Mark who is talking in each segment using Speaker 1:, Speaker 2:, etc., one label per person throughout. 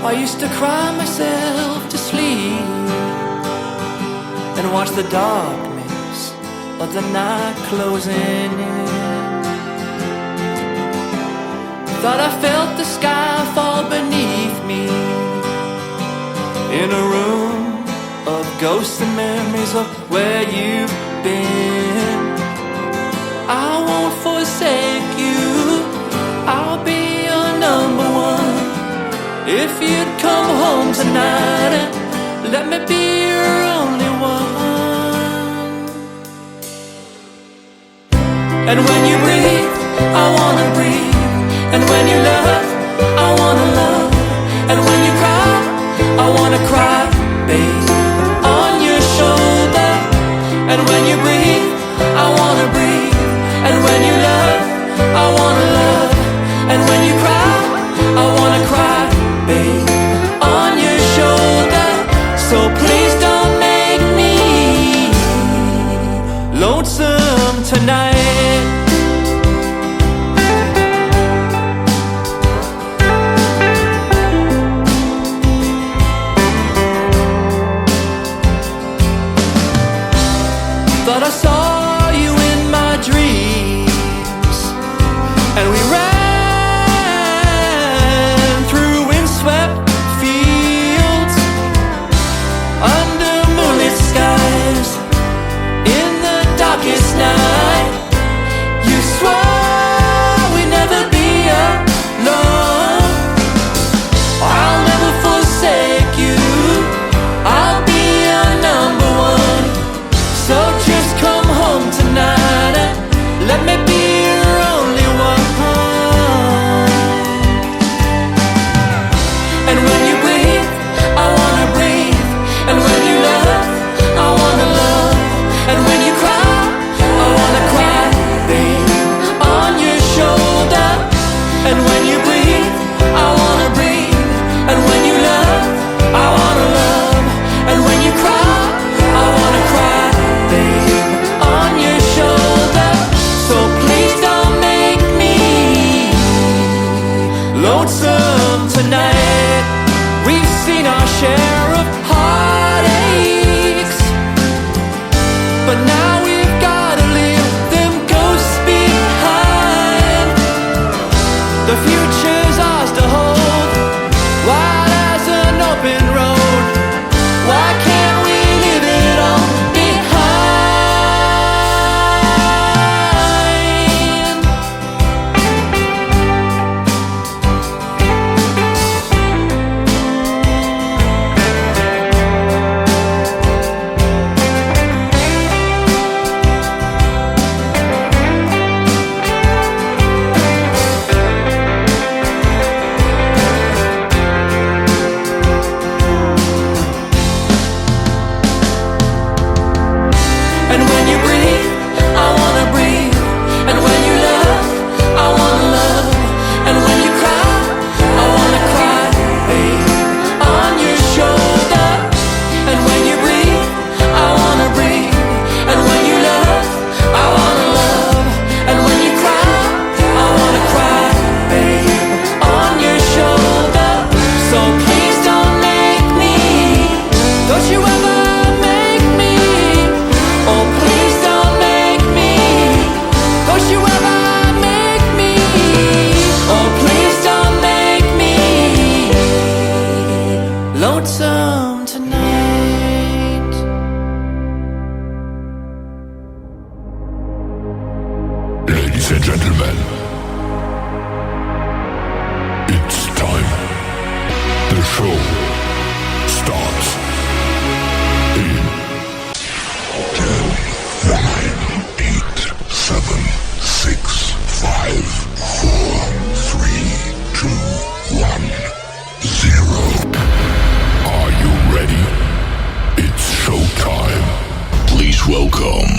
Speaker 1: I used to cry myself to sleep and watch the darkness of the night closing in. Thought I felt the sky fall beneath me in a room of ghosts and memories of where you've been. I won't forsake you, I'll be your number one. If you'd come home tonight and let me be your only one. And when you breathe, I wanna breathe. And when you love, I wanna love. And when you cry, I wanna cry, babe, on your shoulder. And when you breathe, I wanna breathe. And when you love, I wanna love. And when you cry, I wanna cry, babe, on your shoulder. So please don't make me lonesome tonight. Thought I saw you in my dreams, and we ran through windswept fields, under moonlit skies, in the darkest night. You swore we'd never be alone. I'll never forsake you, I'll be your number one. So just come home tonight and let me be your only one. And when you breathe, I wanna breathe. And when you love, I wanna love. And when you cry, I wanna cry, babe, on your shoulder. And when you breathe, I wanna breathe. And when you love, I wanna love. And when you cry, I wanna cry, babe, on your shoulder. So please don't make me lonesome tonight. We've seen our share of heartaches, but now we've gotta leave them ghosts behind. The future's ours to hold, wide as an open road. Why can't we leave it all behind? And when you breathe, I wanna breathe. And when you love, I wanna love. And when you cry, I wanna cry, babe, on your shoulder. And when you breathe, I wanna breathe. And when you love, I wanna love. And when you cry, I wanna cry, babe, on your shoulder. So please don't make me, don't you ever make me. Oh, please don't make me, don't you ever make me. Oh, please don't make me lonesome tonight.
Speaker 2: Ladies and gentlemen, it's time. The show starts in 10, 9, 8, 7, 6, 5, 4, 3, 2, 1, 0. Are you ready? It's showtime. Please welcome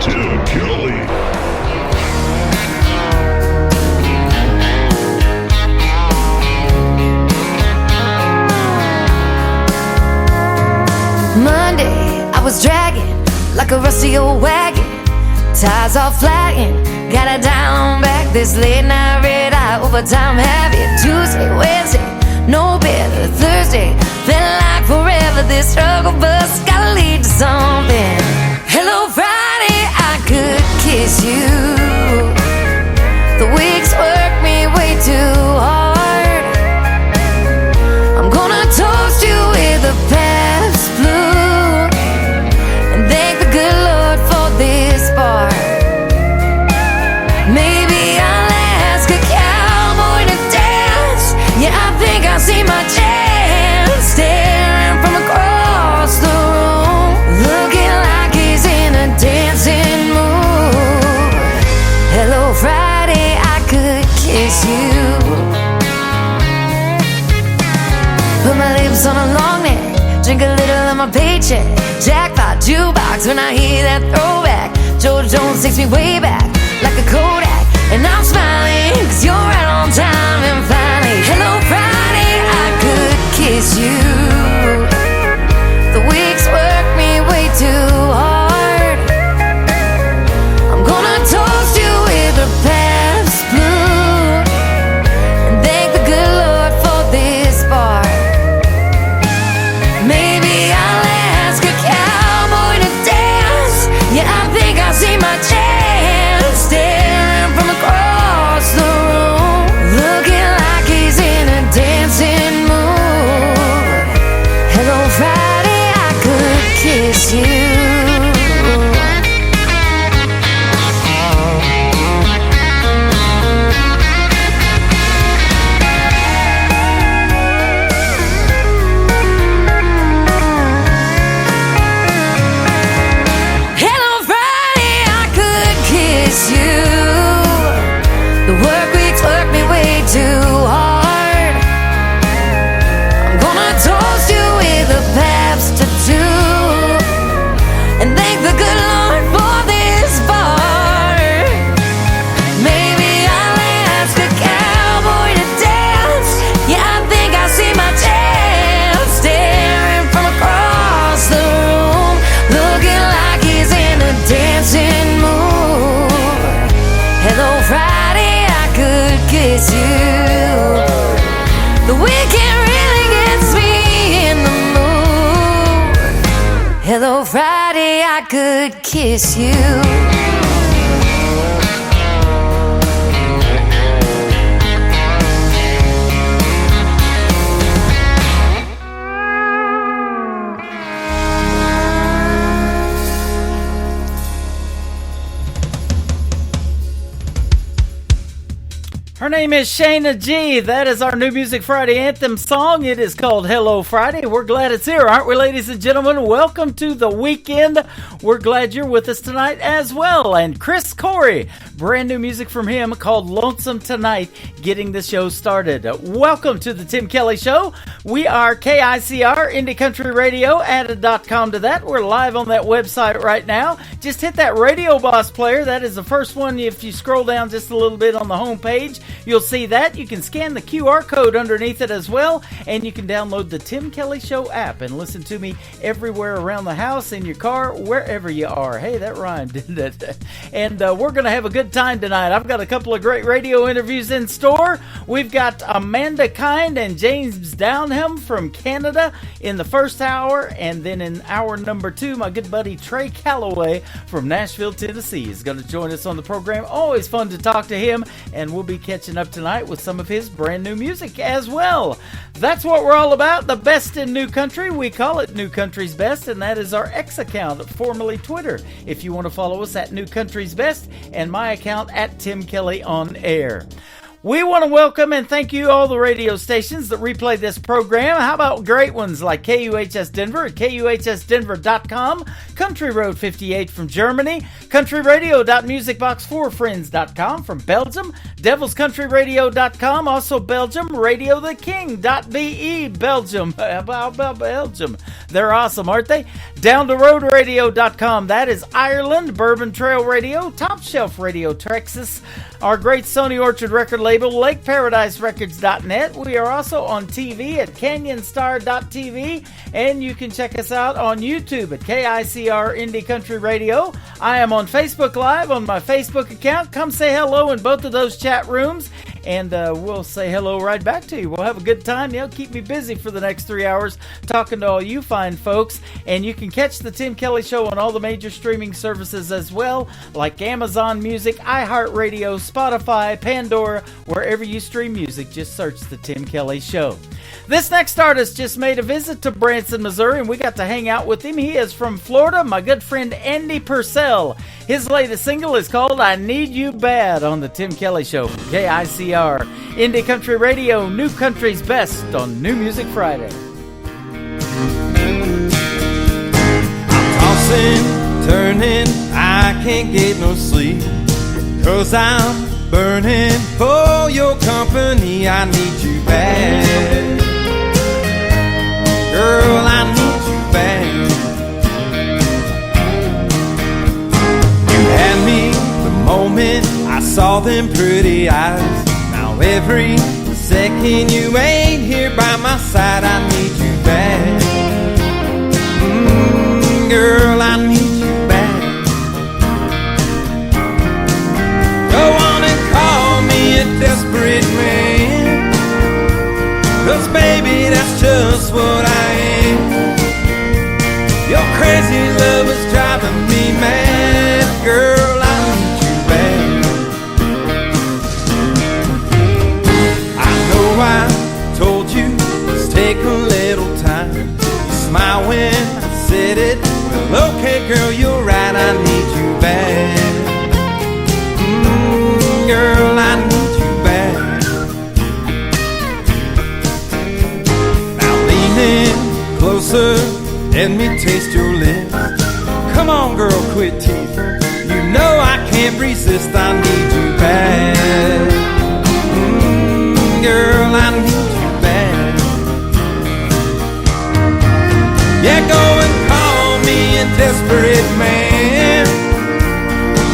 Speaker 2: Tim Kelly.
Speaker 3: Monday, I was dragging like a rusty old wagon. Tires all flying, got a down back this late night red eye. overtime heavy. Tuesday, Wednesday, no better. Thursday, felt like forever. This struggle bus gotta lead to something. Hello Friday, I could kiss you. The weeks work me way too hard. I'm gonna toast you with a Pabst Blue and thank the good Lord for this bar. Maybe I'll ask a cowboy to dance. Yeah, I think I see my chance, staring from across the room, looking like he's in a dancing mood. Hello Friday, I could kiss you. Put my lips on a long neck, drink a little of my paycheck. Jackpot jukebox when I hear that throwback. George Jones takes me way back like a Kodak, and I'm smiling 'cause you're right on time. And finally, hello Friday, I could kiss you. The weeks work me way too hard. I'm gonna toast you with a Pabst Blue and thank the good Lord for this bar. Maybe I'll ask a cowboy to dance. Yeah, I think I see my chance, staring from across the room, looking like he's in a dancing mood. Hello Friday, I could kiss you. Hello Friday, I could kiss you. The work weeks work me way too hard. I'm gonna toast you with a Pabst tattoo and thank the good Lord for this bar. Maybe I'll ask a cowboy to dance. Yeah, I think I see my chance, staring from across the room, looking like he's in a dancing mood. Hello Friday, I could kiss you. The weekend really gets me in the mood. Hello Friday, I could kiss you.
Speaker 4: Her name is Shayna G. That is our new Music Friday anthem song. It is called Hello Friday. We're glad it's here, aren't we, ladies and gentlemen? Welcome to the weekend. We're glad you're with us tonight as well. And Chris Corey, brand new music from him called Lonesome Tonight, getting the show started. Welcome to the Tim Kelly Show. We are KICR, Indie Country Radio. Add a .com to that. We're live on that website right now. Just hit that Radio Boss player. That is the first one. If you scroll down just a little bit on the home page, you'll see that. You can scan the QR code underneath it as well, and you can download the Tim Kelly Show app and listen to me everywhere around the house, in your car, wherever you are. Hey, that rhymed, didn't it? And we're going to have a good time tonight. I've got a couple of great radio interviews in store. We've got Amanda Kind and James Downham from Canada in the first hour, and then in hour number 2, my good buddy Trey Calloway from Nashville, Tennessee is going to join us on the program. Always fun to talk to him, and we'll be catching up tonight with some of his brand new music as well. That's what we're all about, the best in New Country. We call it New Country's Best, and that is our X account, formerly Twitter, if you want to follow us at New Country's Best, and my account at Tim Kelly On Air. We want to welcome and thank you all the radio stations that replay this program. How about great ones like KUHS Denver at KUHSdenver.com, Country Road 58 from Germany, countryradio.musicbox4friends.com from Belgium, devilscountryradio.com, also Belgium, radiotheking.be, Belgium. How about Belgium? They're awesome, aren't they? Downtheroadradio.com, that is Ireland, Bourbon Trail Radio, Top Shelf Radio, Texas, our great Sony Orchard record label, LakeParadiseRecords.net. We are also on TV at CanyonStar.tv, and you can check us out on YouTube at KICR Indie Country Radio. I am on Facebook Live on my Facebook account. Come say hello in both of those chat rooms. and we'll say hello right back to you. We'll have a good time. You'll keep me busy for the next 3 hours talking to all you fine folks. And you can catch the Tim Kelly Show on all the major streaming services as well, like Amazon Music, iHeartRadio, Spotify, Pandora, wherever you stream music. Just search the Tim Kelly Show. This next artist just made a visit to Branson, Missouri, and we got to hang out with him. He is from Florida, my good friend Andy Purcell. His latest single is called I Need You Bad on the Tim Kelly Show from KICR. Indie Country Radio, New Country's Best on New Music Friday.
Speaker 5: I'm tossing, turning, I can't get no sleep, 'cause I'm burning for your company. I need you bad. Girl, I need you bad. You had me the moment I saw them pretty eyes. Now every second you ain't here by my side, I need you bad. Girl, I need you bad. Go on and call me a desperate man, 'cause baby, that's just what I am. Your crazy love is driving me mad. Girl, I need you bad. I know I told you, let's take a little time. You smile when I said it. Well, okay, girl, you're right, I need you bad. Girl, I need you bad. Now lean in closer, let me taste your lips. Come on, girl, quit teasing. You know I can't resist, I need you bad. Girl, I need you bad. Yeah, go and call me a desperate man,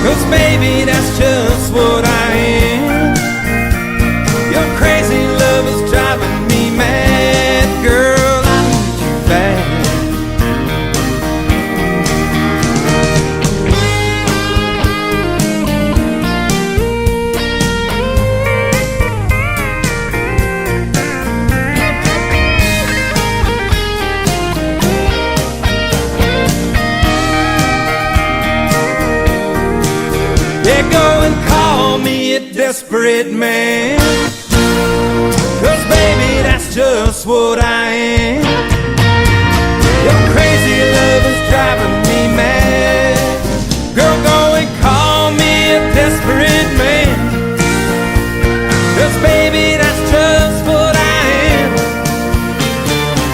Speaker 5: 'cause baby, that's just what I am. Your crazy love is driving me mad. Girl, I need you bad. Yeah, go and call me a desperate man, 'cause baby, that's just what I am. Your crazy love is driving me mad. Girl, go and call me a desperate man, 'cause baby, that's just what I am.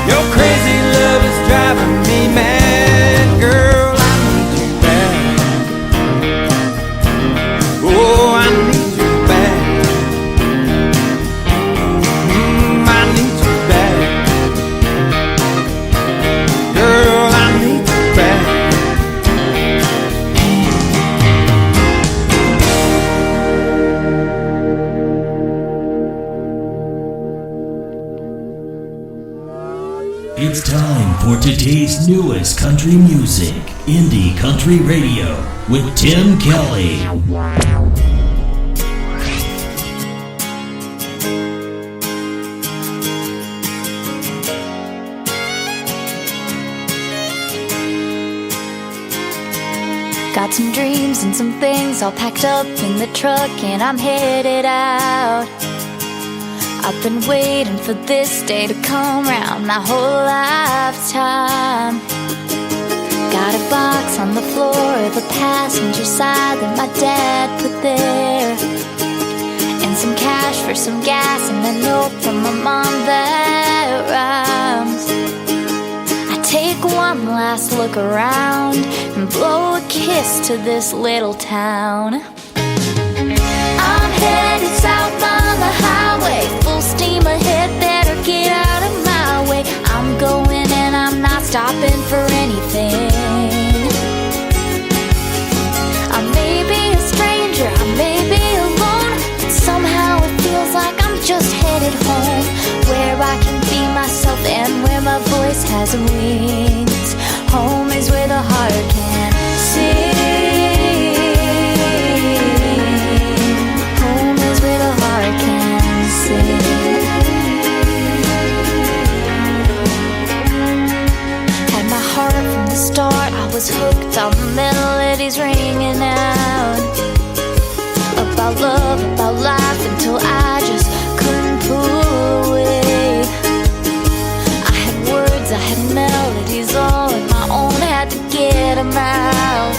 Speaker 5: Your crazy love is driving me mad. Girl, I need you bad. Oh, I need you bad. I need you bad. Girl, I need you bad.
Speaker 6: It's time for today's newest country music, Indie Country Radio, with Tim Kelly.
Speaker 3: Got some dreams and some things all packed up in the truck, and I'm headed out. I've been waiting for this day to come round my whole lifetime. Got a box on the floor of the passenger side that my dad put there, and some cash for some gas and a note from my mom that rhymes. I take one last look around and blow a kiss to this little town. I'm headed south on the highway, full steam ahead, better get out of my way. I'm going and I'm not stopping for anything. I may be a stranger, I may be alone, but somehow it feels like I'm just headed home, where I can be myself and where my voice has wings. Home is where the heart can sing. Home is where the heart can was ringing out about love, about life, until I just couldn't pull away. I had words, I had melodies, all on my own, had to get them out.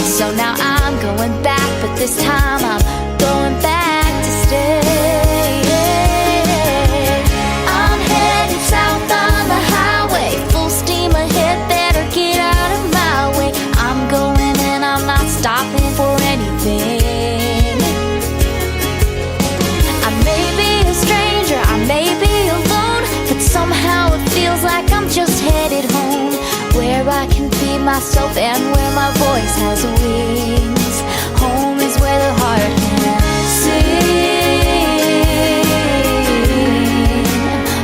Speaker 3: So now I'm going back, but this time I'm going back to stay. I'm headed south on the highway, full steam ahead, better get out of my way. I'm going and I'm not stopping for anything. I may be a stranger, I may be alone, but somehow it feels like I'm just headed home, where I can be myself and where my voice has wings. Home is where the heart can sing.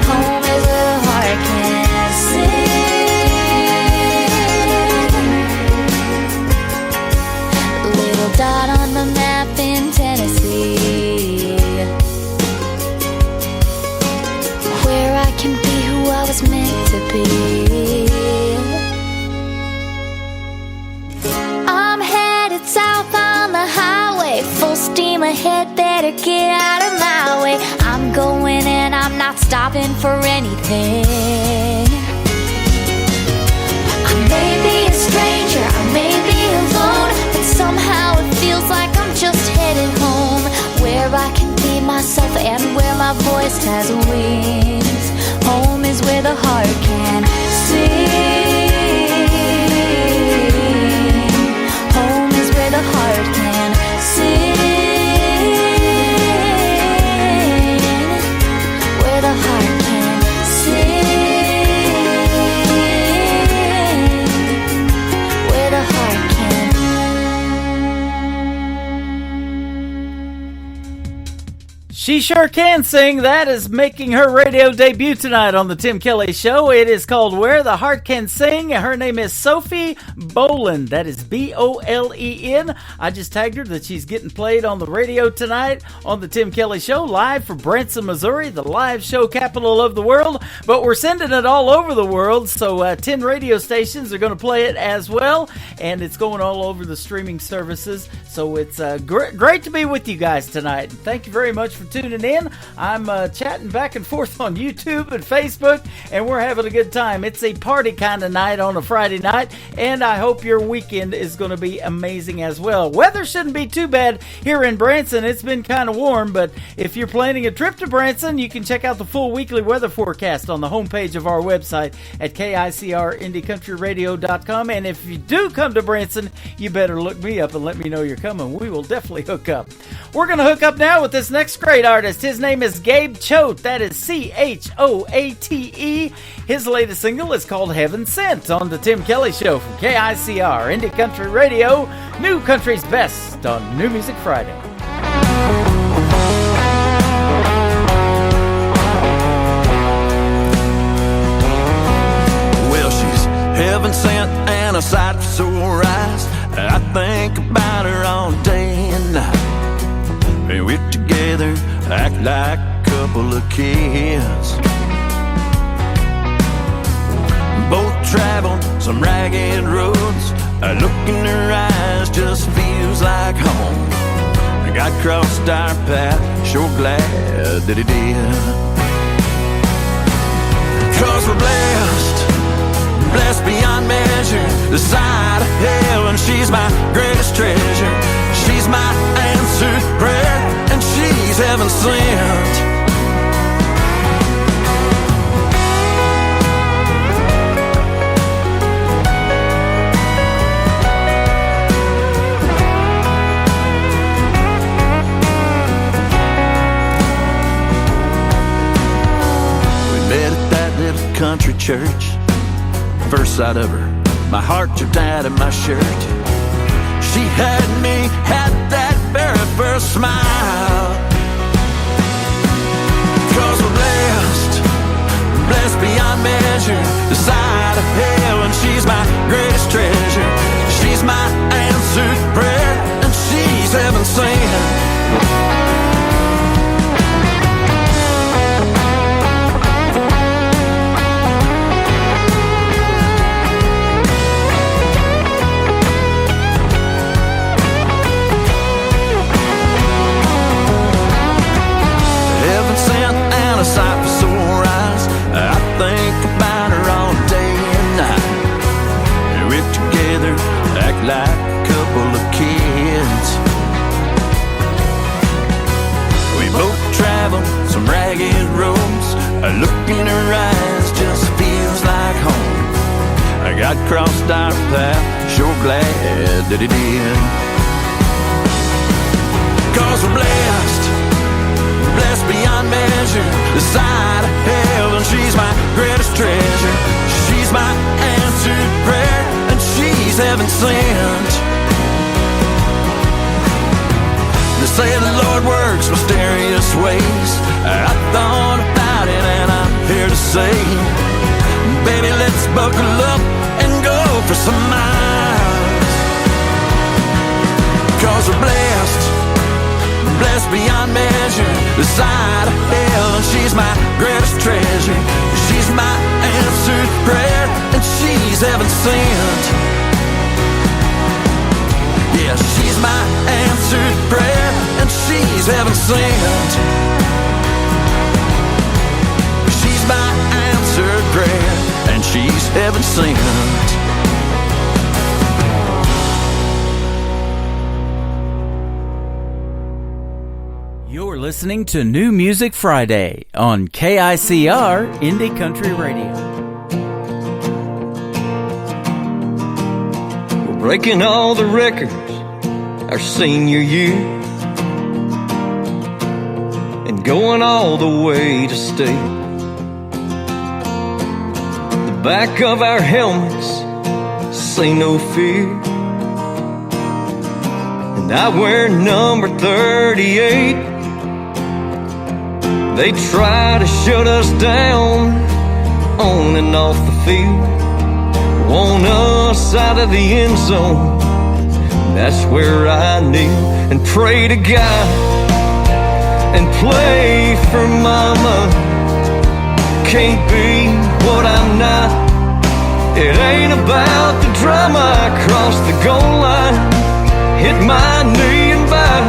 Speaker 3: Home is where the heart can sing. Little dot on the map in Tennessee, where I can be who I was meant to be. South on the highway, full steam ahead, better get out of my way. I'm going and I'm not stopping for anything. I may be a stranger, I may be alone, but somehow it feels like I'm just headed home, where I can be myself and where my voice has wings. Home is where the heart can sing. Home is where the heart can sing. Where the heart can sing. Where the heart can.
Speaker 4: She sure can sing. That is making her radio debut tonight on the Tim Kelly Show. It is called Where the Heart Can Sing. Her name is Sophie Bolen. That is Bolen. I just tagged her that she's getting played on the radio tonight on the Tim Kelly Show, live from Branson, Missouri, the live show capital of the world. But we're sending it all over the world, so 10 radio stations are going to play it as well, and it's going all over the streaming services. So it's great to be with you guys tonight. Thank you very much for tuning in. I'm chatting back and forth on YouTube and Facebook, and we're having a good time. It's a party kind of night on a Friday night, and I hope your weekend is going to be amazing as well. Weather shouldn't be too bad here in Branson. It's been kind of warm, but if you're planning a trip to Branson, you can check out the full weekly weather forecast on the homepage of our website at KICRIndieCountryRadio.com. And if you do come to Branson, you better look me up and let me know you're coming. We will definitely hook up. We're going to hook up now with this next great artist. His name is Gabe Choate. That is Choate. His latest single is called Heaven Sent on the Tim Kelly Show from KICR Indie Country Radio, New Country's Best on New Music Friday.
Speaker 5: Well, she's heaven sent and a sight for sore eyes. I think about her all day and night. And we're together, act like a couple of kids. Both travel some ragged roads. A look in her eyes just feels like home. God crossed our path, sure glad that He did. 'Cause we're blessed beyond measure. The side of heaven, she's my greatest treasure. She's my answered prayer, and she's heaven sent. Country church, first sight of her, my heart jumped out of my shirt. She had me at that very first smile. 'Cause we're blessed beyond measure. The side of heaven, she's my greatest treasure. She's my answered prayer, and she's heaven sent.
Speaker 7: A look in her eyes just feels like home. God crossed our path, sure glad that He did. 'Cause we're blessed, blessed beyond measure. The side of heaven, she's my greatest treasure. She's my answered prayer, and she's heaven sent. They say the Lord works mysterious ways. I thought about it and I'm here to say, baby, let's buckle up and go for some miles. 'Cause we're blessed, blessed beyond measure. The side of heaven, she's my greatest treasure. She's my answered prayer, and she's heaven sent. Yeah, she's my answered prayer, and she's heaven sent. She's my answered prayer, and she's heaven sent.
Speaker 4: You're listening to New Music Friday on KICR Indie Country Radio.
Speaker 8: We're breaking all the records our senior year and going all the way to state. The back of our helmets say no fear, and I wear number 38. They try to shut us down on and off the field. Want us out of the end zone. That's where I kneel and pray to God and play for mama. Can't be what I'm not. It ain't about the drama. I crossed the goal line, hit my knee and bow.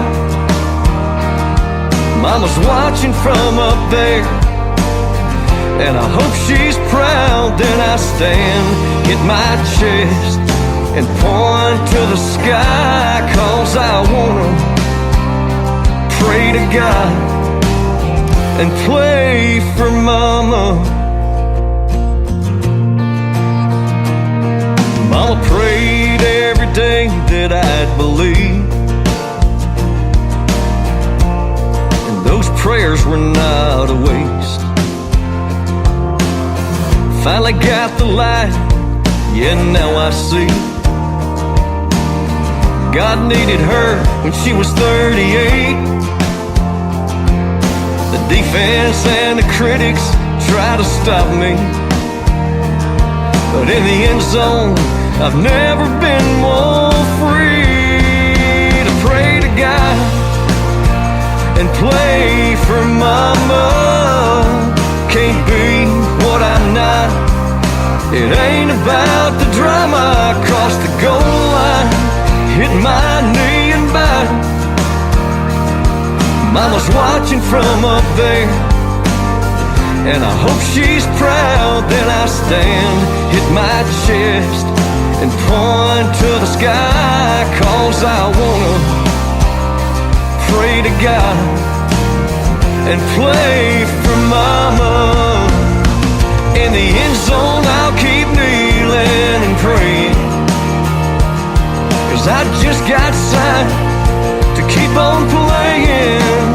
Speaker 8: Mama's watching from up there, and I hope she's proud. Then I stand, hit my chest, and point to the sky, 'cause I wanna pray to God and play for mama. Mama prayed every day that I'd believe, and those prayers were not a waste. Finally got the light, yeah, now I see. God needed her when she was 38. The defense and the critics try to stop me, but in the end zone, I've never been more free to pray to God and play for mama. Can't be what I'm not. It ain't about the drama. I crossed the goal line, hit my knee and bow. Mama's watching from up there, and I hope she's proud. Then I stand, hit my chest, and point to the sky, 'cause I wanna pray to God and play for mama. In the end zone, I'll keep kneeling and praying, 'cause I just got signed to keep on playing.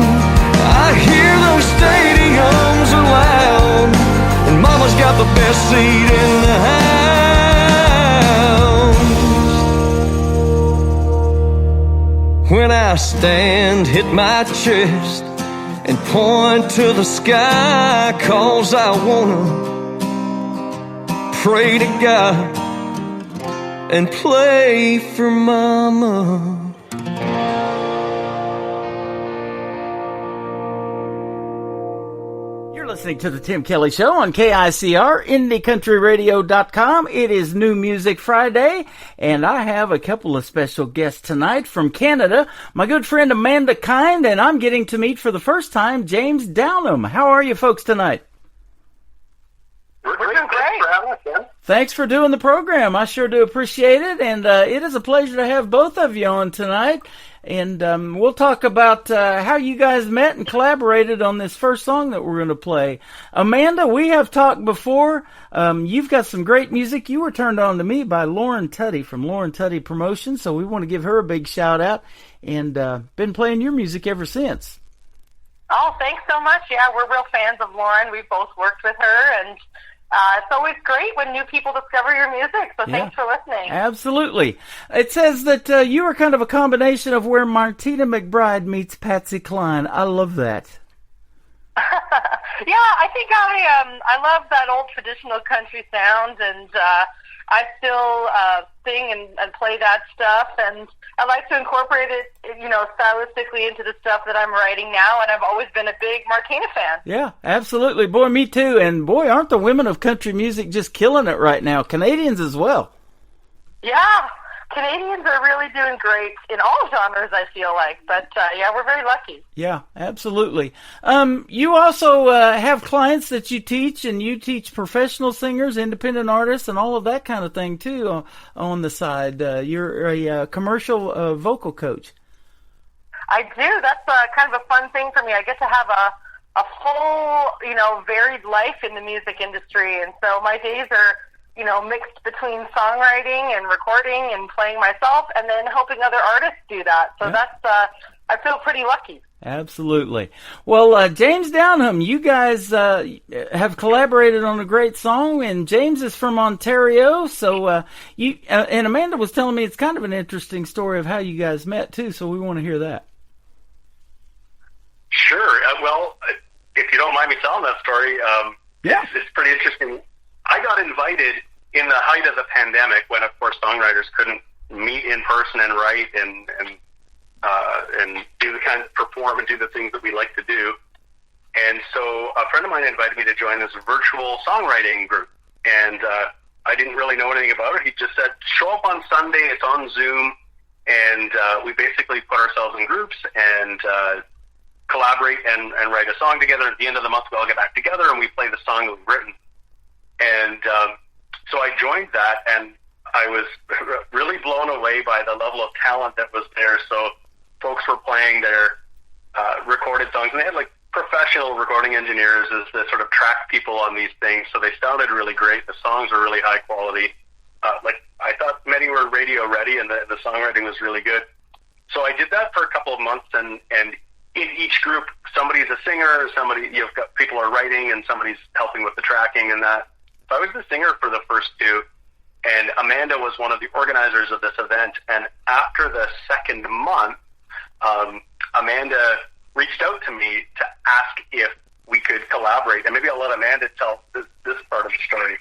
Speaker 8: I hear those stadiums are loud, and mama's got the best seat in the house. When I stand, hit my chest, and point to the sky, 'cause I wanna pray to God and play for mama.
Speaker 4: You're listening to the Tim Kelly Show on KICR, IndieCountryRadio.com. It is New Music Friday, and I have a couple of special guests tonight from Canada. My good friend Amanda Kind, and I'm getting to meet for the first time James Downham. How are you folks tonight?
Speaker 9: We're doing great. Thanks for having us, Tim.
Speaker 4: Thanks for doing the program. I sure do appreciate it, and it is a pleasure to have both of you on tonight. And we'll talk about how you guys met and collaborated on this first song that we're going to play. Amanda, we have talked before. You've got some great music. You were turned on to me by Lauren Tutty from Lauren Tutty Promotions, so we want to give her a big shout out, and been playing your music ever since.
Speaker 9: Oh, thanks so much. Yeah, we're real fans of Lauren. We've both worked with her, and it's always great when new people discover your music, so thanks for listening.
Speaker 4: Absolutely. It says that you are kind of a combination of where Martina McBride meets Patsy Cline. I love that.
Speaker 9: Yeah, I think I love that old traditional country sound, and I still sing and play that stuff, and I like to incorporate it, stylistically into the stuff that I'm writing now, and I've always been a big Martina fan.
Speaker 4: Yeah, absolutely. Boy, me too. And boy, aren't the women of country music just killing it right now? Canadians as well.
Speaker 9: Yeah, Canadians are really doing great in all genres, I feel like. But, we're very lucky.
Speaker 4: Yeah, absolutely. You also have clients that you teach, and you teach professional singers, independent artists, and all of that kind of thing, too, on the side. You're a commercial vocal coach.
Speaker 9: I do. That's kind of a fun thing for me. I get to have a full, varied life in the music industry. And so my days are mixed between songwriting and recording and playing myself, and then helping other artists do that. So that's, I feel pretty lucky. Absolutely.
Speaker 4: Well, James Downham, you guys have collaborated on a great song, and James is from Ontario. So you and Amanda was telling me it's kind of an interesting story of how you guys met too. So we want to hear that.
Speaker 10: Sure. Well, if you don't mind me telling that story, it's pretty interesting. I got invited in the height of the pandemic, when of course songwriters couldn't meet in person and write and do the kind of perform and do the things that we like to do. And so a friend of mine invited me to join this virtual songwriting group, and I didn't really know anything about it. He just said, show up on Sunday, it's on Zoom, and we basically put ourselves in groups and collaborate and write a song together. At the end of the month, we all get back together and we play the song that we've written. And so I joined that, and I was really blown away by the level of talent that was there. So folks were playing their recorded songs, and they had like professional recording engineers as the sort of track people on these things. So they sounded really great. The songs were really high quality. I thought many were radio ready, and the songwriting was really good. So I did that for a couple of months, and in each group, somebody's a singer, you've got people are writing, and somebody's helping with the tracking and that. So I was the singer for the first two, and Amanda was one of the organizers of this event. And after the second month, Amanda reached out to me to ask if we could collaborate. And maybe I'll let Amanda tell this part of the story.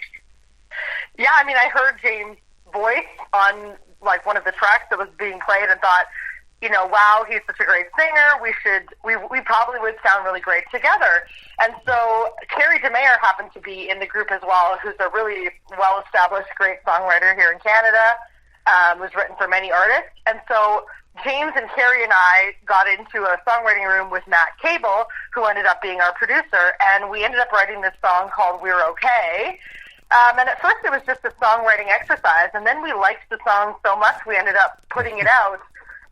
Speaker 9: Yeah, I mean, I heard James' voice on like one of the tracks that was being played and thought, wow, he's such a great singer. We probably would sound really great together. And so Carrie DeMayer happened to be in the group as well, who's a really well-established, great songwriter here in Canada, who's written for many artists. And so James and Carrie and I got into a songwriting room with Matt Cable, who ended up being our producer, and we ended up writing this song called We're Okay. And at first it was just a songwriting exercise, and then we liked the song so much we ended up putting it out.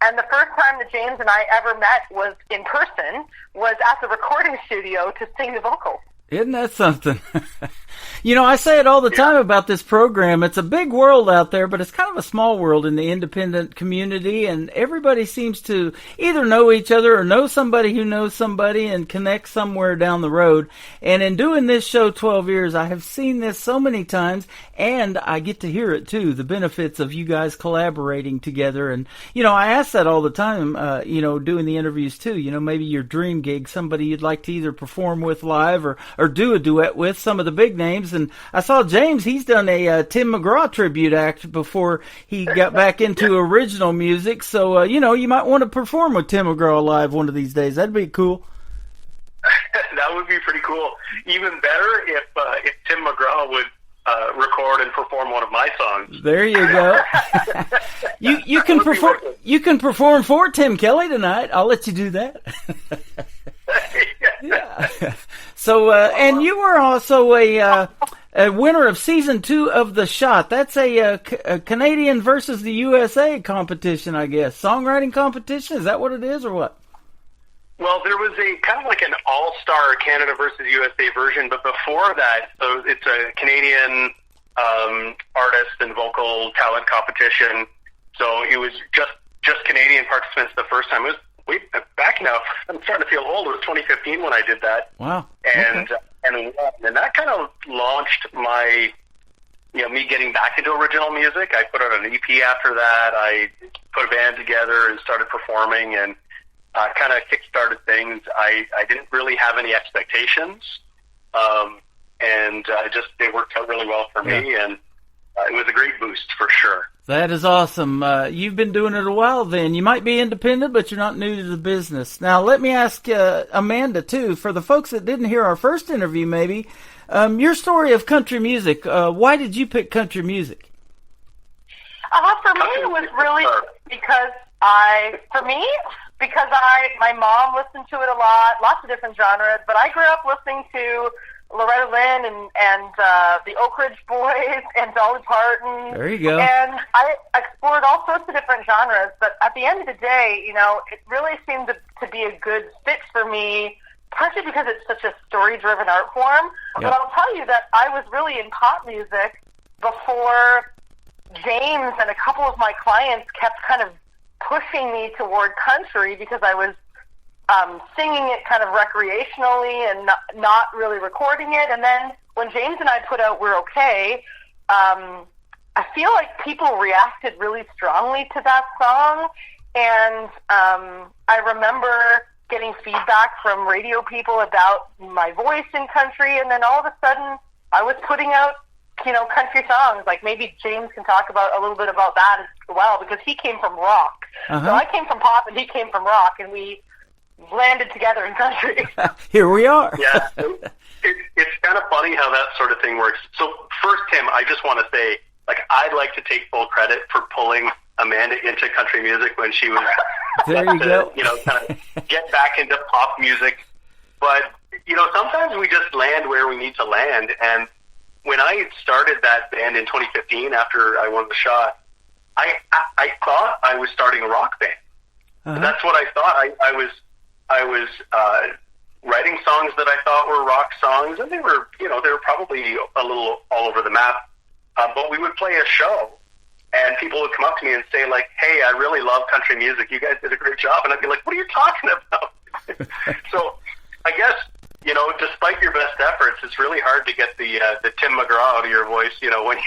Speaker 9: And the first time that James and I ever met was in person, was at the recording studio to sing the vocals.
Speaker 4: Isn't that something? I say it all the time about this program. It's a big world out there, but it's kind of a small world in the independent community, and everybody seems to either know each other or know somebody who knows somebody and connect somewhere down the road. And in doing this show 12 years, I have seen this so many times, and I get to hear it too, the benefits of you guys collaborating together. And, I ask that all the time, doing the interviews too. Maybe your dream gig, somebody you'd like to either perform with live or do a duet with, some of the big names. And I saw James, he's done a Tim McGraw tribute act before he got back into original music. So, you might want to perform with Tim McGraw live one of these days. That'd be cool.
Speaker 10: That would be pretty cool. Even better if Tim McGraw would record and perform one of my songs.
Speaker 4: There you go. you can perform. You can perform for Tim Kelly tonight. I'll let you do that. Yeah. So, and you were also winner of season 2 of The Shot. That's a Canadian versus the USA competition, I guess. Songwriting competition? Is that what it is, or what?
Speaker 10: Well, there was a kind of like an all-star Canada versus USA version, but before that, so it's a Canadian artist and vocal talent competition. So it was just Canadian participants the first time. It was back now. I'm starting to feel old. It was 2015 when I did that.
Speaker 4: Wow.
Speaker 10: And that kind of launched my, me getting back into original music. I put out an EP after that. I put a band together and started performing, and kind of kick-started things. I didn't really have any expectations, and it worked out really well for me, and it was a great boost for sure.
Speaker 4: That is awesome. You've been doing it a while then. You might be independent, but you're not new to the business. Now, let me ask Amanda, too, for the folks that didn't hear our first interview, maybe, your story of country music. Why did you pick country music?
Speaker 9: For me, it was really because my mom listened to it a lot, lots of different genres, but I grew up listening to Loretta Lynn and the Oak Ridge Boys and Dolly Parton.
Speaker 4: There you go.
Speaker 9: And I explored all sorts of different genres, but at the end of the day, it really seemed to be a good fit for me, partially because it's such a story-driven art form. But I'll tell you that I was really in pop music before James and a couple of my clients kept kind of pushing me toward country, because I was singing it kind of recreationally and not really recording it. And then when James and I put out We're Okay, I feel like people reacted really strongly to that song. And I remember getting feedback from radio people about my voice in country. And then all of a sudden I was putting out, country songs. Like, maybe James can talk about a little bit about that as well, because he came from rock. So I came from pop and he came from rock, and we landed together in country.
Speaker 4: Here we are.
Speaker 10: Yeah. It's kind of funny how that sort of thing works. So first, Tim, I just want to say, I'd like to take full credit for pulling Amanda into country music when she was
Speaker 4: there you go.
Speaker 10: Kind of get back into pop music. But, sometimes we just land where we need to land. And when I started that band in 2015 after I won The Shot, I thought I was starting a rock band. That's what I thought. I was writing songs that I thought were rock songs, and they were probably a little all over the map. But we would play a show, and people would come up to me and say, like, "Hey, I really love country music. You guys did a great job." And I'd be like, "What are you talking about?" So I guess, despite your best efforts, it's really hard to get the Tim McGraw out of your voice, when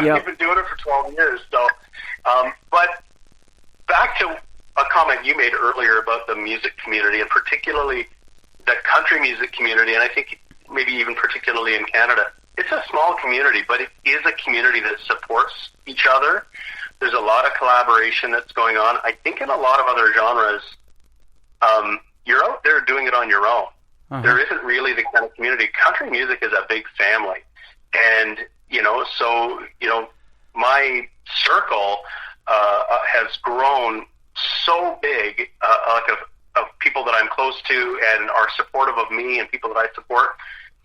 Speaker 10: you've been doing it for 12 years. So, but back to a comment you made earlier about the music community, and particularly the country music community, and I think maybe even particularly in Canada. It's a small community, but it is a community that supports each other. There's a lot of collaboration that's going on. I think in a lot of other genres, you're out there doing it on your own. There isn't really the kind of community. Country music is a big family. And, my circle has grown so big, of people that I'm close to and are supportive of me and people that I support,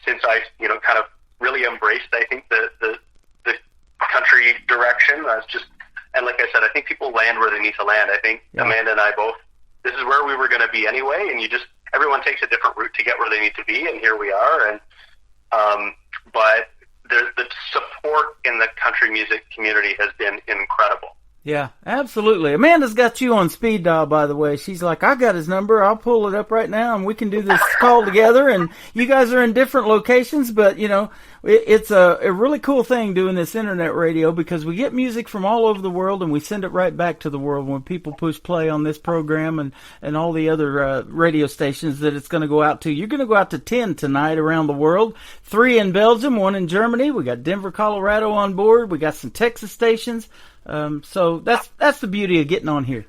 Speaker 10: since I, kind of really embraced, I think, the country direction. And like I said, I think people land where they need to land. I think Amanda and I both, this is where we were going to be anyway, and everyone takes a different route to get where they need to be, and here we are. And but the support in the country music community has been incredible.
Speaker 4: Yeah, absolutely. Amanda's got you on speed dial, by the way. She's like, I got his number. I'll pull it up right now, and we can do this call together. And you guys are in different locations, but, it's a really cool thing doing this internet radio, because we get music from all over the world, and we send it right back to the world when people push play on this program and all the other radio stations that it's going to go out to. You're going to go out to 10 tonight around the world, 3 in Belgium, 1 in Germany. We got Denver, Colorado on board. We got some Texas stations. So that's the beauty of getting on here.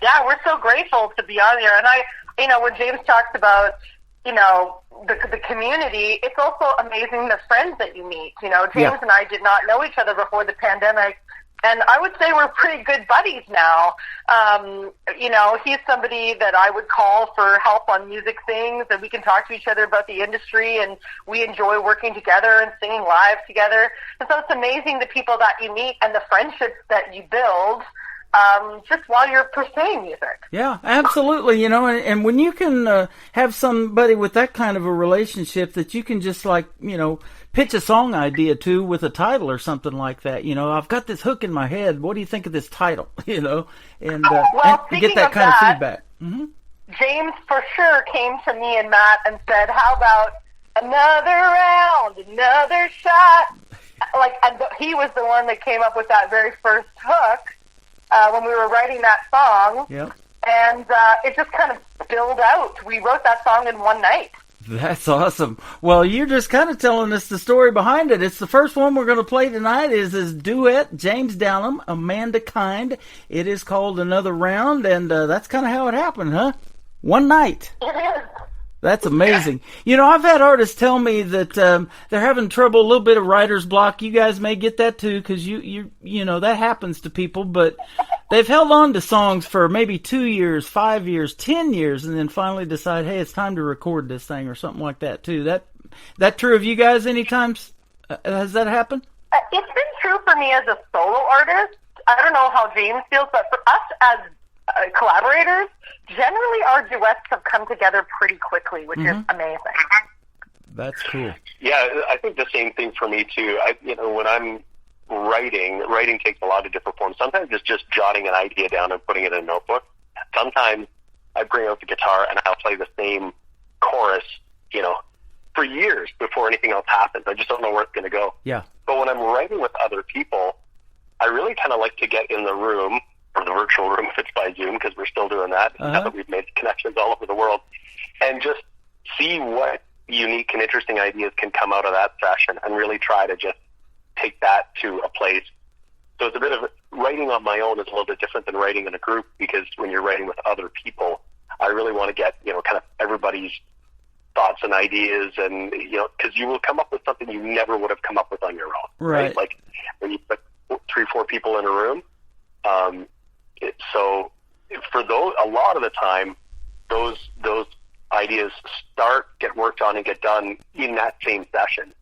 Speaker 9: Yeah, we're so grateful to be on here. And when James talks about, the community, it's also amazing the friends that you meet. James and I did not know each other before the pandemic, And I would say we're pretty good buddies now. You know, he's somebody that I would call for help on music things, and we can talk to each other about the industry, and we enjoy working together and singing live together. And so it's amazing the people that you meet and the friendships that you build just while you're pursuing music.
Speaker 4: Yeah, absolutely. You know, and when you can have somebody with that kind of a relationship that you can just like, you know, pitch a song idea to with a title or something like that. You know, I've got this hook in my head. What do you think of this title? You know, and get that kind of feedback. Mm-hmm.
Speaker 9: James for sure came to me and Matt and said, "How about another round, another shot?" Like, and he was the one that came up with that very first hook when we were writing that song.
Speaker 4: Yep.
Speaker 9: And it just kind of built out. We wrote that song in one night.
Speaker 4: That's awesome. Well, you're just kind of telling us the story behind it. It's the first one we're going to play tonight is his duet, James Dallum, Amanda Kind. It is called Another Round, and that's kind of how it happened, huh? One night.
Speaker 9: It is.
Speaker 4: That's amazing. You know, I've had artists tell me that they're having trouble, a little bit of writer's block. You guys may get that too, because you know that happens to people. But they've held on to songs for maybe 2 years, 5 years, 10 years, and then finally decide, hey, it's time to record this thing or something like that too. That true of you guys? Any times has that happened?
Speaker 9: It's been true for me as a solo artist. I don't know how James feels, but for us as collaborators, generally our duets have come together pretty quickly, which is amazing.
Speaker 4: That's cool.
Speaker 10: Yeah, I think the same thing for me too. When I'm writing takes a lot of different forms. Sometimes it's just jotting an idea down and putting it in a notebook. Sometimes I bring out the guitar and I'll play the same chorus, for years before anything else happens. I just don't know where it's going to go.
Speaker 4: Yeah.
Speaker 10: But when I'm writing with other people, I really kind of like to get in the room, or the virtual room if it's by Zoom, because we're still doing that, now that we've made connections all over the world, and just see what unique and interesting ideas can come out of that session and really try to just take that to a place. So it's a bit of writing on my own is a little bit different than writing in a group, because when you're writing with other people, I really want to get, kind of everybody's thoughts and ideas, and, because you will come up with something you never would have come up with on your own. Right? Like when you put 3-4 people in a room, so for those, a lot of the time, those ideas get worked on and get done in that same session,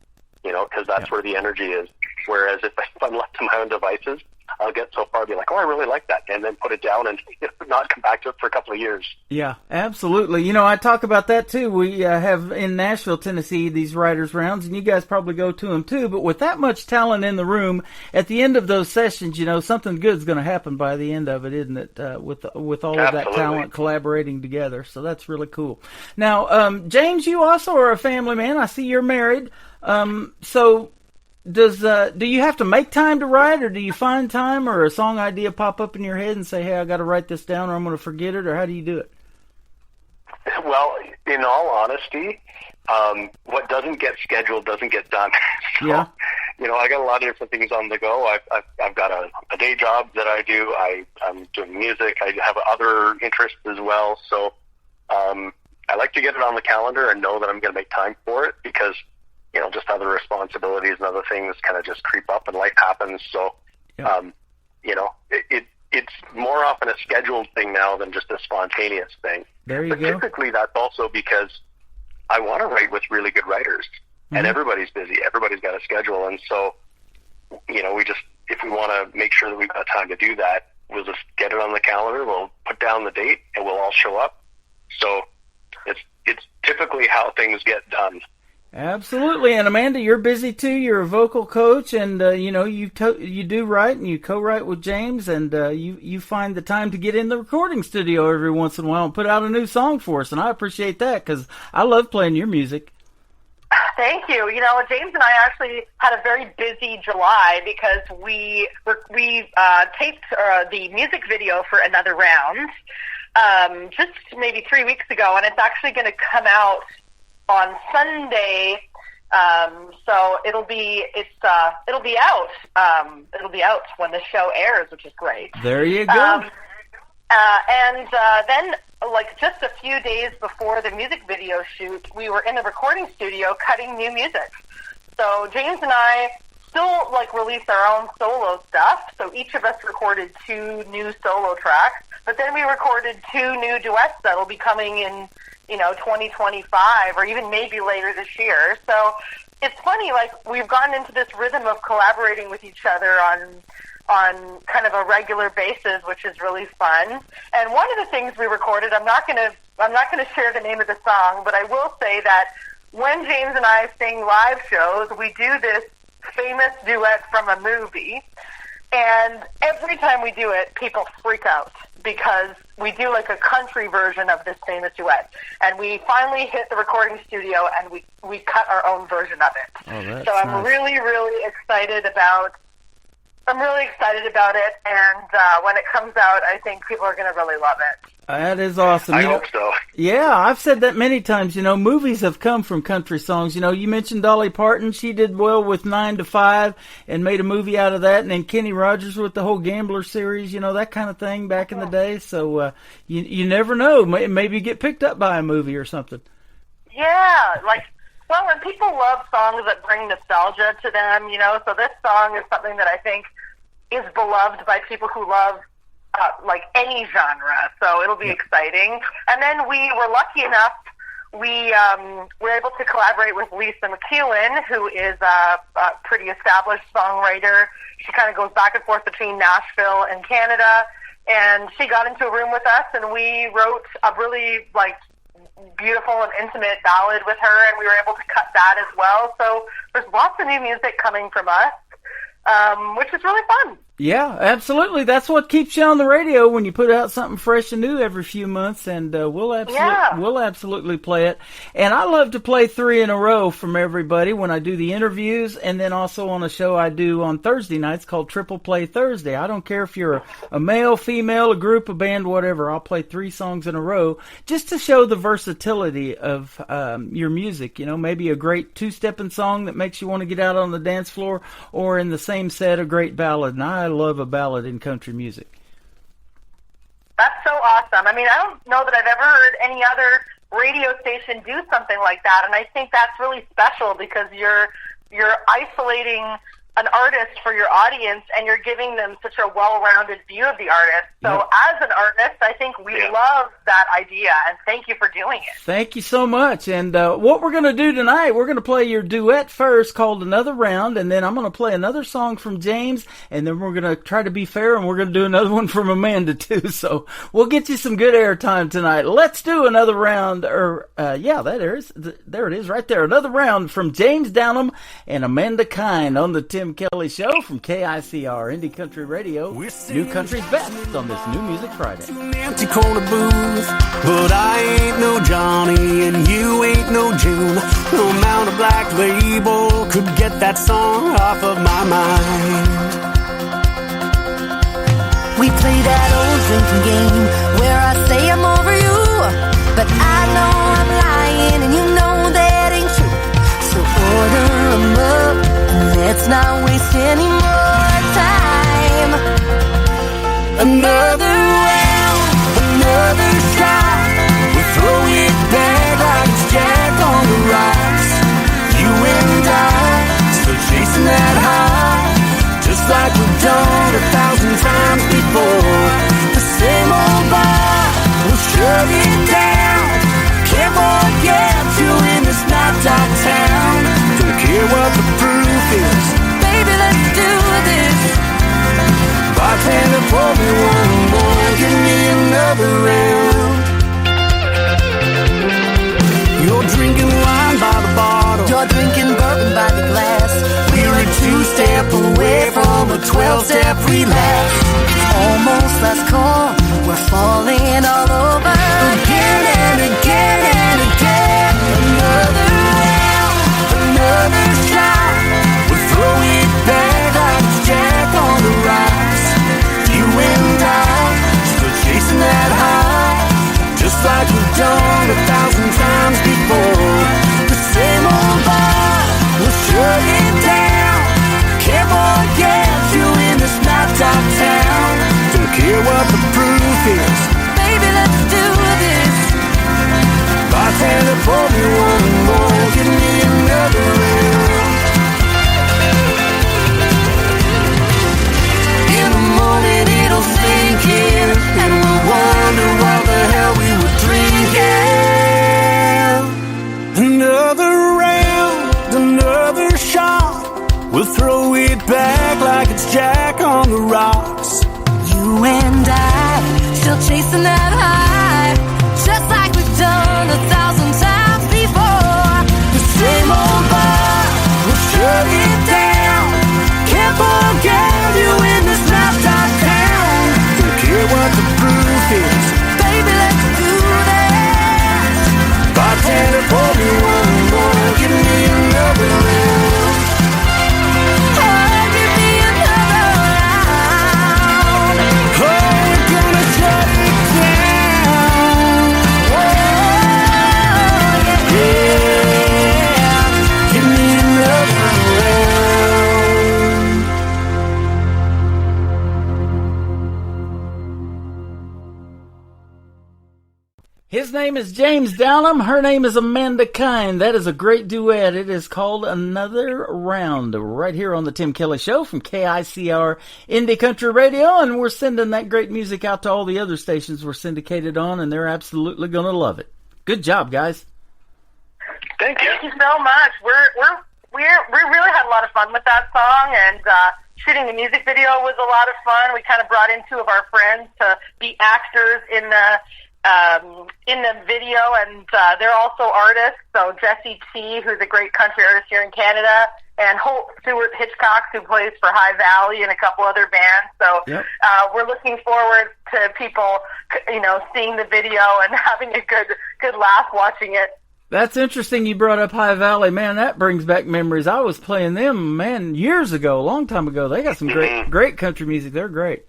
Speaker 10: because that's where the energy is. Whereas if I'm left to my own devices, I'll get so far, be like, oh, I really like that, and then put it down and not come back to it for a couple of years.
Speaker 4: Yeah, absolutely. I talk about that too. We have in Nashville, Tennessee, these writers' rounds, and you guys probably go to them too. But with that much talent in the room, at the end of those sessions, something good's going to happen by the end of it, isn't it? With all of that talent collaborating together, so that's really cool. Now, James, you also are a family man. I see you're married. So. Do you have to make time to write, or do you find time, or a song idea pop up in your head and say, hey, I got to write this down or I'm going to forget it, or how do you do it?
Speaker 10: Well, in all honesty, what doesn't get scheduled doesn't get done. So,
Speaker 4: yeah.
Speaker 10: I got a lot of different things on the go. I've got a day job that I do. I'm doing music. I have other interests as well. So I like to get it on the calendar and know that I'm going to make time for it, because just other responsibilities and other things kind of just creep up and life happens. So, it's more often a scheduled thing now than just a spontaneous thing.
Speaker 4: There you
Speaker 10: but
Speaker 4: go.
Speaker 10: Typically that's also because I want to write with really good writers, and everybody's busy. Everybody's got a schedule. And so, if we want to make sure that we've got time to do that, we'll just get it on the calendar. We'll put down the date and we'll all show up. So it's typically how things get done.
Speaker 4: Absolutely. And Amanda, you're busy too. You're a vocal coach, and you do write, and you co-write with James, and you find the time to get in the recording studio every once in a while and put out a new song for us. And I appreciate that, because I love playing your music.
Speaker 9: Thank you. James and I actually had a very busy July, because we taped the music video for Another Round just maybe 3 weeks ago, and it's actually going to come out on Sunday, so it'll be out. It'll be out when the show airs, which is great.
Speaker 4: There you go.
Speaker 9: And then, just a few days before the music video shoot, we were in the recording studio cutting new music. So James and I still like release our own solo stuff. So each of us recorded 2 new solo tracks, but then we recorded 2 new duets that will be coming in, 2025 or even maybe later this year. So it's funny, like we've gotten into this rhythm of collaborating with each other on kind of a regular basis, which is really fun. And one of the things we recorded, I'm not going to share the name of the song, but I will say that when James and I sing live shows, we do this famous duet from a movie. And every time we do it, people freak out because we do like a country version of this famous duet. And we finally hit the recording studio and we cut our own version of it.
Speaker 4: Oh,
Speaker 9: so I'm
Speaker 4: nice.
Speaker 9: really, really excited about it. And when it comes out, I think people are going to really love it.
Speaker 4: That is awesome.
Speaker 10: I hope so.
Speaker 4: Yeah, I've said that many times. Movies have come from country songs. You mentioned Dolly Parton. She did well with 9 to 5 and made a movie out of that. And then Kenny Rogers with the whole Gambler series, that kind of thing back in the day. So you never know. Maybe you get picked up by a movie or something.
Speaker 9: Yeah, and people love songs that bring nostalgia to them, so this song is something that I think is beloved by people who love any genre, so it'll be exciting. And then we were lucky enough, we were able to collaborate with Lisa McKeown, who is a pretty established songwriter. She kind of goes back and forth between Nashville and Canada, and she got into a room with us, and we wrote a really, beautiful and intimate ballad with her, and we were able to cut that as well. So there's lots of new music coming from us, which is really fun.
Speaker 4: Yeah, absolutely. That's what keeps you on the radio when you put out something fresh and new every few months, and we'll absolutely play it. And I love to play 3 in a row from everybody when I do the interviews, and then also on a show I do on Thursday nights called Triple Play Thursday. I don't care if you're a male, female, a group, a band, whatever. I'll play 3 songs in a row just to show the versatility of your music. Maybe a great 2-stepping song that makes you want to get out on the dance floor, or in the same set, a great ballad. And I love a ballad in country music.
Speaker 9: That's so awesome. I don't know that I've ever heard any other radio station do something like that, and I think that's really special because you're isolating an artist for your audience, and you're giving them such a well-rounded view of the artist. So as an artist, I think we love that idea, and thank you for doing it.
Speaker 4: Thank you so much. And what we're going to do tonight, we're going to play your duet first called Another Round, and then I'm going to play another song from James, and then we're going to try to be fair, and we're going to do another one from Amanda, too. So we'll get you some good airtime tonight. Let's do another round, there it is right there. Another round from James Downham and Amanda Kine on the Tim Kelly Show from KICR Indie Country Radio. New Country's best on this New Music Friday.
Speaker 5: Empty corner booth, but I ain't no Johnny and you ain't no June. No amount of Black Label could get that song off of my mind.
Speaker 3: We play that old drinking game where I say I'm over you, but I know I'm lying and you know that ain't true. So order 'em up and let's not waste any more time.
Speaker 5: Another round, another shot. We'll throw it back like it's Jack on the rocks. You and I, still chasing that high, just like we've done 1,000 times before. The same old bar, we'll shut it down. Can't forget you in this knocked-out town. Don't care what the proof is,
Speaker 3: Baby, let's do this.
Speaker 5: bartender, pour me one more, give me another round. You're drinking wine by the bottle,
Speaker 3: You're drinking bourbon by the glass.
Speaker 5: we're a 2-step away from a 12-step relapse.
Speaker 3: Almost last call, we're falling all over.
Speaker 5: Again and again and again. Another round, another shot. We'll throw it back like it's Jack on the rocks. You and I, still chasing that high, just like we've done 1,000 times before. The same old bar, we'll shut it down. Can't forget you in this knocked-out town. Don't care what the proof is,
Speaker 3: Baby, let's do
Speaker 5: It's Jack on the rocks.
Speaker 3: You and I, still chasing that high, just like we've done 1,000 times before. The same old bar, we'll shut it down. Can't forget you in this laptop town.
Speaker 5: Don't care what the proof is.
Speaker 3: Baby, let's do this.
Speaker 5: Bartender, pour me one more. Give me another round.
Speaker 3: Oh, give me another round.
Speaker 5: Oh, we're gonna shut it down.
Speaker 3: Oh,
Speaker 5: Yeah, give me another round.
Speaker 4: His name is James Downham. Her name is Amanda Kine. That is a great duet. It is called Another Round, right here on the Tim Kelly Show from KICR Indie Country Radio. And we're sending that great music out to all the other stations we're syndicated on, and they're absolutely going to love it. Good job, guys.
Speaker 10: Thank you.
Speaker 9: Thank you so much. We really had a lot of fun with that song, and shooting the music video was a lot of fun. We kind of brought in two of our friends to be actors in the video, and they're also artists. So Jesse T, who's a great country artist here in Canada, and Holt Stewart Hitchcock, who plays for High Valley and a couple other bands. So
Speaker 4: Yep.
Speaker 9: We're looking forward to people, seeing the video and having a good laugh watching it.
Speaker 4: That's interesting you brought up High Valley. Man, that brings back memories. I was playing them, man, years ago, a long time ago. They got some great country music. They're great.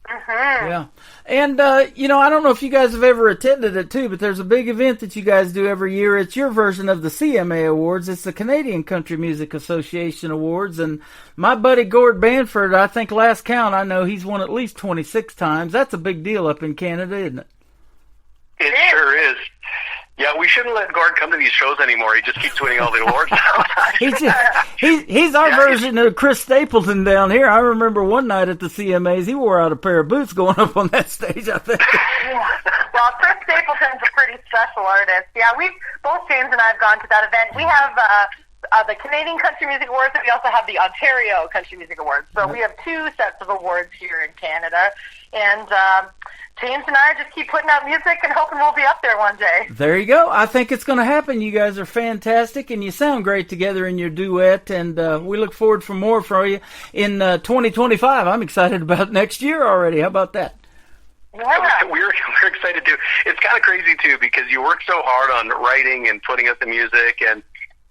Speaker 9: Mm-hmm.
Speaker 4: Yeah. And, I don't know if you guys have ever attended it too, but there's a big event that you guys do every year. It's your version of the CMA Awards. It's the Canadian Country Music Association Awards. And my buddy Gord Banford, I think last count, I know he's won at least 26 times. That's a big deal up in Canada, isn't it?
Speaker 10: It sure is. Yeah, we shouldn't let Gord come to these shows anymore. He just keeps winning all the awards.
Speaker 4: He's our version of Chris Stapleton down here. I remember one night at the CMAs, he wore out a pair of boots going up on that stage, I think.
Speaker 9: Well, Chris Stapleton's a pretty special artist. Yeah, both James and I have gone to that event. We have the Canadian Country Music Awards, and we also have the Ontario Country Music Awards. So we have two sets of awards here in Canada. And James and I just keep putting out music and hoping we'll be up there one day.
Speaker 4: There you go. I think it's going to happen. You guys are fantastic, and you sound great together in your duet, and we look forward for more from you in 2025. I'm excited about next year already. How about that?
Speaker 9: Yeah.
Speaker 10: We're excited too. It's kind of crazy too because you work so hard on writing and putting out the music, and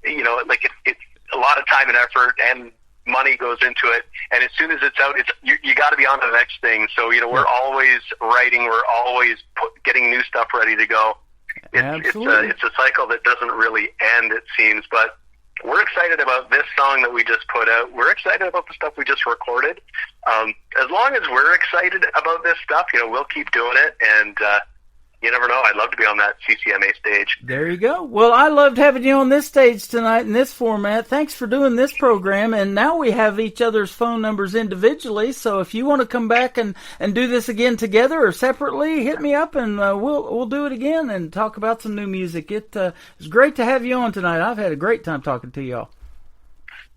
Speaker 10: it's a lot of time and effort and money goes into it. And as soon as it's out, you got to be on to the next thing. So we're always writing, we're always getting new stuff ready to go.
Speaker 4: Absolutely.
Speaker 10: It's a cycle that doesn't really end, it seems. But we're excited about this song that we just put out. We're excited about the stuff we just recorded. As long as we're excited about this stuff, we'll keep doing it. And you never know. I'd love to be on that CCMA stage.
Speaker 4: There you go. Well, I loved having you on this stage tonight in this format. Thanks for doing this program. And now we have each other's phone numbers individually. So if you want to come back and do this again together or separately, hit me up and we'll do it again and talk about some new music. It's great to have you on tonight. I've had a great time talking to y'all.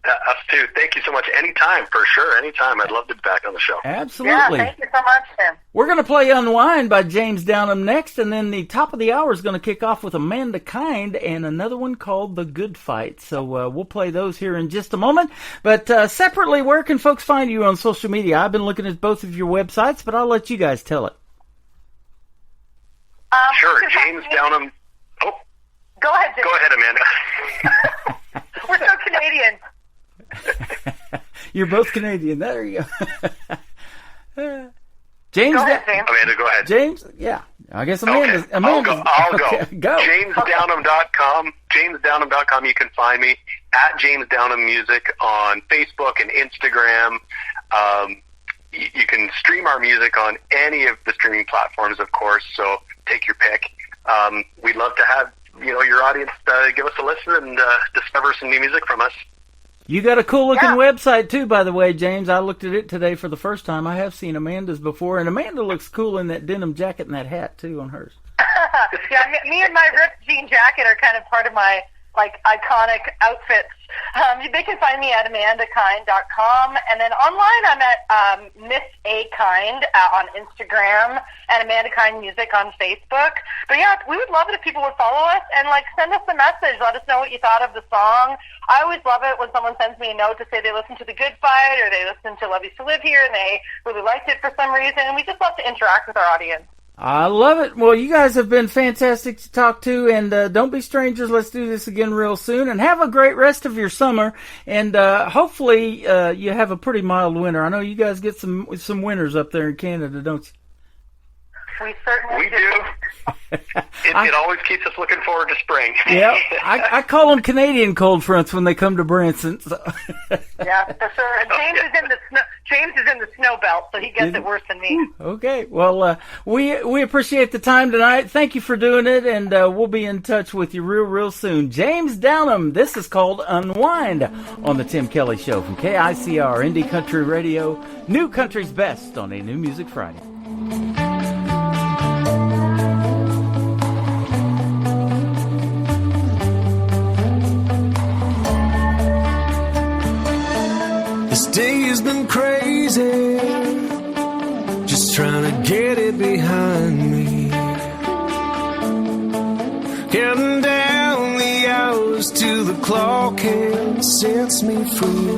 Speaker 10: Us too. Thank you so much. Anytime, for sure. Anytime. I'd love to be back on the show.
Speaker 4: Absolutely.
Speaker 9: Yeah, thank you so much, Tim.
Speaker 4: We're going to play Unwind by James Downham next, and then the top of the hour is going to kick off with Amanda Kine and another one called The Good Fight. So we'll play those here in just a moment. But separately, where can folks find you on social media? I've been looking at both of your websites, but I'll let you guys tell it.
Speaker 10: Sure. James Downham. Oh.
Speaker 9: Go ahead, James.
Speaker 10: Go ahead, Amanda.
Speaker 9: We're so Canadian.
Speaker 4: You're both Canadian. There you go. James.
Speaker 9: Go ahead, James.
Speaker 10: Amanda, go ahead.
Speaker 4: James, yeah. I guess Amanda.
Speaker 10: Okay. I'll go.
Speaker 4: Okay, go.
Speaker 10: JamesDownham.com. JamesDownham.com. You can find me at James Downham Music on Facebook and Instagram. You can stream our music on any of the streaming platforms, of course. So take your pick. We'd love to have your audience give us a listen and discover some new music from us.
Speaker 4: You got a cool-looking website, too, by the way, James. I looked at it today for the first time. I have seen Amanda's before, and Amanda looks cool in that denim jacket and that hat, too, on hers.
Speaker 9: Yeah, me and my ripped jean jacket are kind of part of my like iconic outfits. They can find me at amandakind.com, and then online I'm at Miss A Kind on Instagram and Amanda Kind Music on Facebook. But yeah, we would love it if people would follow us and like send us a message. Let us know what you thought of the song. I always love it when someone sends me a note to say they listened to The Good Fight or they listened to Love Used to Live Here and they really liked it for some reason. And we just love to interact with our audience.
Speaker 4: I love it. Well, you guys have been fantastic to talk to, and don't be strangers. Let's do this again real soon, and have a great rest of your summer, and hopefully you have a pretty mild winter. I know you guys get some winters up there in Canada, don't you?
Speaker 9: We certainly
Speaker 10: do. It always keeps us looking forward to spring.
Speaker 4: Yeah, I call them Canadian cold fronts when they come to Branson. So.
Speaker 9: Yeah, for sure. And James is in the snow belt, so he gets it worse than me.
Speaker 4: Okay. Well, we appreciate the time tonight. Thank you for doing it, and we'll be in touch with you real soon. James Downham, this is called Unwind on the Tim Kelly Show from KICR Indie Country Radio, New Country's Best on a New Music Friday.
Speaker 5: This day has been crazy, just trying to get it behind me. Counting down the hours till the clock hand sets me free.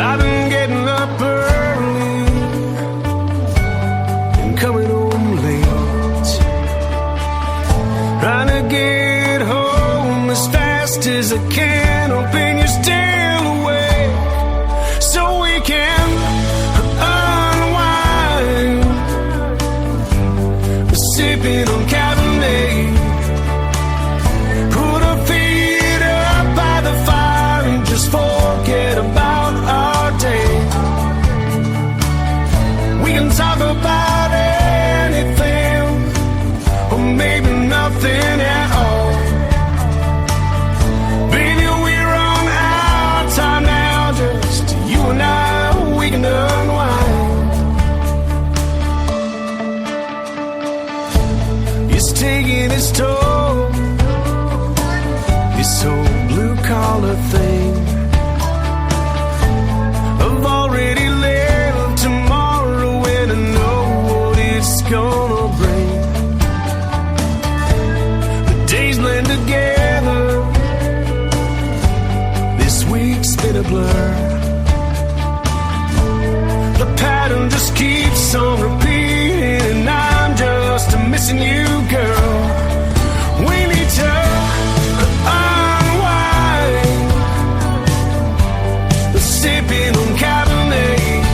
Speaker 5: I've been getting up early and coming home late, trying to get home as fast as I can, hoping you're still awake so we can unwind. We're sipping on Cabernet, put our feet up by the fire and just forget about our day. We can talk about anything, or maybe nothing at all. Baby, we're on our time now, just you and I, we can unwind. It's taking its toll, this whole blue-collar thing. I've already lived tomorrow and I know what it's gonna bring. The days blend together, this week's been a blur. The pattern just keeps on repeating and I'm just missing you, girl. We need to unwind. We're sipping on Cabernet,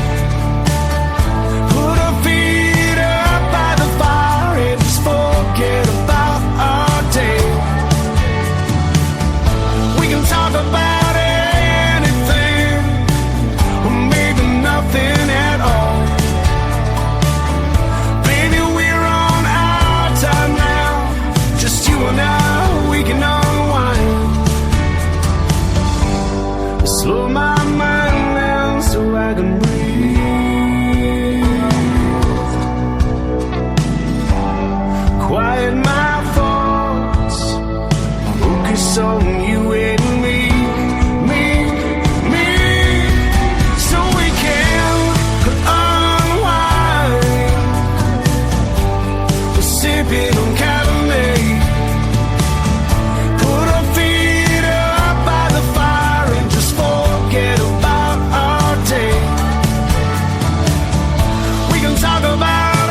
Speaker 5: put our feet up by the fire and just forget about our day. We can talk about anything, or maybe nothing at all. Baby, we're on our time now, just you and I, we can unwind. Slow my mind down so I can breathe. Quiet my thoughts, focus on you and me, so we can unwind. We're sipping on Cabernet, put our feet up by the fire and just forget about our day. We can talk about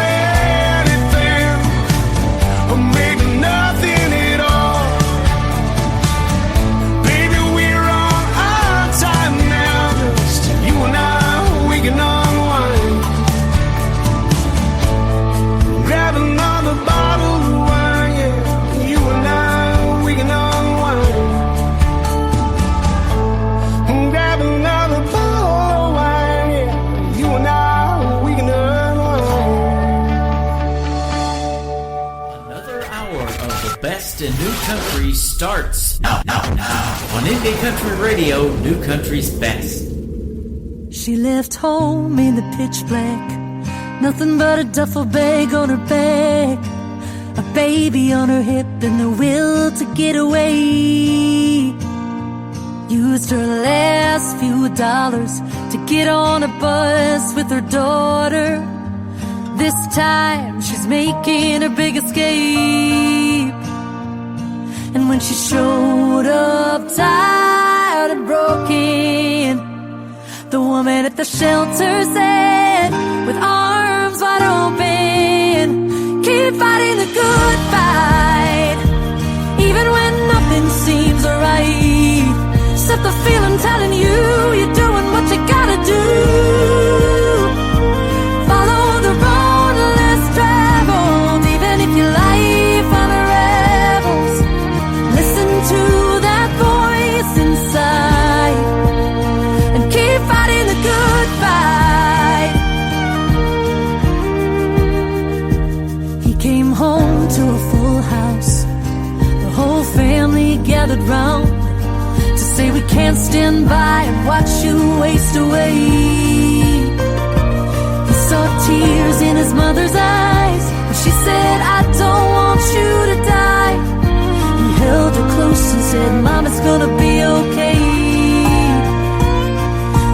Speaker 5: anything, or maybe nothing at all. Baby, we're on our time now, just you and I, we can unwind. Grab another bottle of wine, yeah, you and I, we can unwind. Grab another bottle of wine, yeah, you and I, we can unwind.
Speaker 6: Another hour of the best in new country starts now on Indie Country Radio, New Country's Best.
Speaker 3: She left home in the pitch black, nothing but a duffel bag on her back. a baby on her hip, and the will to get away. Used her last few dollars to get on a bus with her daughter. This time she's making her big escape. And when she showed up tired and broken, the woman at the shelter said, with arms wide open, keep fighting the good fight, even when nothing seems right. Set the feeling telling you you're doing what you gotta do. Follow the road less traveled, even if your life unravels. Listen to that voice inside and keep fighting the good fight. He came home to a full house, the whole family gathered round to say we can't stand by and watch you waste away. He saw tears in his mother's eyes, and she said, I don't want you to die. He held her close and said, Mom, it's gonna be okay.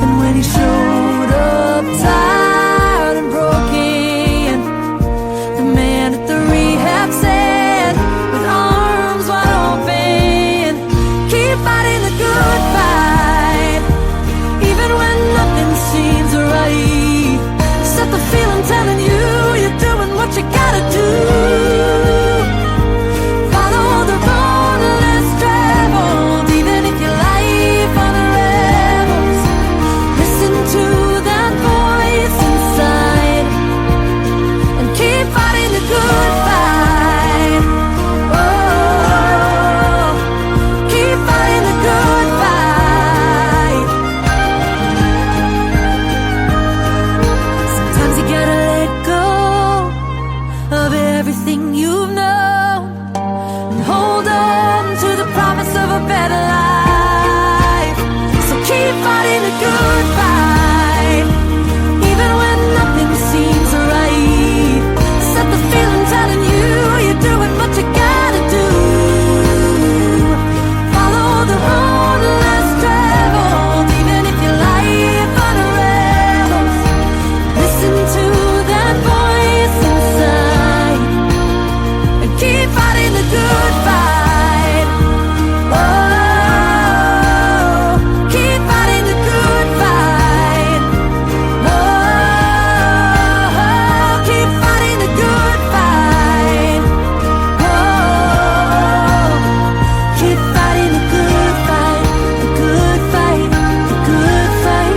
Speaker 3: And when he showed up tired and broken, the man at the rehab said, with arms wide open, keep fighting the good fight, even when nothing seems right. Set the feeling telling you you're doing what you gotta do. Follow the road less traveled, even if your life unravels. Listen to that voice inside and keep fighting the good fight. Oh, keep fighting the good fight. Sometimes you gotta let go of everything you've known and hold on to the promise of a better life. So keep fighting the good fight, even when nothing seems right. Set the feeling telling you you're doing what you gotta do. Follow the road less traveled, even if your life unravels. Listen to that voice inside and keep fighting the good fight. Oh, keep fighting the good fight. Oh, keep fighting the good fight. Oh, keep fighting the good fight, the good fight, the good fight.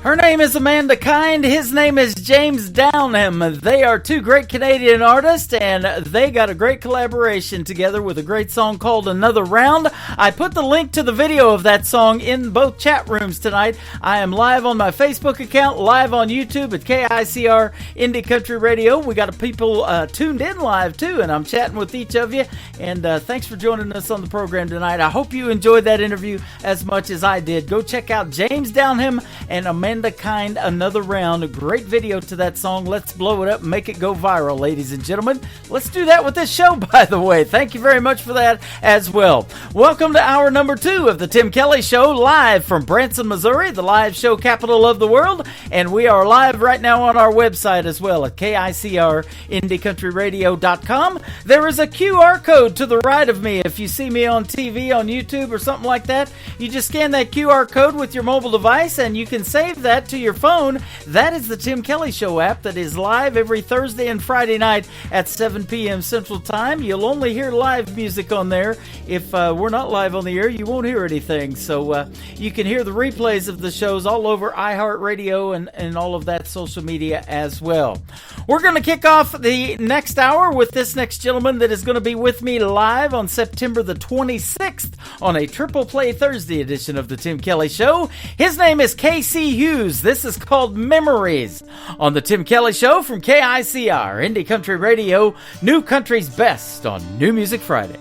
Speaker 4: Her name is Amanda Kind. His name is James Downham. They are two great Canadian artists, and they got a great collaboration together with a great song called Another Round. I put the link to the video of that song in both chat rooms tonight. I am live on my Facebook account, live on YouTube at KICR Indie Country Radio. We got people tuned in live too, and I'm chatting with each of you. And thanks for joining us on the program tonight. I hope you enjoyed that interview as much as I did. Go check out James Downham and Amanda Kind, Another Round. A great video to that song. Let's blow it up and make it go viral, ladies and gentlemen. Let's do that with this show, by the way. Thank you very much for that as well. Welcome to hour number 2 of the Tim Kelly Show, live from Branson, Missouri, the live show capital of the world. And we are live right now on our website as well at KICRIndieCountryRadio.com. There is a QR code to the right of me. If you see me on TV, on YouTube, or something like that, you just scan that QR code with your mobile device and you can save that to your phone. That is the Tim Kelly Show app that is live every Thursday and Friday night at 7 p.m. Central Time. You'll only hear live music on there. If we're not live on the air, you won't hear anything. So you can hear the replays of the shows all over iHeartRadio and all of that social media as well. We're going to kick off the next hour with this next gentleman that is going to be with me live on September the 26th on a Triple Play Thursday edition of the Tim Kelly Show. His name is KC Hughes. This is called Memories on the Tim Kelly Show from KICR Indie Country Radio, New Country's Best on New Music Friday.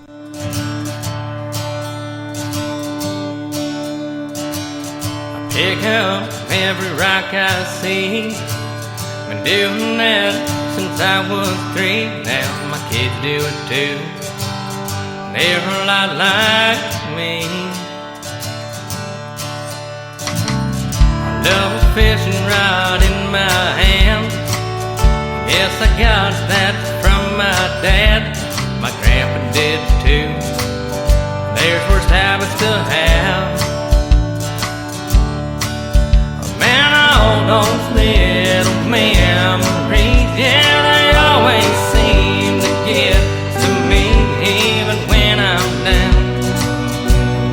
Speaker 11: Pick up every rock I see,
Speaker 8: Been doing that since I was 3. Now my kids do it too. They're a lot like me. I love a fishing rod in my hand. Yes, I got that from my dad. My grandpa did too. There's worse habits to have. Man, all those little memories, yeah, they always seem to get to me. Even when I'm down,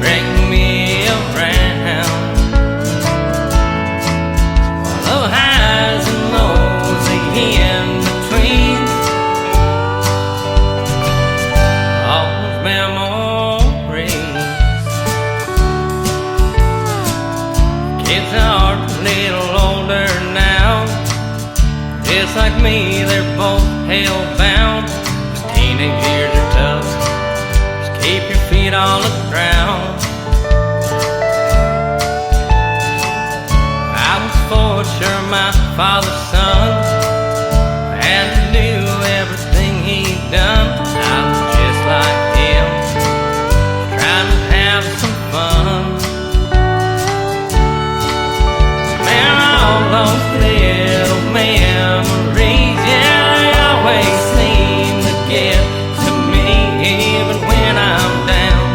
Speaker 8: bring me around. The highs and lows, the in-between, all those memories. Kids are a little older now. Just like me, they're both hell-bound. 'Cause teenage years are tough. Just keep your feet on the ground. I was for sure my father's son. And I knew everything he'd done. I was just like him, trying to have some fun. Man, all those little memories, yeah, they always seem to get to me. Even when I'm down,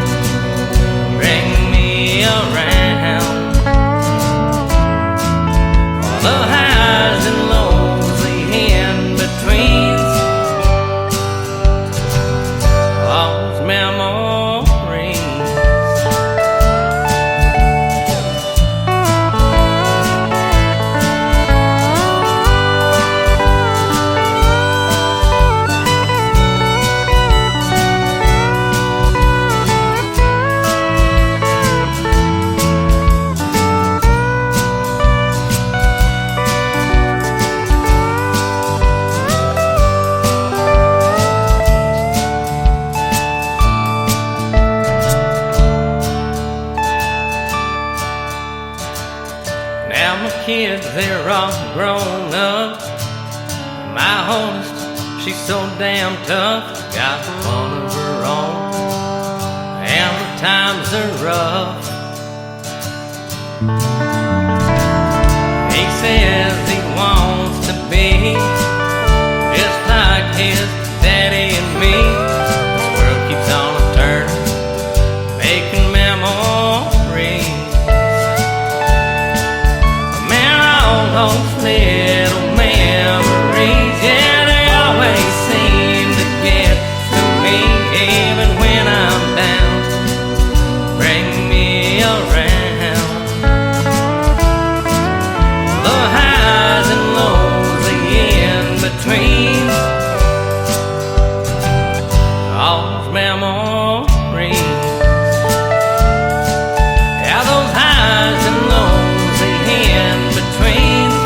Speaker 8: bring me around. All the highs and lows, the in-betweens, all those memories. Now my kids, they're all grown up. My oldest, she's so damn tough. Got one of her own, and the times are rough. He says he wants to be just like his daddy and me. This world keeps on turning, making memories. Man, all those little memories, yeah, they always seem to get to me. Even when I'm down, bring me around. The highs and lows, the in-betweens, all those memories. Yeah, those highs and lows, the in-betweens,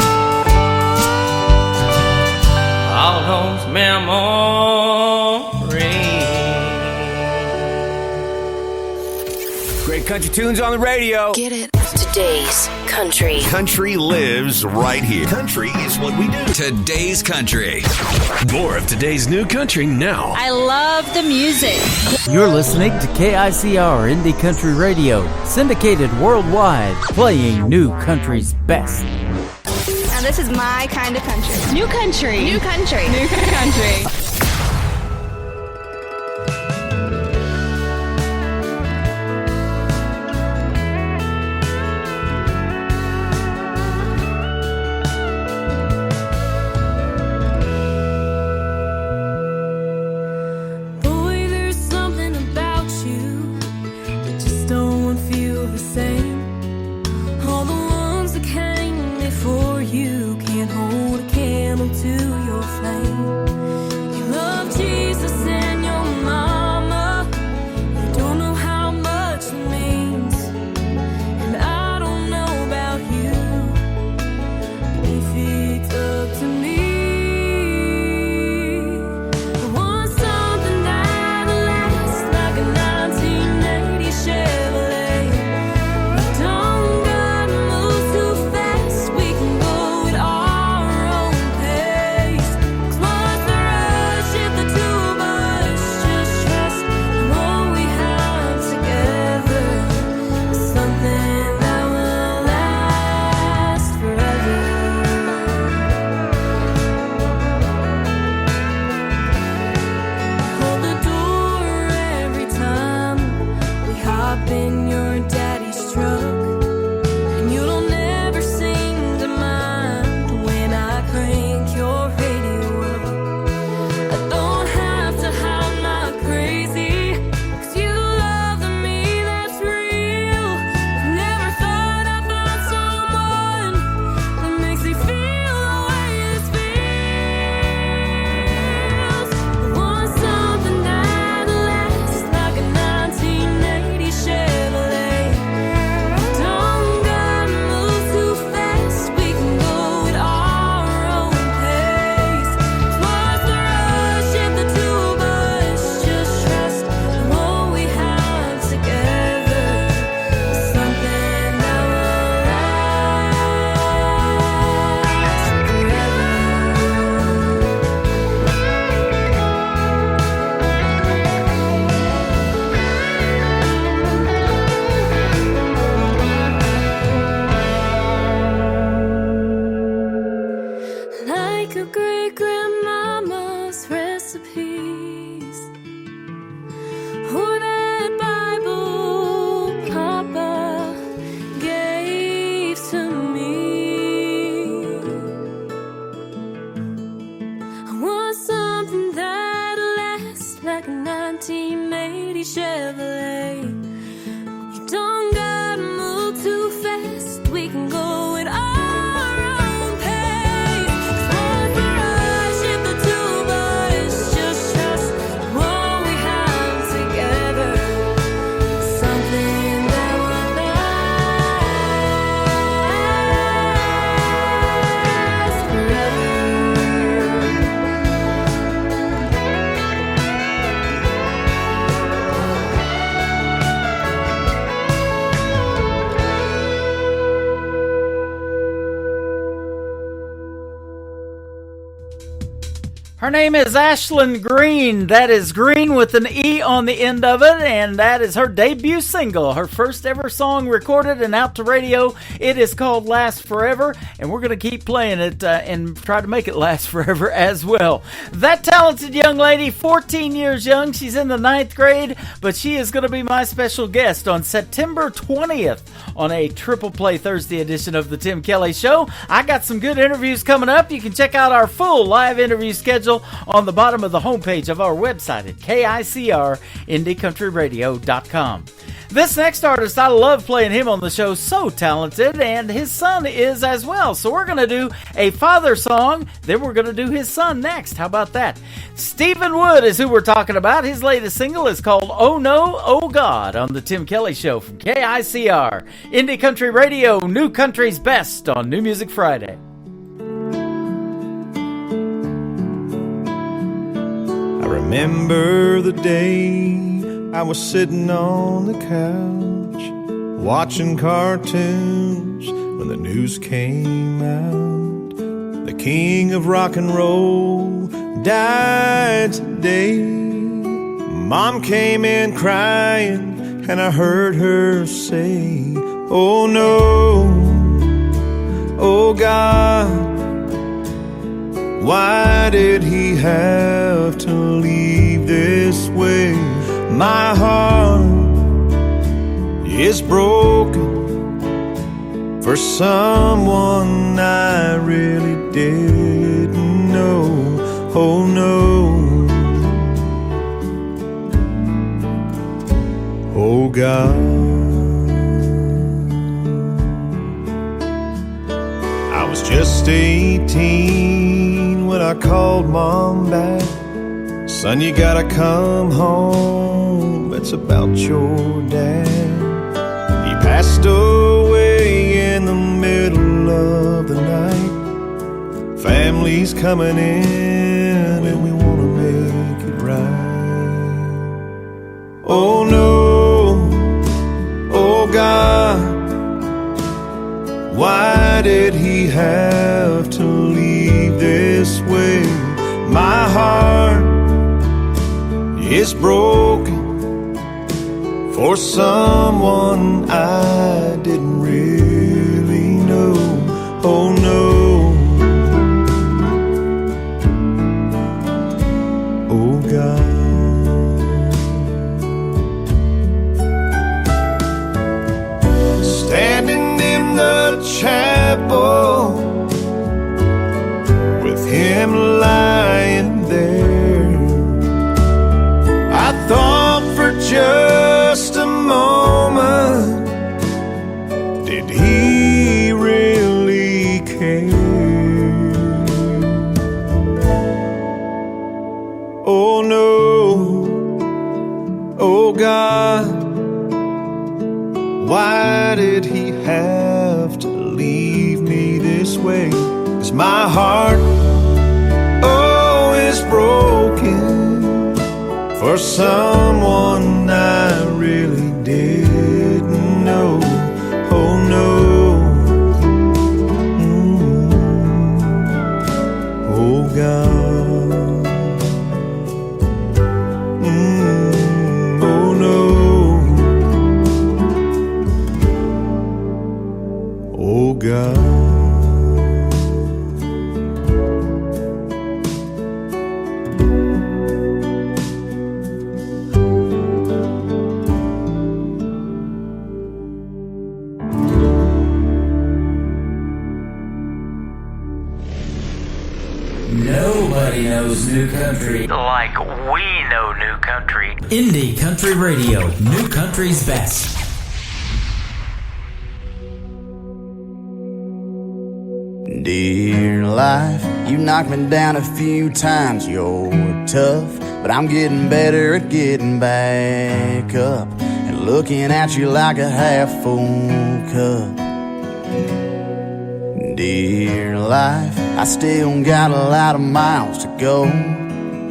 Speaker 8: all those memories.
Speaker 11: Great country tunes on the radio.
Speaker 12: Get it? Today's country.
Speaker 13: Country lives right here. Country is what we do.
Speaker 14: Today's country.
Speaker 13: More of today's new country now.
Speaker 15: I love the music.
Speaker 4: You're listening to KICR Indie Country Radio, syndicated worldwide, playing new country's best.
Speaker 15: Now this is my kind of country. New country. New country. New country.
Speaker 1: Boy, there's something about you that just don't feel the same. All the ones that came before you can't hold a candle to your flame. You
Speaker 14: pretty Chevrolet. You don't gotta move too fast. We can go at our own pace. 'Cause one's the rush if the two of us just trust what we have together. Something that will last forever.
Speaker 4: Her name is Ashlyn Green. That is Green with an E on the end of it, and that is her debut single, her first ever song recorded and out to radio. It is called Last Forever, and we're going to keep playing it and try to make it last forever as well. That talented young lady, 14 years young, she's in the 9th grade, but she is going to be my special guest on September 20th on a Triple Play Thursday edition of The Tim Kelly Show. I got some good interviews coming up. You can check out our full live interview schedule on the bottom of the homepage of our website at KICRIndieCountryRadio.com. This next artist, I love playing him on the show, so talented, and his son is as well. So we're going to do a father song, then we're going to do his son next. How about that? Stephen Wood is who we're talking about. His latest single is called Oh No, Oh God on The Tim Kelly Show from KICR. Indie Country Radio, New Country's Best on New Music Friday.
Speaker 5: I remember the day I was sitting on the couch watching cartoons when the news came out. The king of rock and roll died today. Mom came in crying and I heard her say, oh no, oh God, why did he have to leave this way? My heart is broken for someone I really didn't know. Oh no, oh God. I was just 18 when I called Mom back. Son, you gotta come home, it's about your dad. He passed away in the middle of the night. Family's coming in and we wanna make it right. Oh no, oh God, why did he have to leave this way? My heart is broken for someone I didn't really know. Oh no, oh God. Standing in the chapel with him lying there, I thought for just a moment, did he really care? Oh no, oh God, why did he have to leave me this way? 'Cause my heart, oh, is broken for someone I really didn't know. Oh no, oh God, oh no, oh God.
Speaker 6: No country
Speaker 16: like we know new country.
Speaker 6: Indie Country Radio, New Country's best.
Speaker 17: Dear life, you knocked me down a few times, you're tough, but I'm getting better at getting back up and looking at you like a half-full cup. Dear life, I still got a lot of miles to go,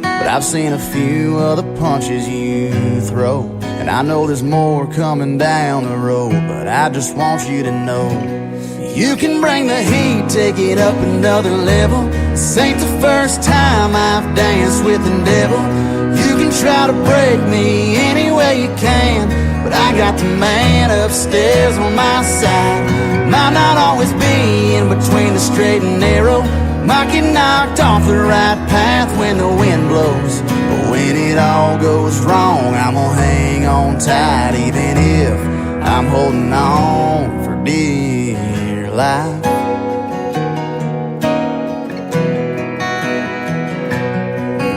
Speaker 17: but I've seen a few of the punches you throw, and I know there's more coming down the road, but I just want you to know you can bring the heat, take it up another level. This ain't the first time I've danced with the devil. You can try to break me any way you can, but I got the man upstairs on my side. Might not always be in between the straight and narrow, might get knocked off the right path when the wind blows, but when it all goes wrong, I'm gonna hang on tight, even if I'm holding on for dear life.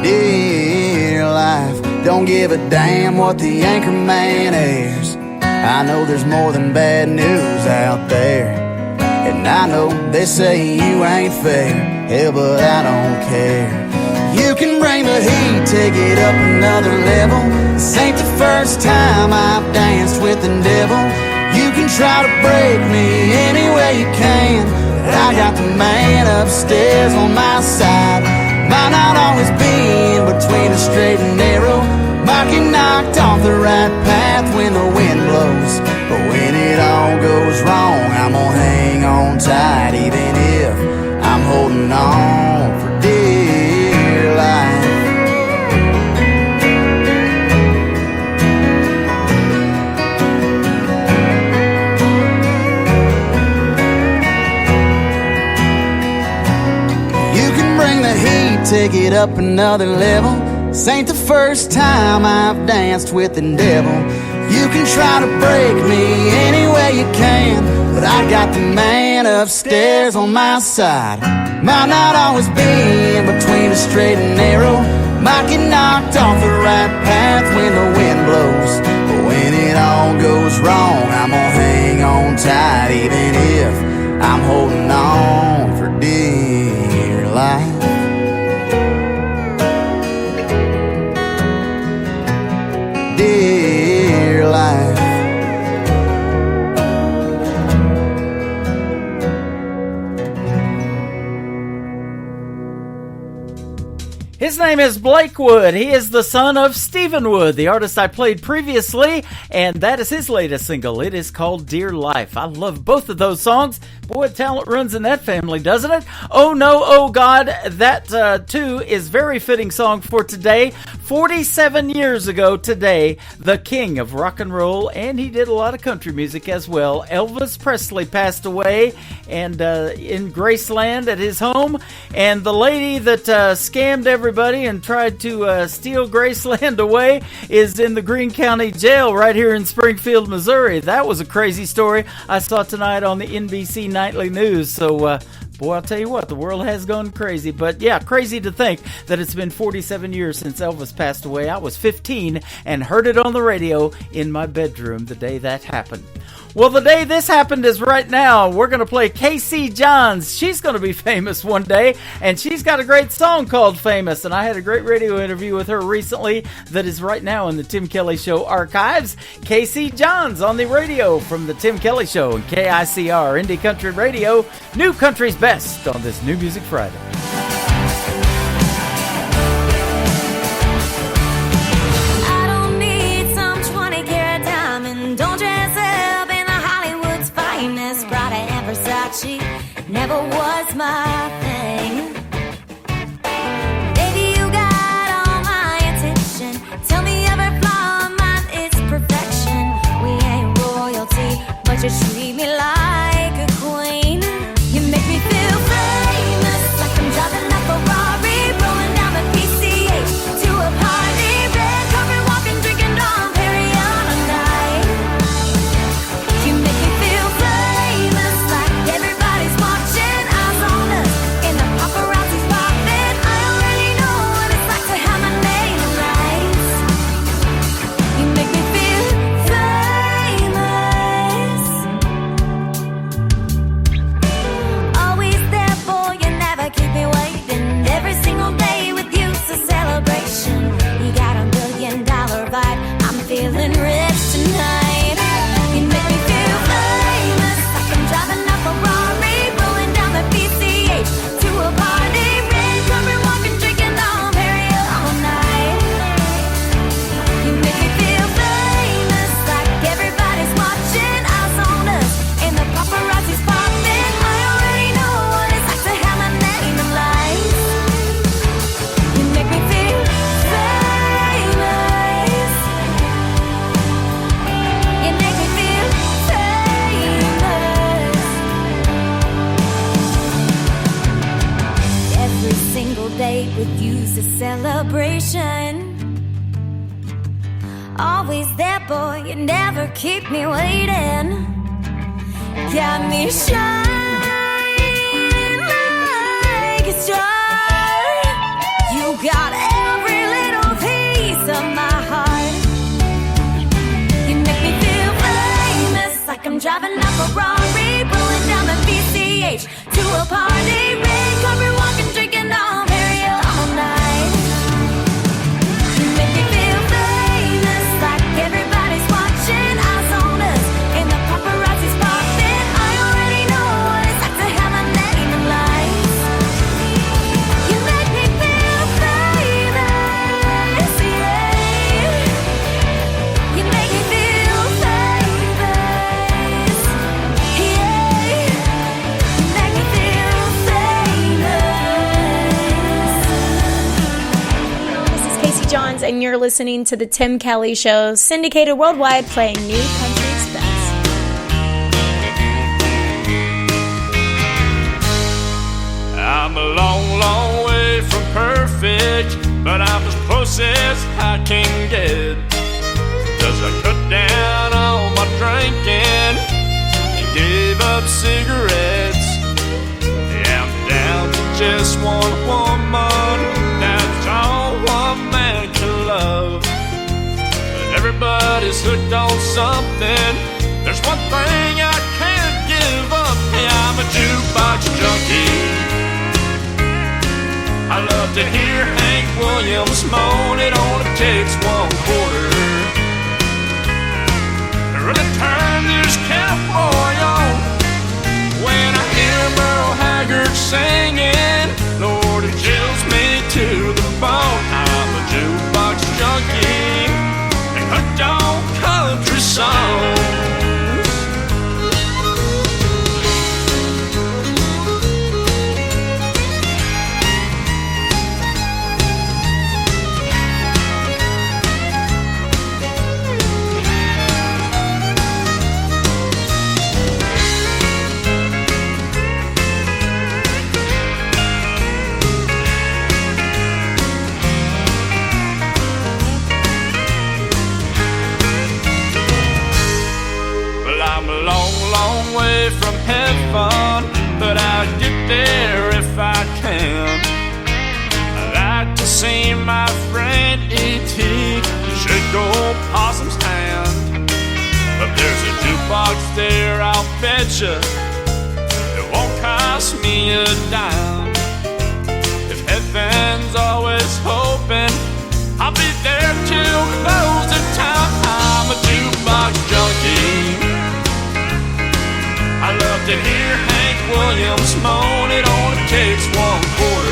Speaker 17: Dear life, don't give a damn what the anchor man airs. I know there's more than bad news out there, and I know they say you ain't fair. Hell, but I don't care. You can bring the heat, take it up another level. This ain't the first time I've danced with the devil. You can try to break me any way you can, but I got the man upstairs on my side. Might not always be in between the straight and narrow, might get knocked off the right path when the wind blows, but when it all goes wrong, I'm gonna hang on tight, even if I'm holding on for dear life. Take it up another level. This ain't the first time I've danced with the devil. You can try to break me any way you can, but I got the man upstairs on my side. Might not always be in between the straight and narrow, might get knocked off the right path when the wind blows, but when it all goes wrong, I'm gonna hang on tight, even if I'm holding on for dear life. Dear life.
Speaker 4: His name is Blake Wood. He is the son of Stephen Wood, the artist I played previously, and that is his latest single. It is called Dear Life. I love both of those songs. Boy, talent runs in that family, doesn't it? Oh No, Oh God, that too is very fitting song for today. 47 years ago today, the king of rock and roll, and he did a lot of country music as well, Elvis Presley passed away, and in Graceland at his home, and the lady that scammed everybody and tried to steal Graceland away is in the Greene County Jail right here in Springfield, Missouri. That was a crazy story I saw tonight on the NBC Nightly News. So, boy, I'll tell you what, the world has gone crazy. But yeah, crazy to think that it's been 47 years since Elvis passed away. I was 15 and heard it on the radio in my bedroom the day that happened. Well, the day this happened is right now. We're going to play Casey Johns. She's going to be famous one day, and she's got a great song called Famous, and I had a great radio interview with her recently that is right now in the Tim Kelly Show archives. Casey Johns on the radio from the Tim Kelly Show and KICR, Indie Country Radio, New Country's Best on this New Music Friday.
Speaker 14: Never was my thing. Baby, you got all my attention. Tell me every flaw of mine is perfection. We ain't royalty, but you treat me like a queen. You make me feel famous, like I'm
Speaker 3: always there, boy, you never keep me waiting. Got me shining like a star. You got every little piece of my heart. You make me feel famous, like I'm driving up a Ferrari, pulling down the VCH to a party. Red carpet walking, drinking all very all night. You make me feel famous, like everybody's watching, eyes on us, and the paparazzi's popping. I already know what it's like to have my name in lights. You make me feel famous, yeah. You make me feel famous, yeah. You make me feel famous.
Speaker 18: This is Casey Johns, and you're listening to The Tim Kelly Show, syndicated worldwide, playing new country's best.
Speaker 5: I'm a long, long way from perfect, but I'm as close as I can get. 'Cause I cut down all my drinking and gave up cigarettes. Yeah, I'm down to just one woman, that's all one man can love. But everybody's hooked on something, there's one thing I can't give up. Hey, I'm a jukebox junkie. I love to hear Hank Williams moan, it only takes 1/4. To really turn this cowboy on. When I hear Merle Haggard singing, Lord, it chills me to the bone. I'm a jukebox junkie and hooked on country songs. Well, I'm a long, long way from heaven, but I'll get there if I can. I'd like to see my friend E.T. should go possum's hand. But there's a jukebox there, I'll bet you it won't cost me a dime. If heaven's always hoping, I'll be there till closing time. I'm a jukebox junkie. I love to hear Hank Williams moan, it only takes 1/4.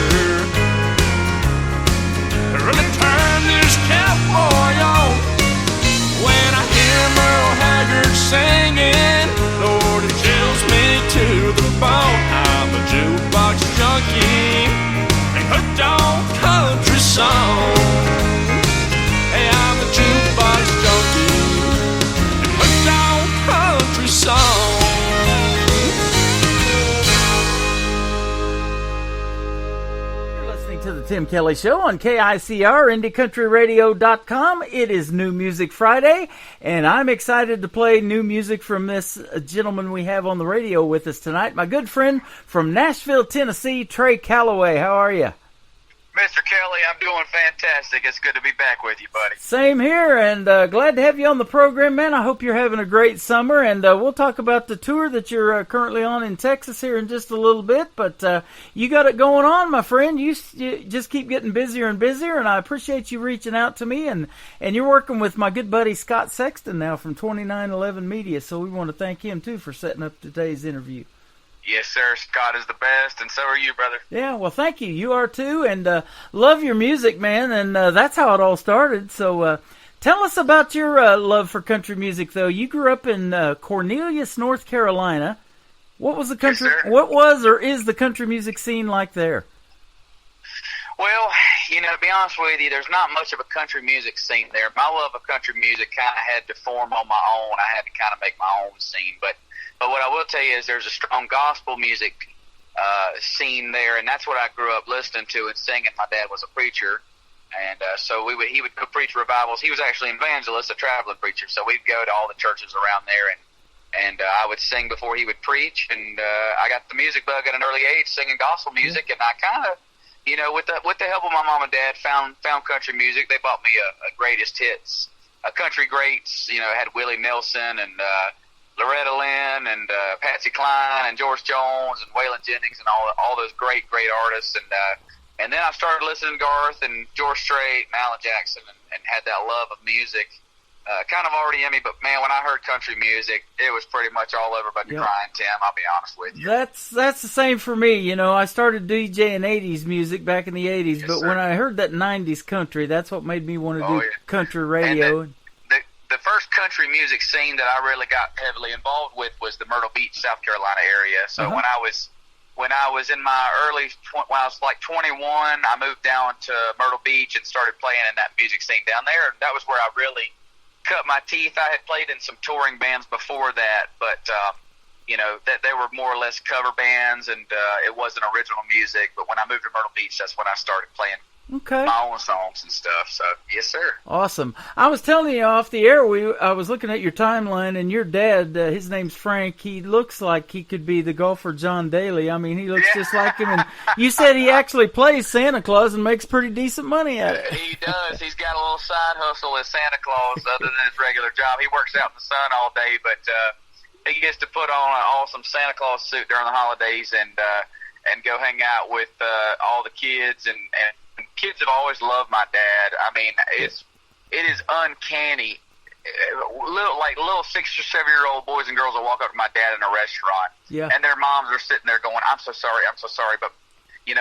Speaker 5: To really turn this cowboy on. When I hear Merle Haggard singing, Lord, it chills me to the bone. I'm a jukebox junkie and hooked on country songs. Hey, I'm a jukebox junkie and hooked on country songs.
Speaker 4: You're listening to the Tim Kelly Show on KICR, IndieCountryRadio.com. It is New Music Friday, and I'm excited to play new music from this gentleman we have on the radio with us tonight, my good friend from Nashville, Tennessee, Trey Calloway. How are you?
Speaker 19: Mr. Kelly, I'm doing fantastic. It's good to be back with you, buddy.
Speaker 4: Same here, and glad to have you on the program, man. I hope you're having a great summer, and we'll talk about the tour that you're currently on in Texas here in just a little bit, but you got it going on, my friend. You just keep getting busier and busier, and I appreciate you reaching out to me, and you're working with my good buddy Scott Sexton now from 2911 Media, so we want to thank him, too, for setting up today's interview.
Speaker 19: Yes, sir. Scott is the best, and so are you, brother.
Speaker 4: Yeah, well, thank you. You are too, and love your music, man, and that's how it all started. So tell us about your love for country music, though. You grew up in Cornelius, North Carolina. What was the country?
Speaker 19: Yes, sir.
Speaker 4: What was or is the country music scene like there?
Speaker 19: Well, to be honest with you, there's not much of a country music scene there. My love of country music kind of had to form on my own. I had to kind of make my own scene, But what I will tell you is there's a strong gospel music scene there, and that's what I grew up listening to and singing. My dad was a preacher, And so he would go preach revivals. He was actually an evangelist, a traveling preacher. So we'd go to all the churches around there, and I would sing before he would preach. And I got the music bug at an early age, singing gospel music. And I kind of, with the help of my mom and dad, found country music. They bought me a greatest hits, a country greats. It had Willie Nelson and Loretta Lynn and Patsy Cline and George Jones and Waylon Jennings and all those great artists. And then I started listening to Garth and George Strait and Alan Jackson and had that love of music kind of already in me. But, man, when I heard country music, it was pretty much all over but the crying, Tim. I'll be honest with you.
Speaker 4: That's the same for me. I started DJing 80s music back in the 80s, yes, but sir. When I heard that 90s country, that's what made me want to do country radio.
Speaker 19: And the first country music scene that I really got heavily involved with was the Myrtle Beach, South Carolina area. So when I was in my when I was like 21, I moved down to Myrtle Beach and started playing in that music scene down there. And that was where I really cut my teeth. I had played in some touring bands before that, but that they were more or less cover bands, and it wasn't original music. But when I moved to Myrtle Beach, that's when I started playing my own songs and stuff. So yes, sir.
Speaker 4: Awesome. I was telling you off the air, I was looking at your timeline, and your dad, his name's Frank. He looks like he could be the golfer John Daly. I mean, he looks just like him. And you said he actually plays Santa Claus and makes pretty decent money at it.
Speaker 19: He does. He's got a little side hustle as Santa Claus other than his regular job. He works out in the sun all day, but he gets to put on an awesome Santa Claus suit during the holidays and go hang out with all the kids and kids have always loved my dad. I mean, it is uncanny. Little 6 or 7 year old boys and girls will walk up to my dad in a restaurant, and their moms are sitting there going, "I'm so sorry, but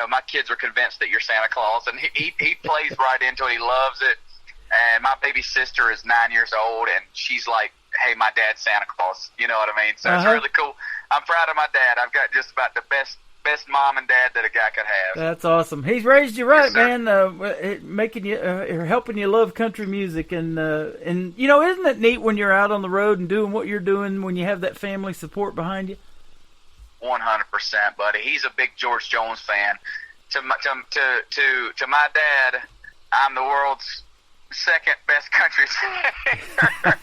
Speaker 19: my kids are convinced that you're Santa Claus," and he plays right into it. He loves it. And my baby sister is 9 years old, and she's like, "Hey, my dad's Santa Claus." You know what I mean? So it's really cool. I'm proud of my dad. I've got just about the best mom and dad that a guy could have.
Speaker 4: That's awesome. He's raised you right, man. Making you, helping you love country music, and isn't it neat when you're out on the road and doing what you're doing when you have that family support behind you?
Speaker 19: 100%, buddy. He's a big George Jones fan. To my dad, I'm the world's second best country singer.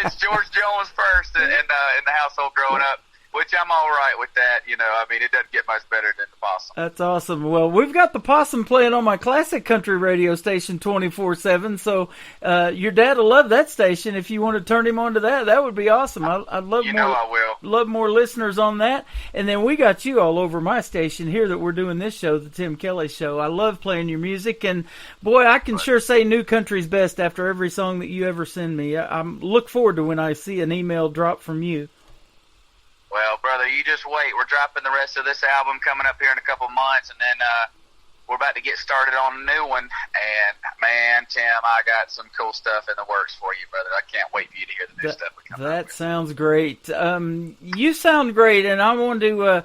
Speaker 19: It's George Jones first in the household growing up. Which I'm all right with that, I mean, it doesn't get much better than the Possum.
Speaker 4: That's awesome. Well, we've got the Possum playing on my classic country radio station 24/7, so your dad will love that station. If you want to turn him on to that would be awesome. I'd love love more listeners on that. And then we got you all over my station here that we're doing this show, the Tim Kelly Show. I love playing your music, and boy, I can sure say New Country's best after every song that you ever send me. I look forward to when I see an email drop from you.
Speaker 19: Well, brother, you just wait. We're dropping the rest of this album coming up here in a couple of months, and then we're about to get started on a new one. And, man, Tim, I got some cool stuff in the works for you, brother. I can't wait for you to hear the new stuff we come up with.
Speaker 4: That sounds great. You sound great, and I want to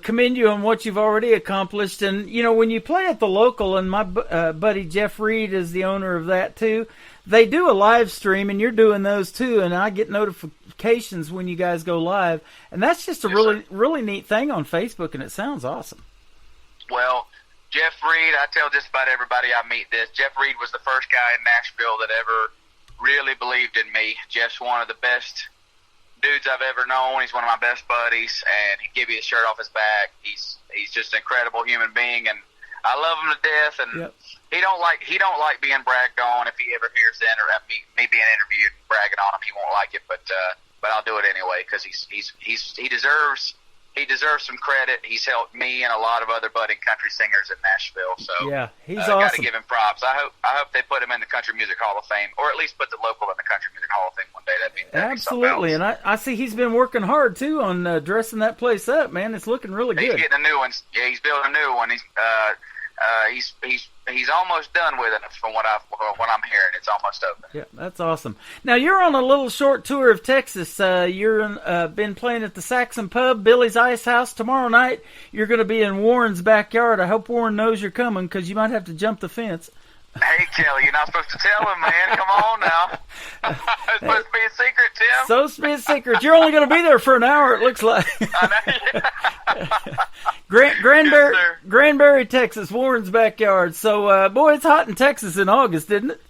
Speaker 4: commend you on what you've already accomplished. And, when you play at the local, and my buddy Jeff Reed is the owner of that, too, they do a live stream, and you're doing those, too, and I get notifications when you guys go live, and that's just a really neat thing on Facebook, and it sounds awesome.
Speaker 19: Well, Jeff Reed, I tell just about everybody I meet this. Jeff Reed was the first guy in Nashville that ever really believed in me. Jeff's one of the best dudes I've ever known. He's one of my best buddies, and he'd give you his shirt off his back. He's just an incredible human being, and I love him to death. And he don't like being bragged on. If he ever hears me being interviewed and bragging on him, he won't like it. But I'll do it anyway because he deserves some credit. He's helped me and a lot of other budding country singers in Nashville. So
Speaker 4: yeah, he's awesome.
Speaker 19: Got to give him props. I hope they put him in the Country Music Hall of Fame, or at least put the local in the Country Music Hall of Fame one day. That'd be
Speaker 4: absolutely. And I see he's been working hard too on dressing that place up. Man, it's looking really good.
Speaker 19: He's getting a new one. Yeah, he's building a new one. He's almost done with it from what I'm hearing. It's almost open.
Speaker 4: Yeah, that's awesome. Now you're on a little short tour of Texas. You're been playing at the Saxon Pub, Billy's Ice House. Tomorrow night you're going to be in Warren's backyard. I hope Warren knows you're coming because you might have to jump the fence.
Speaker 19: Hey, Kelly, you're not supposed to tell him, man. Come on now. It's supposed to be a secret, Tim.
Speaker 4: So it's supposed to be a secret. You're only going to be there for an hour, it looks like.
Speaker 19: I know.
Speaker 4: Granbury, Texas, Warren's backyard. So, boy, it's hot in Texas in August, isn't it?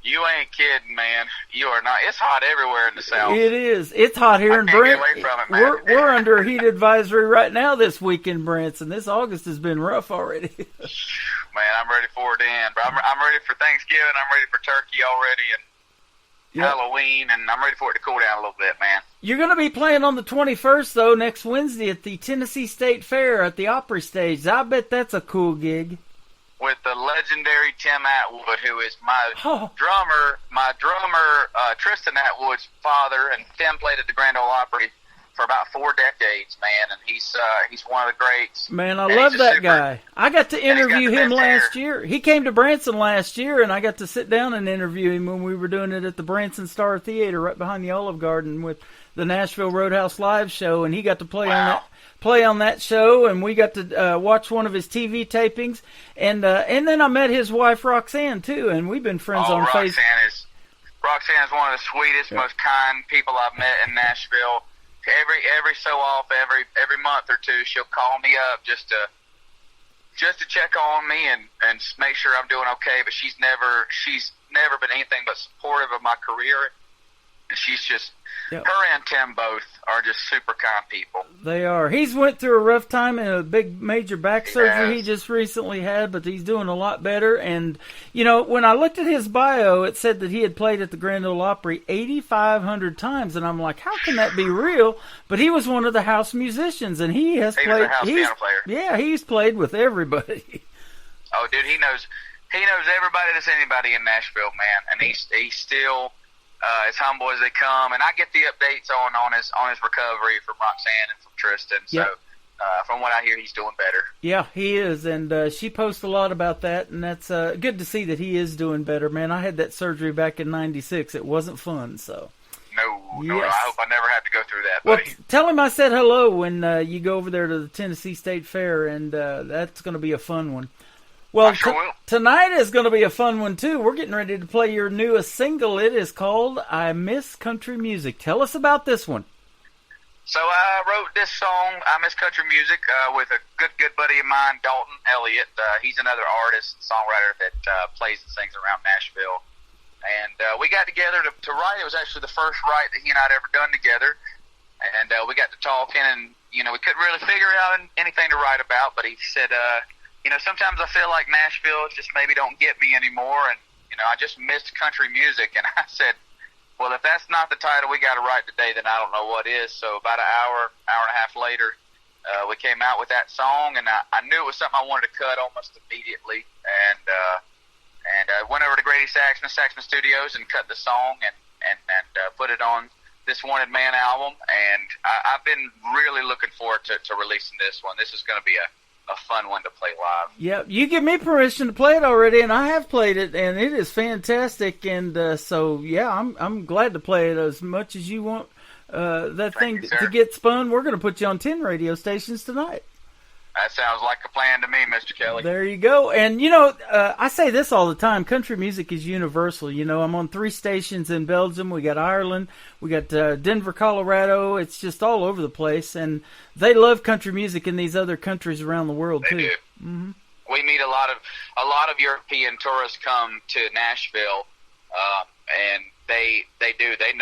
Speaker 19: You ain't kidding, man. You are not. It's hot everywhere in the South.
Speaker 4: It is. It's hot here in Branson.
Speaker 19: Get away from it, man.
Speaker 4: We're under a heat advisory right now this week in Branson. This August has been rough already.
Speaker 19: Man, I'm ready for it to end. But I'm ready for Thanksgiving. I'm ready for turkey already and Halloween, and I'm ready for it to cool down a little bit, man.
Speaker 4: You're going to be playing on the 21st, though, next Wednesday at the Tennessee State Fair at the Opry Stage. I bet that's a cool gig.
Speaker 19: With the legendary Tim Atwood, who is my drummer, Tristan Atwood's father, and Tim played at the Grand Ole Opry for about 4 decades, man, and he's one of the greats.
Speaker 4: Man, I love that guy. I got to interview him last year. He came to Branson last year, and I got to sit down and interview him when we were doing it at the Branson Star Theater right behind the Olive Garden with the Nashville Roadhouse Live show, and he got to play on that show, and we got to watch one of his TV tapings, and then I met his wife Roxanne too, and we've been friends on Facebook.
Speaker 19: Roxanne is one of the sweetest, most kind people I've met in Nashville. Every so often, every month or two, she'll call me up just to check on me and make sure I'm doing okay. But she's never been anything but supportive of my career. And she's just, her and Tim both are just super kind people.
Speaker 4: They are. He's went through a rough time and a big major back surgery he just recently had, but he's doing a lot better. And, you know, when I looked at his bio, it said that he had played at the Grand Ole Opry 8,500 times. And I'm like, how can that be real? But he was one of the house musicians, and he has played.
Speaker 19: He's a house piano player.
Speaker 4: Yeah, he's played with everybody.
Speaker 19: Oh, dude, he knows everybody that's anybody in Nashville, man. And he's still as humble as they come, and I get the updates on his recovery from Roxanne and from Tristan. So, from what I hear, he's doing better. Yeah, he is, and she posts a lot about that, and that's good to see that he is doing better. Man, I had that surgery back in '96. It wasn't fun, so. No, I hope I never have to go through that, buddy. Well, tell him I said hello when you go over there to the Tennessee State Fair, and that's going to be a fun one. Well, tonight is going to be a fun one, too. We're getting ready to play your newest single. It is called I Miss Country Music. Tell us about this one. So I wrote this song, I Miss Country Music, with a good buddy of mine, Dalton Elliott. He's another artist, songwriter that plays and sings around Nashville. And we got together to write. It was actually the first write that he and I had ever done together. And we got to talking, and, we couldn't really figure out anything to write about, but he said, sometimes I feel like Nashville just maybe don't get me anymore, and, I just missed country music. And I said, well, if that's not the title we got to write today, then I don't know what is. So about an hour and a half later, we came out with that song, and I knew it was something I wanted to cut almost immediately. And I went over to Grady Saxman Studios and cut the song and put it on this Wanted Man album. And I've been really looking forward to releasing this one. This is going to be a fun one to play live. Yeah, you give me permission to play it already, and I have played it, and it is fantastic. And so, yeah, I'm glad to play it as much as you want that thing to get spun. We're going to put you on 10 radio stations tonight. That sounds like a plan to me, Mr. Kelly. There you go. And, I say this all the time. Country music is universal. I'm on 3 stations in Belgium. We got Ireland. We got Denver, Colorado. It's just all over the place. And they love country music in these other countries around the world, too. They do. Mm-hmm. We meet a lot of European tourists come to Nashville, and they do. They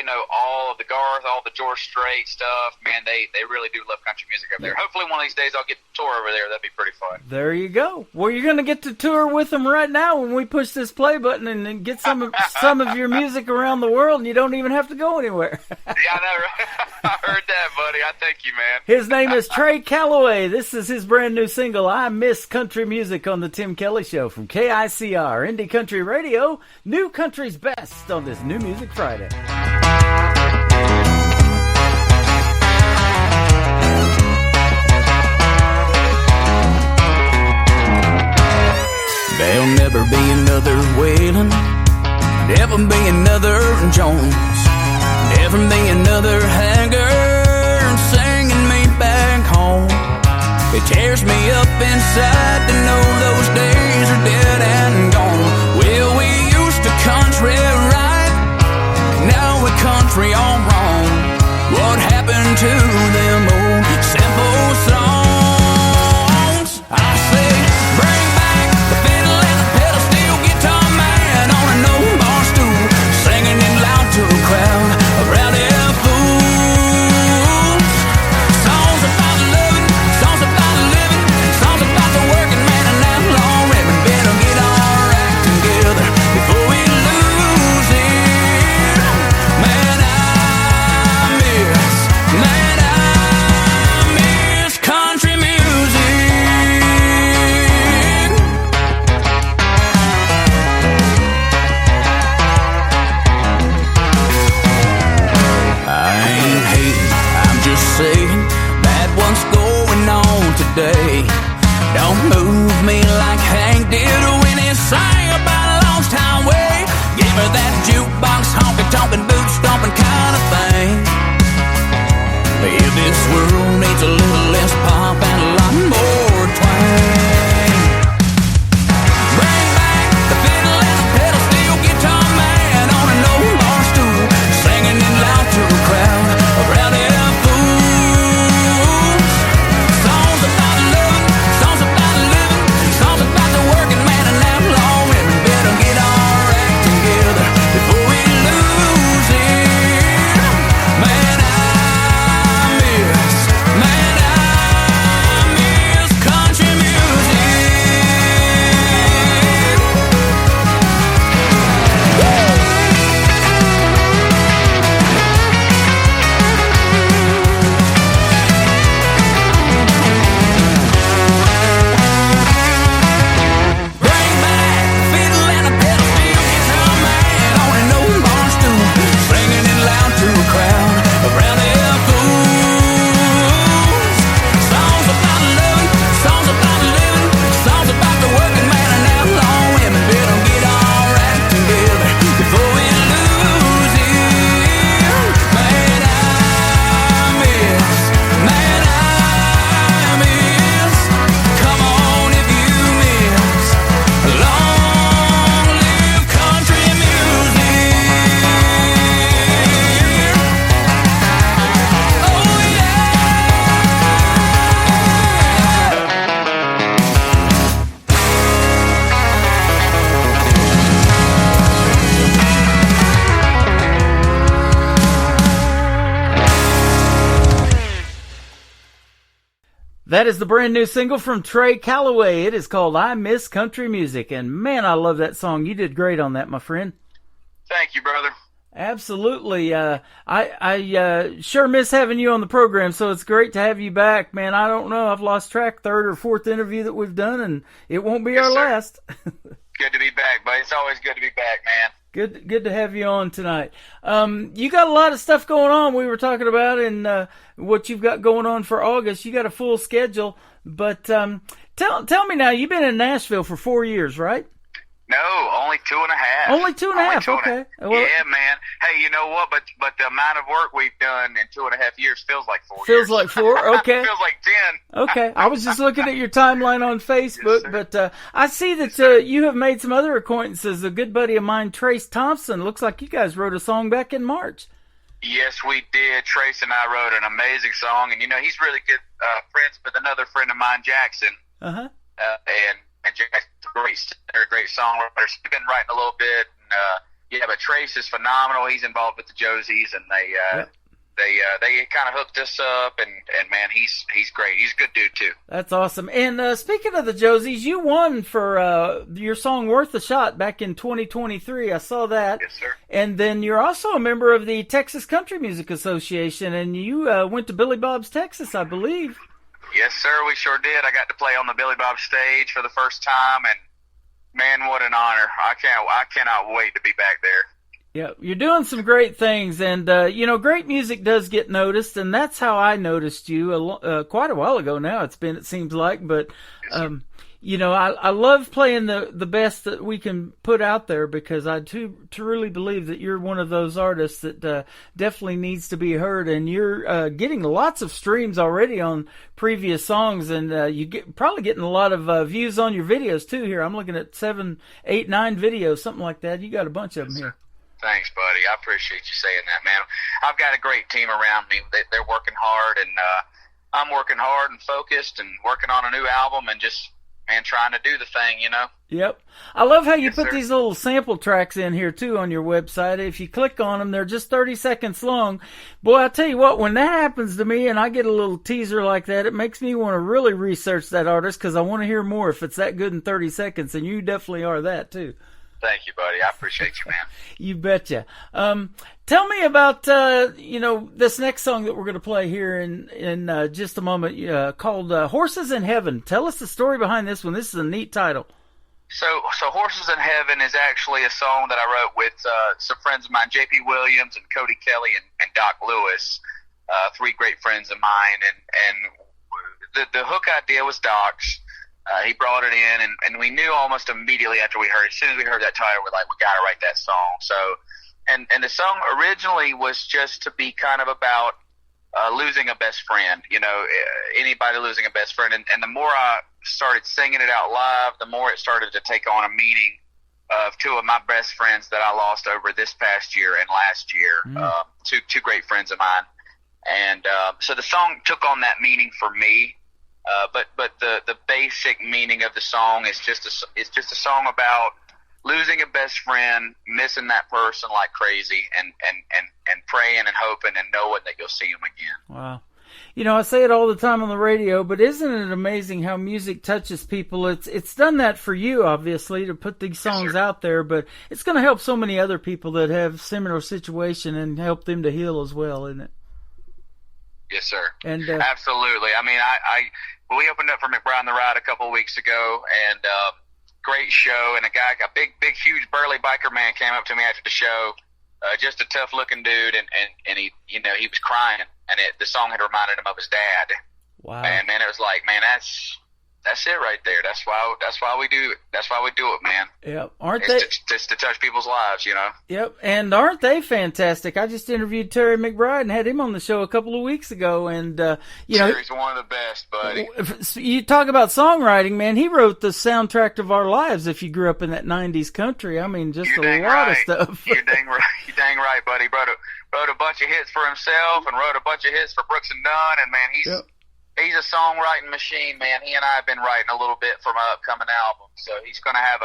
Speaker 19: know all of the Garth, all the George Strait stuff. Man, they really do love country music up there. Hopefully one of these days I'll get to tour over there. That'd be pretty fun. There you go. Well, you're going to get to tour with them right now when we push this play button and get some of your music around the world, and you don't even have to go anywhere. Yeah, I know, right? I heard that, buddy. I thank you, man. His name is Trey Calloway. This is his brand new single, I Miss Country Music, on the Tim Kelly Show from KICR, Indie Country Radio, New Country's Best, on this New Music Friday.
Speaker 7: There'll never be another Waylon, never be another Jones, never be another Haggard singing me back home. It tears me up inside to know those days are dead and gone. Well, we used to country right, now we're country all wrong. What happened to them old simple songs?
Speaker 4: That is the brand new single from Trey Calloway. It is called I Miss Country Music. And man, I love that song. You did great on that, my friend.
Speaker 19: Thank you, brother.
Speaker 4: Absolutely. I sure miss having you on the program, so it's great to have you back, man. I don't know. I've lost track, third or fourth interview that we've done, and it won't be our last.
Speaker 19: Good to be back, buddy. It's always good to be back, man.
Speaker 4: Good to have you on tonight. You got a lot of stuff going on. We were talking about and what you've got going on for August. You got a full schedule, but tell me now. You've been in Nashville for 4 years, right?
Speaker 19: No, only 2.5.
Speaker 4: Only 2.5. Okay. Well,
Speaker 19: yeah, man. Hey, you know what? But the amount of work we've done in 2.5 years feels like 4 years.
Speaker 4: Feels like 4. Okay.
Speaker 19: Feels like 10.
Speaker 4: Okay. I was just looking at your timeline on Facebook,
Speaker 19: yes,
Speaker 4: but I see that you have made some other acquaintances. A good buddy of mine, Trace Thompson. Looks like you guys wrote a song back in March.
Speaker 19: Yes, we did. Trace and I wrote an amazing song, and he's really good friends with another friend of mine, Jackson.
Speaker 4: Uh-huh.
Speaker 19: And Jackson's a great songwriter. He's been writing a little bit, and but Trace is phenomenal. He's involved with the Josies, and they kind of hooked us up, and man, he's great. He's a good dude too.
Speaker 4: That's awesome. And speaking of the Josies, you won for your song "Worth a Shot" back in 2023. I saw that.
Speaker 19: Yes, sir.
Speaker 4: And then you're also a member of the Texas Country Music Association, and you went to Billy Bob's Texas, I believe.
Speaker 19: Yes, sir, we sure did. I got to play on the Billy Bob stage for the first time, and man, what an honor. I cannot wait to be back there.
Speaker 4: Yeah, you're doing some great things, and great music does get noticed, and that's how I noticed you quite a while ago now. It seems like, but I love playing the best that we can put out there, because I truly believe that you're one of those artists that definitely needs to be heard, and you're getting lots of streams already on previous songs, and probably getting a lot of views on your videos too. Here, I'm looking at 7, 8, 9 videos, something like that. You got a bunch of them here.
Speaker 19: Thanks, buddy. I appreciate you saying that, man. I've got a great team around me. They're working hard, and I'm working hard and focused and working on a new album and just, man, trying to do the thing,
Speaker 4: Yep. I love how you put these little sample tracks in here, too, on your website. If you click on them, they're just 30 seconds long. Boy, I tell you what, when that happens to me and I get a little teaser like that, it makes me want to really research that artist, because I want to hear more if it's that good in 30 seconds, and you definitely are that, too.
Speaker 19: Thank you, buddy. I appreciate you, man.
Speaker 4: You betcha. Tell me about this next song that we're going to play here in just a moment, called "Horses in Heaven." Tell us the story behind this one. This is a neat title.
Speaker 19: So "Horses in Heaven" is actually a song that I wrote with some friends of mine, J.P. Williams and Cody Kelly and Doc Lewis, 3 great friends of mine, and the hook idea was Doc's. He brought it in, and we knew almost immediately after we heard it. As soon as we heard that title, we're like, we got to write that song. So, and the song originally was just to be kind of about losing a best friend, anybody losing a best friend. And the more I started singing it out live, the more it started to take on a meaning of 2 of my best friends that I lost over this past year and last year, two great friends of mine. And so the song took on that meaning for me. But the basic meaning of the song is just a song about losing a best friend, missing that person like crazy, and praying and hoping and knowing that you'll see him again.
Speaker 4: Wow. I say it all the time on the radio, but isn't it amazing how music touches people? It's done that for you, obviously, to put these songs out there, but it's going to help so many other people that have similar situation and help them to heal as well, isn't it?
Speaker 19: Yes, sir.
Speaker 4: And
Speaker 19: absolutely. I mean, we opened up for McBride the Ride a couple of weeks ago, and great show. And a big, huge burly biker man came up to me after the show, just a tough looking dude, and he, he was crying, and the song had reminded him of his dad.
Speaker 4: Wow.
Speaker 19: And man, it was like, man, that's it right there. That's why we do it. That's why we do it, man.
Speaker 4: Yep. Aren't they?
Speaker 19: Just to touch people's lives,
Speaker 4: Yep. And aren't they fantastic? I just interviewed Terry McBride and had him on the show a couple of weeks ago, and
Speaker 19: Terry's one of the best, buddy.
Speaker 4: You talk about songwriting, man. He wrote the soundtrack of our lives. If you grew up in that '90s country, I mean, just a lot of stuff.
Speaker 19: You're dang right. You're dang right, buddy. Wrote a bunch of hits for himself and wrote a bunch of hits for Brooks and Dunn, and man, he's. Yep. He's a songwriting machine, man. He and I have been writing a little bit for my upcoming album, so he's going to have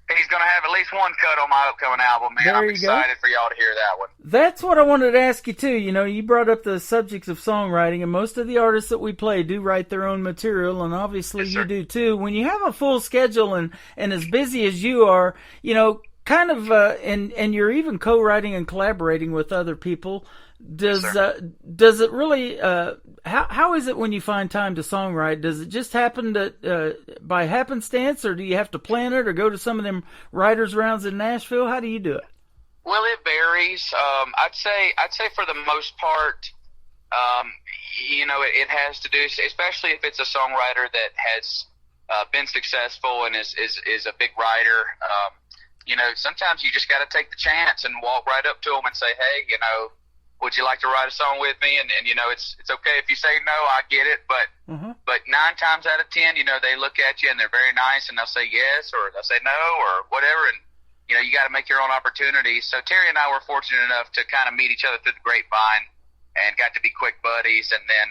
Speaker 19: he's going to have at least one cut on my upcoming album, man.
Speaker 4: There
Speaker 19: I'm
Speaker 4: you
Speaker 19: excited
Speaker 4: go.
Speaker 19: for y'all to hear that one.
Speaker 4: That's what I wanted to ask you, too. You know, you brought up the subjects of songwriting, and most of the artists that we play do write their own material, and obviously you do, too. When you have a full schedule and as busy as you are, you know, kind of, and you're even co-writing and collaborating with other people, does it really, how is it when you find time to songwrite? Does it just happen by happenstance, or do you have to plan it or go to some of them writers' rounds in Nashville? How do you do it?
Speaker 19: Well, it varies. I'd say for the most part, you know, it has to do, especially if it's a songwriter that has been successful and is a big writer. You know, sometimes you just got to take the chance and walk right up to them and say, hey, you know, would you like to write a song with me? And you know, it's okay if you say no, I get it. But 9 times out of 10, you know, they look at you and they're very nice and they'll say yes or they'll say no or whatever. And, you know, you got to make your own opportunities. So Terry and I were fortunate enough to kind of meet each other through the grapevine and got to be quick buddies. And then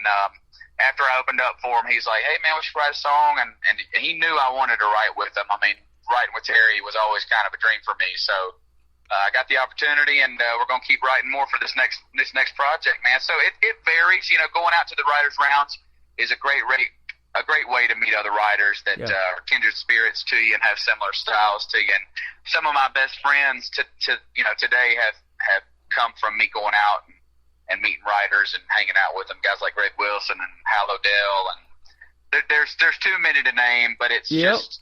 Speaker 19: after I opened up for him, he's like, hey, man, we should write a song. And he knew I wanted to write with him. I mean, writing with Terry was always kind of a dream for me. So I got the opportunity, and we're going to keep writing more for this next project, man. So it varies. You know, going out to the writers' rounds is a great way to meet other writers that are kindred spirits to you and have similar styles to you. And some of my best friends today have come from me going out and meeting writers and hanging out with them. Guys like Greg Wilson and Hal Odell, and there's too many to name, but it's just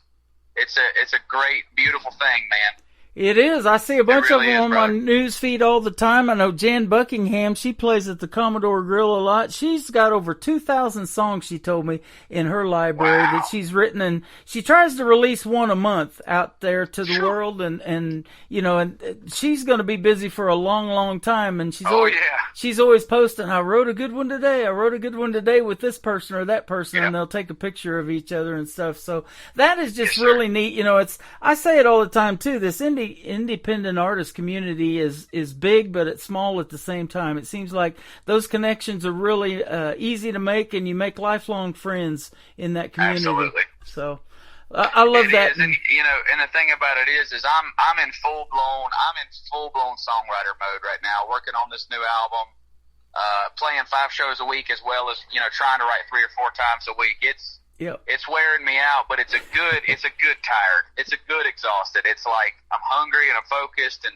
Speaker 19: it's a great, beautiful thing, man.
Speaker 4: It is. I see a bunch of them on my news feed all the time. I know Jan Buckingham, she plays at the Commodore Grill a lot. She's got over 2,000 songs, she told me, in her library that she's written, and she tries to release one a month out there to the world, and you know, and she's going to be busy for a long, long time, and she's always posting, I wrote a good one today with this person or that person, and they'll take a picture of each other and stuff. So that is just really neat. You know, I say it all the time too, this independent artist community is big, but it's small at the same time. It seems like those connections are really easy to make, and you make lifelong friends in that community.
Speaker 19: Absolutely.
Speaker 4: So I love that.
Speaker 19: And you know, and the thing about it is I'm in full blown songwriter mode right now, working on this new album, playing 5 shows a week, as well as, you know, trying to write 3 or 4 times a week. It's wearing me out, but it's a good tired. It's a good exhausted. It's like I'm hungry and I'm focused, and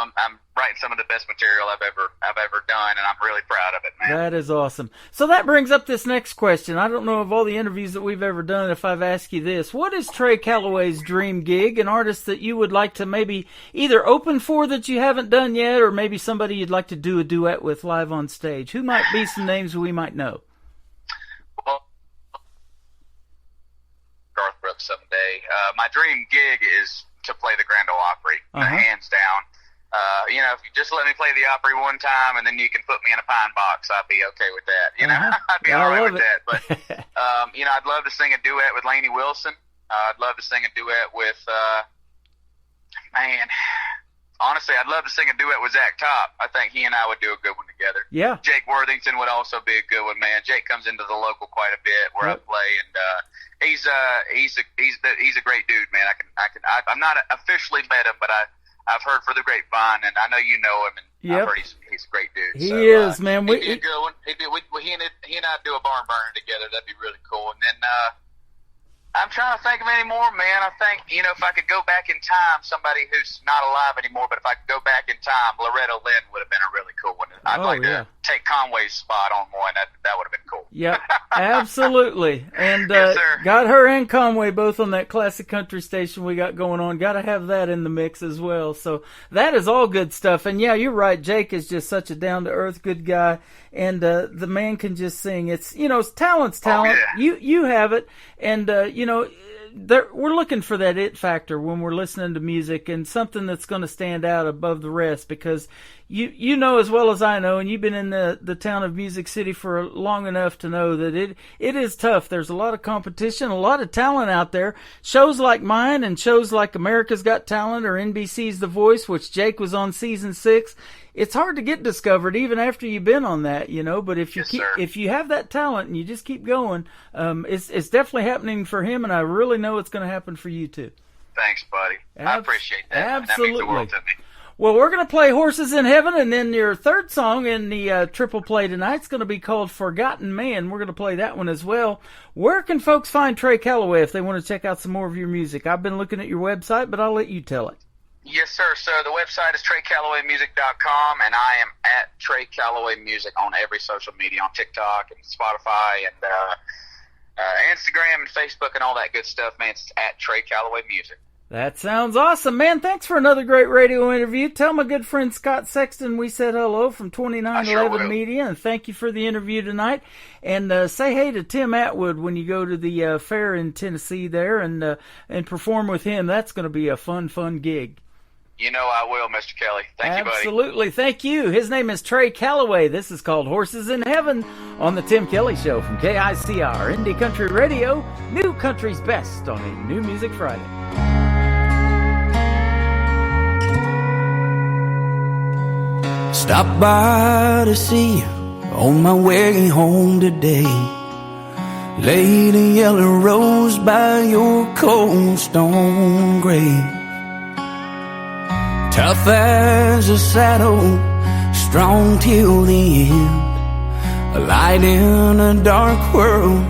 Speaker 19: I'm writing some of the best material I've ever done, and I'm really proud of it, man.
Speaker 4: That is awesome. So that brings up this next question. I don't know of all the interviews that we've ever done if I've asked you this. What is Trey Calloway's dream gig? An artist that you would like to maybe either open for that you haven't done yet, or maybe somebody you'd like to do a duet with live on stage? Who might be some names we might know?
Speaker 19: Garth Brooks someday. My dream gig is to play the Grand Ole Opry, hands down. You know, if you just let me play the Opry one time and then you can put me in a pine box, I'd be okay with that. You know, I'd be all right with that. But, you know, I'd love to sing a duet with Lainey Wilson. I'd love to sing a duet with, honestly, I'd love to sing a duet with Zach Top. I think he and I would do a good one together.
Speaker 4: Yeah. Jake
Speaker 19: Worthington would also be a good one, man. Jake comes into the local quite a bit where I play, and he's a great dude, man. I'm not officially met him, but I've heard for the grapevine, and I know you know him, and I've heard he's a great dude.
Speaker 4: He is, man.
Speaker 19: He'd be a good one. He and I do a barn burner together. That'd be really cool. And then I'm trying to think of any more, man. I think, you know, if I could go back in time, somebody who's not alive anymore, but if I could go back in time, Loretta Lynn would have been a really cool one. I'd like to take Conway's spot on one. That would have been cool.
Speaker 4: Yeah, absolutely. And got her and Conway both on that classic country station we got going on. Got to have that in the mix as well. So that is all good stuff. And yeah, you're right. Jake is just such a down-to-earth good guy. And the man can just sing. It's, you know, talent's talent. Oh, yeah. You have it. And, you know, we're looking for that it factor when we're listening to music, and something that's going to stand out above the rest, because you know as well as I know, and you've been in the town of Music City for long enough to know that it is tough. There's a lot of competition, a lot of talent out there. Shows like mine and shows like America's Got Talent or NBC's The Voice, which Jake was on season 6, it's hard to get discovered even after you've been on that, you know. But if you have that talent and you just keep going, it's definitely happening for him, and I really know it's going to happen for you too.
Speaker 19: Thanks, buddy. I appreciate that.
Speaker 4: Absolutely.
Speaker 19: That means the world to me.
Speaker 4: Well, we're going to play Horses in Heaven, and then your third song in the triple play tonight is going to be called Forgotten Man. We're going to play that one as well. Where can folks find Trey Calloway if they want to check out some more of your music? I've been looking at your website, but I'll let you tell it.
Speaker 19: Yes, sir. So the website is TreyCallowayMusic.com, and I am at Trey Calloway Music on every social media, on TikTok and Spotify and Instagram and Facebook and all that good stuff, man. It's at Trey Calloway Music.
Speaker 4: That sounds awesome, man. Thanks for another great radio interview. Tell my good friend Scott Sexton we said hello from 2911 Media, and thank you for the interview tonight. And say hey to Tim Atwood when you go to the fair in Tennessee there and perform with him. That's going to be a fun gig.
Speaker 19: You know I will, Mr. Kelly. Thank you, buddy.
Speaker 4: Absolutely. Thank you. His name is Trey Calloway. This is called Horses in Heaven on the Tim Kelly Show from KICR, Indie Country Radio, New Country's Best on a New Music Friday.
Speaker 5: Stopped by to see you on my way home today. Laid a yellow rose by your cold stone grave. Tough as a saddle, strong till the end. A light in a dark world,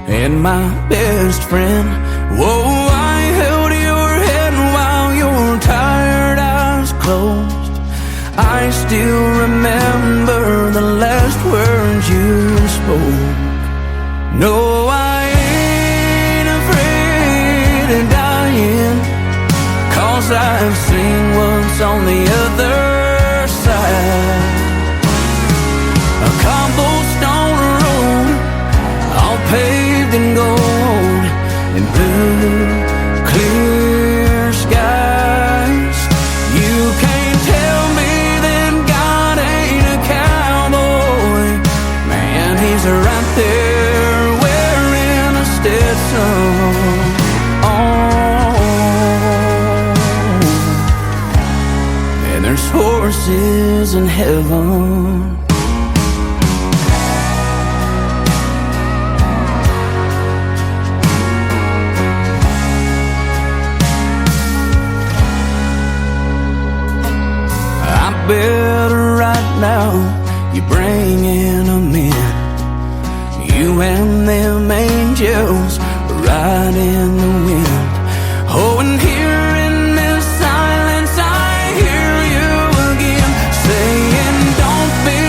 Speaker 5: and my best friend. Whoa, I held your head while your tired eyes closed. I still remember the last words you spoke. No, I ain't afraid of dying, 'cause I've seen what's on the other side. A cobblestone road, all paved in gold, and blue, clear skies. You can't tell me that God ain't a cowboy. Man, he's right there wearing a Stetson. There's horses in heaven. I bet right now you're bringing them in. You and them angels right in the wind. Oh, and here in this silence I hear you again, saying don't be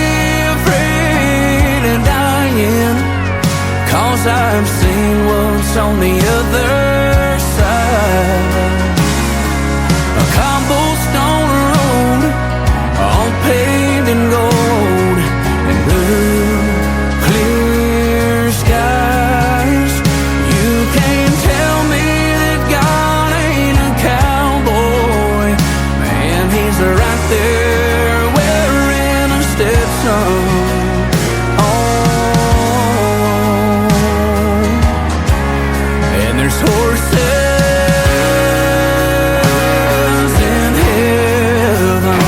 Speaker 5: afraid of dying, 'cause I've seen what's on the other side. A cobblestone road, all paved in gold, and blue, clear skies. You can't tell me that God ain't a cowboy. Man, he's right there wearing a Stetson. And there's horses in heaven.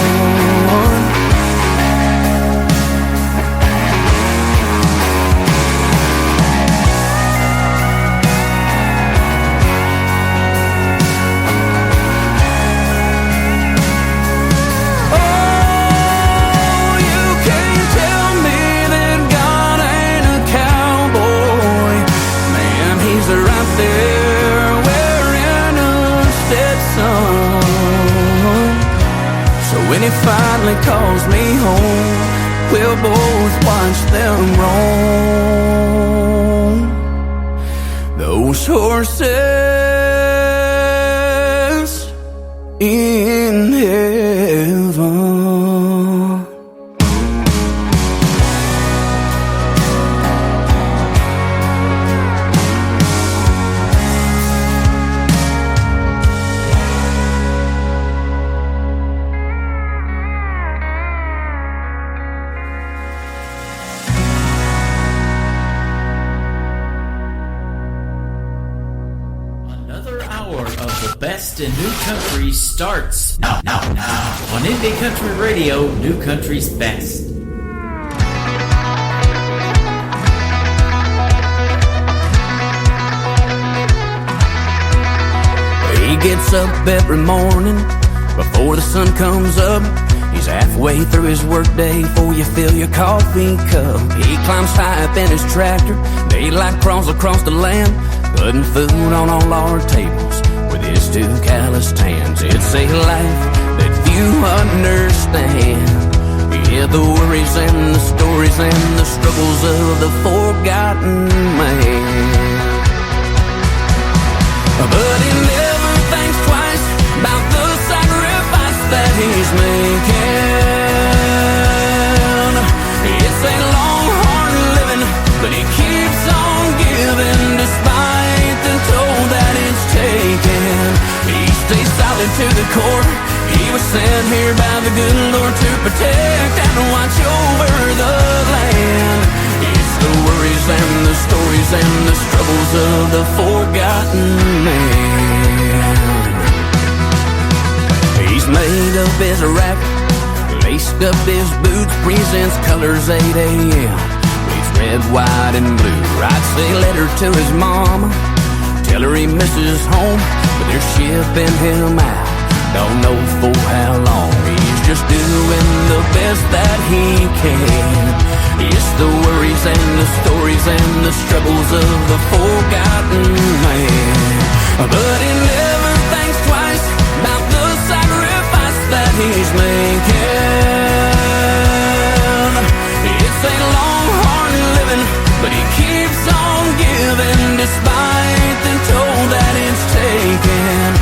Speaker 5: When he finally calls me home, we'll both watch them roam. Those horses in heaven.
Speaker 6: Best in New Country starts now on Indie Country Radio, New Country's Best.
Speaker 20: He gets up every morning before the sun comes up. He's halfway through his workday before you fill your coffee cup. He climbs high up in his tractor, daylight crawls across the land, putting food on all our tables with his two calloused hands. It's a life that few understand. Yeah, the worries and the stories and the struggles of the forgotten man. But he never thinks twice about the sacrifice that he's making. It's a long, hard living, but he keeps on giving despite the toll that it's taken. He stays silent to the core. He was sent here by the good Lord to protect and watch over the land. It's the worries and the stories and the struggles of the forgotten man. He's made up his racket, laced up his boots, presents colors 8 a.m. Bleeds red, white, and blue. Writes a letter to his mama, tell her he misses home, but they're shipping him out. Don't know for how long. He's just doing the best that he can. It's the worries and the stories and the struggles of the forgotten man. But he never thinks twice about the sacrifice that he's making. It's a long, hard living, but he keeps on giving despite the toll that it's taken.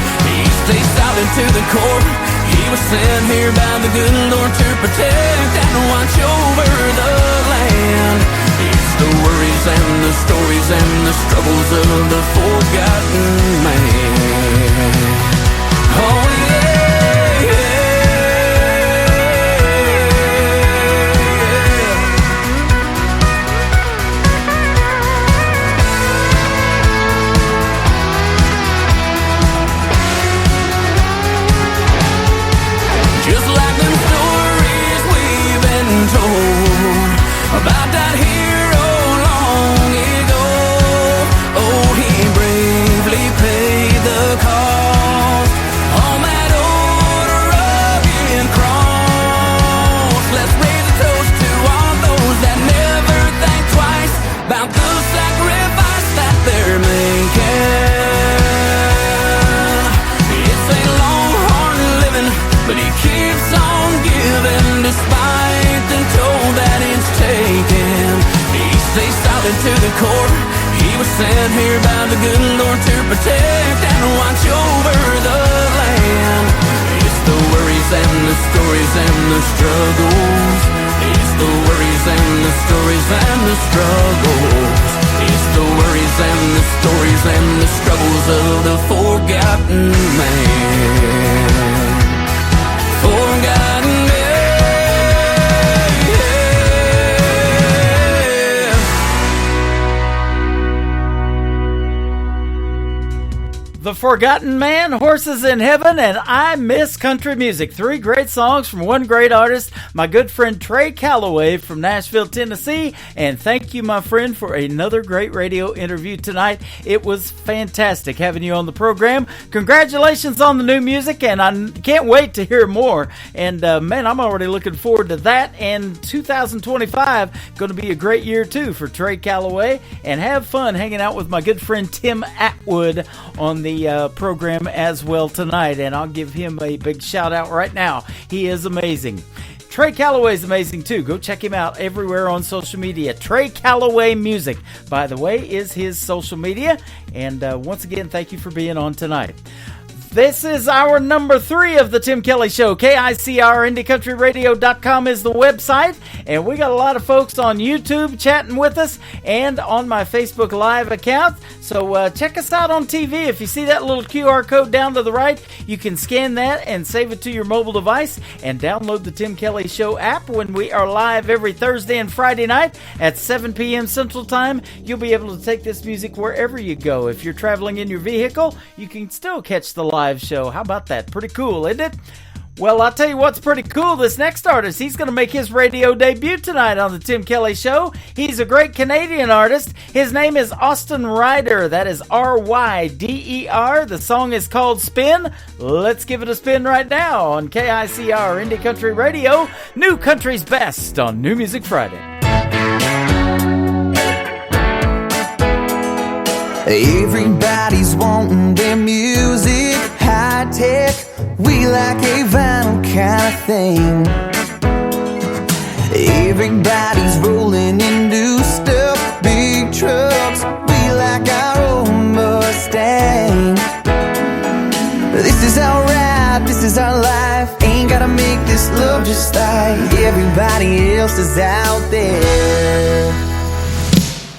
Speaker 20: Stay silent to the core. He was sent here by the good Lord to protect and watch over the land. It's the worries and the stories and the struggles of the forgotten man. Oh yeah, yeah. About that hero long ago. Oh, he bravely paid the cost on that old rugged cross. Let's raise a toast to all those that never think twice about the sacrifice that they're making. It's a long, hard living, but he keeps on giving despite the toll that it's taken. He stays silent to the core. He was sent here by the good Lord to protect and watch over the land. It's the worries and the stories and the struggles. It's the worries and the stories and the struggles. It's the worries and the stories and the struggles of the forgotten man. Forgotten man.
Speaker 4: The Forgotten Man, Horses in Heaven, and I Miss Country Music. 3 great songs from one great artist, my good friend Trey Calloway from Nashville, Tennessee. And thank you, my friend, for another great radio interview tonight. It was fantastic having you on the program. Congratulations on the new music, and I can't wait to hear more. And man, I'm already looking forward to that. And 2025 going to be a great year too for Trey Calloway. And have fun hanging out with my good friend Tim Atwood on the program as well tonight, and I'll give him a big shout out right now. He is amazing. Trey Calloway is amazing too. Go check him out everywhere on social media. Trey Calloway Music, by the way, is his social media. And once again, thank you for being on tonight. This is our number 3 of the Tim Kelly Show. KICRIndieCountryRadio.com is the website. And we got a lot of folks on YouTube chatting with us and on my Facebook Live account. So check us out on TV. If you see that little QR code down to the right, you can scan that and save it to your mobile device and download the Tim Kelly Show app. When we are live every Thursday and Friday night at 7 p.m. Central Time, you'll be able to take this music wherever you go. If you're traveling in your vehicle, you can still catch the live show. How about that? Pretty cool, isn't it? Well, I'll tell you what's pretty cool. This next artist, he's going to make his radio debut tonight on the Tim Kelly Show. He's a great Canadian artist. His name is Austin Ryder. That is R-Y-D-E-R. The song is called Spin. Let's give it a spin right now on KICR Indie Country Radio. New Country's Best on New Music Friday.
Speaker 21: Everybody's wanting their music high tech. We like a vinyl kind of thing. Everybody's rolling in new stuff, big trucks. We like our own Mustang. This is our ride, this is our life. Ain't gotta make this love just like everybody else is out there.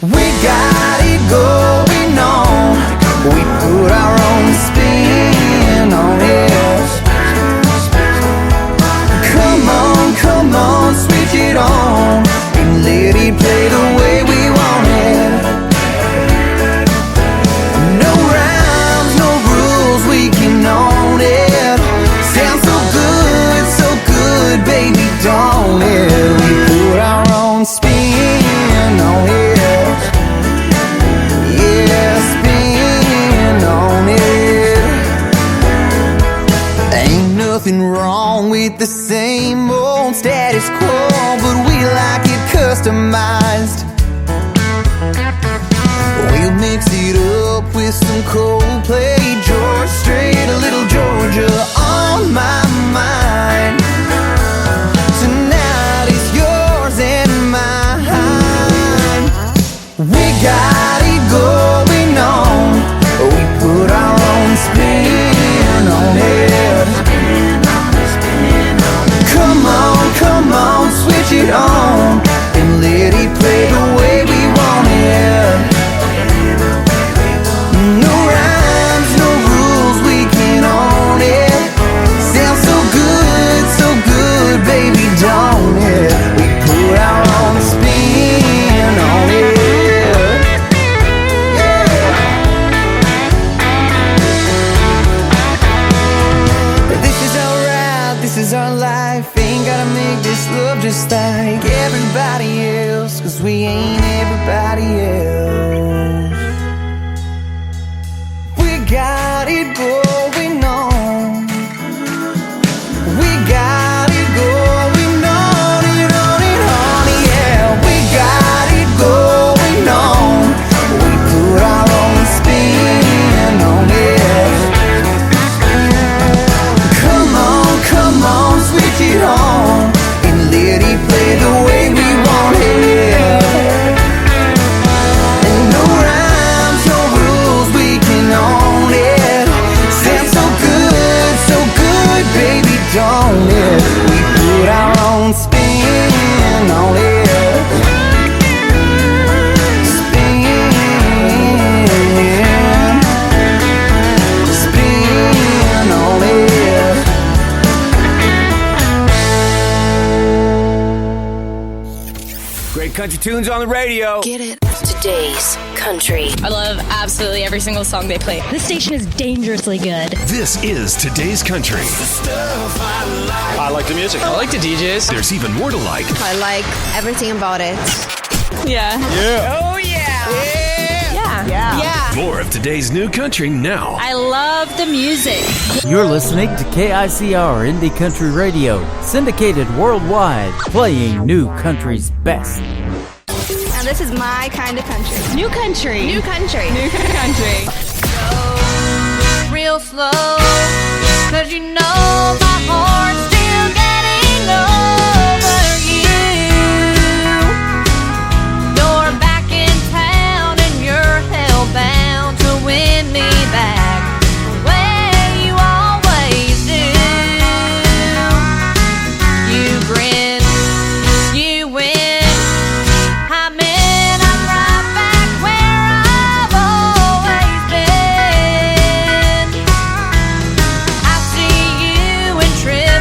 Speaker 21: We got it going on. We put our own spin on it. Come on, switch it on and let it play the way we want it. No rhymes, no rules, we can own it. Sounds so good, baby, don't it? We put our own spin on it. Yeah, spin on it. Ain't nothing wrong with the same old status quo, but we like it customized. We'll mix it up with some Coldplay, George Strait, a little Georgia on my mind. Tonight is yours and mine. We got it going on. We put our own spin on it. Come on, switch it on and let it play the way we want it. No rhymes, no rules, we can own it. Sounds so good, baby, don't it? We put our own spin on it. Yeah. This is our ride, this is our life. Ain't gotta make this love just like everybody else, 'cause we ain't everybody else. We got it going on. We got it going on, yeah. We got it going on. We put our own spin on it. Come on, switch it on and let it play the way we want it. And no rhymes, no rules, we can own it. Sounds so good, baby, don't it? We put our own spin on it. Spin on it.
Speaker 11: Great country tunes on the radio.
Speaker 12: Get it. Today's country.
Speaker 22: I love absolutely every single song they play. This station is dangerously good.
Speaker 13: This is Today's Country.
Speaker 23: I like the music. I like the DJs.
Speaker 13: There's even more to like.
Speaker 15: I like everything about it.
Speaker 22: Yeah.
Speaker 13: Yeah.
Speaker 22: Oh, yeah. Yeah.
Speaker 13: More of today's new country now.
Speaker 22: I love the music.
Speaker 4: You're listening to KICR Indie Country Radio, syndicated worldwide, playing New Country's best.
Speaker 15: Now this is my kind of country.
Speaker 22: New country.
Speaker 15: New country.
Speaker 22: New country.
Speaker 3: Real slow, 'cause you know my heart's still getting over you. You're back in town and you're hell-bound to win me back the way you always do. You grin, you win, I'm in, I'm right back where I've always been. I see you in trips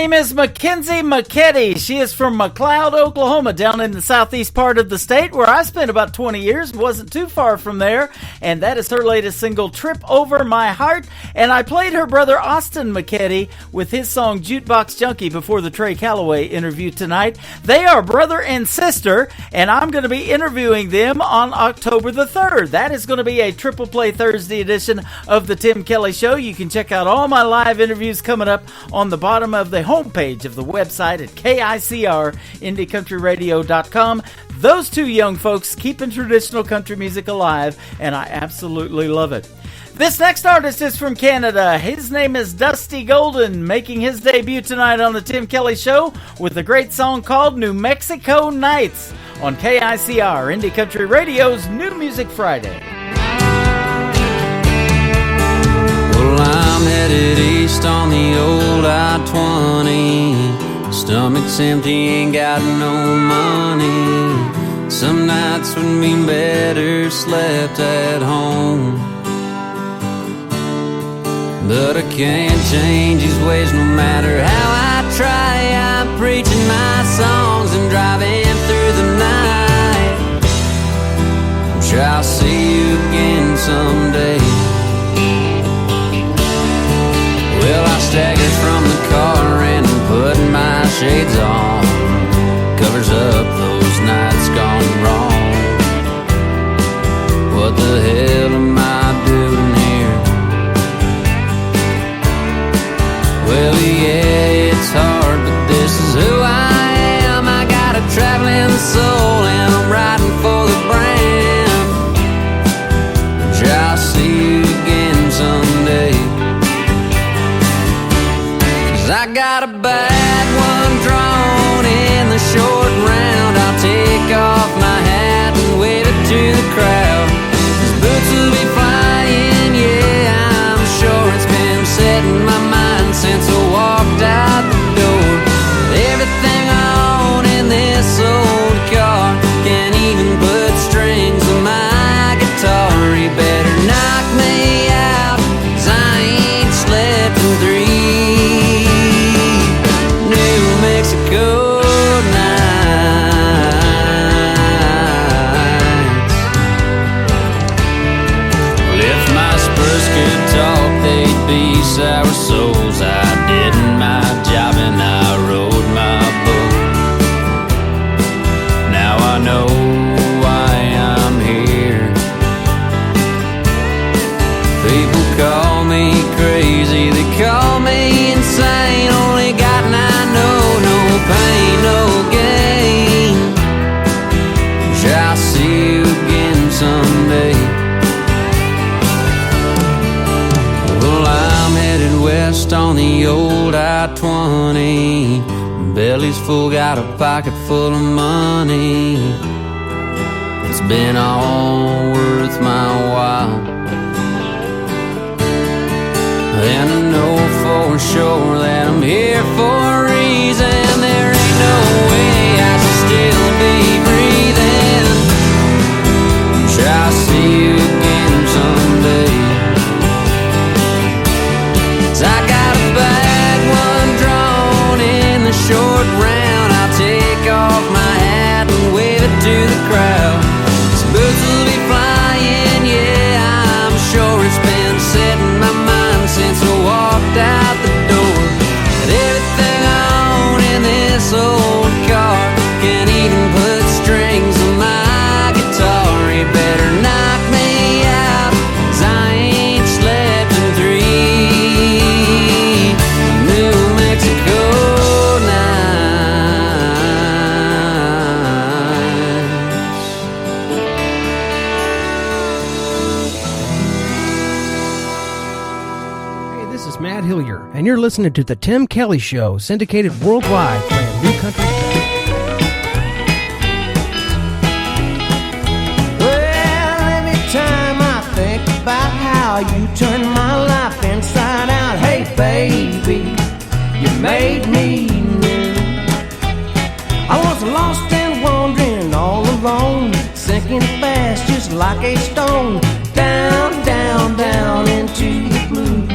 Speaker 4: name is Mackenzie McKetty. She is from McLeod, Oklahoma, down in the southeast part of the state where I spent about 20 years. Wasn't too far from there. And that is her latest single, Trip Over My Heart. And I played her brother Austin McKetty with his song Jukebox Junkie before the Trey Calloway interview tonight. They are brother and sister, and I'm going to be interviewing them on October the 3rd. That is going to be a Triple Play Thursday edition of the Tim Kelly Show. You can check out all my live interviews coming up on the bottom of the homepage of the website at KICR, IndieCountryRadio.com. Those two young folks keeping traditional country music alive, and I absolutely love it. This next artist is from Canada. His name is Dusty Golden, making his debut tonight on the Tim Kelly Show with a great song called New Mexico Nights on KICR, Indie Country Radio's New Music Friday.
Speaker 20: Well, I'm headed east on the old I-20. Stomach's empty, ain't got no money. Some nights would be better slept at home. But I can't change his ways no matter how I try. I'm preaching my songs and driving through the night. I'm sure I'll see you again someday. Well, I staggered from the car and put my shades on. Covers up those nights gone wrong. What the hell am I doing here? Well, yeah, it's hard, but this is who I am. I got a traveling soul and I'm riding for the brand. Sure, I'll see you again someday. I got a bad one drawn in the short round. I'll take off my hat and wave it to the crowd. His boots will be flying, yeah, I'm sure. It's been set in my mind since I walked out the door. Everything I own in this old car can't even put strings on my guitar. You better knock me out, 'cause I ain't slept in 3 New Mexico nights. Well, if my Spurs could talk, they'd be sour souls. I did my job and I wrote my book. Now I know why I'm here. People call me crazy, they call me insane. Only God and I know, no pain, no gain. Sure, I'll see you again someday. Well, I'm headed west on the old I-20. Belly's full, got a pocket full of money. It's been all worth my while. And I know for sure that I'm here for a reason. There ain't no way I should still be breathing. I'm sure I'll see you again someday. 'Cause I got a bad one drawn in the short round. I'll take off my hat and wave it to the crowd. His boots will be flying, yeah, I'm sure. It's been set in my mind since I walked out the door. And everything I own in this old car can't even put strings on my guitar. You better knock me out, 'cause I ain't slept in 3 New Mexico
Speaker 2: Matt Hillier, and you're listening to The Tim Kelly Show, syndicated worldwide, playing new country stuff.
Speaker 21: Well, every time I think about how you turned my life inside out, hey baby, you made me new. I was lost and wandering all alone, sinking fast just like a stone, down, down, down into the blue.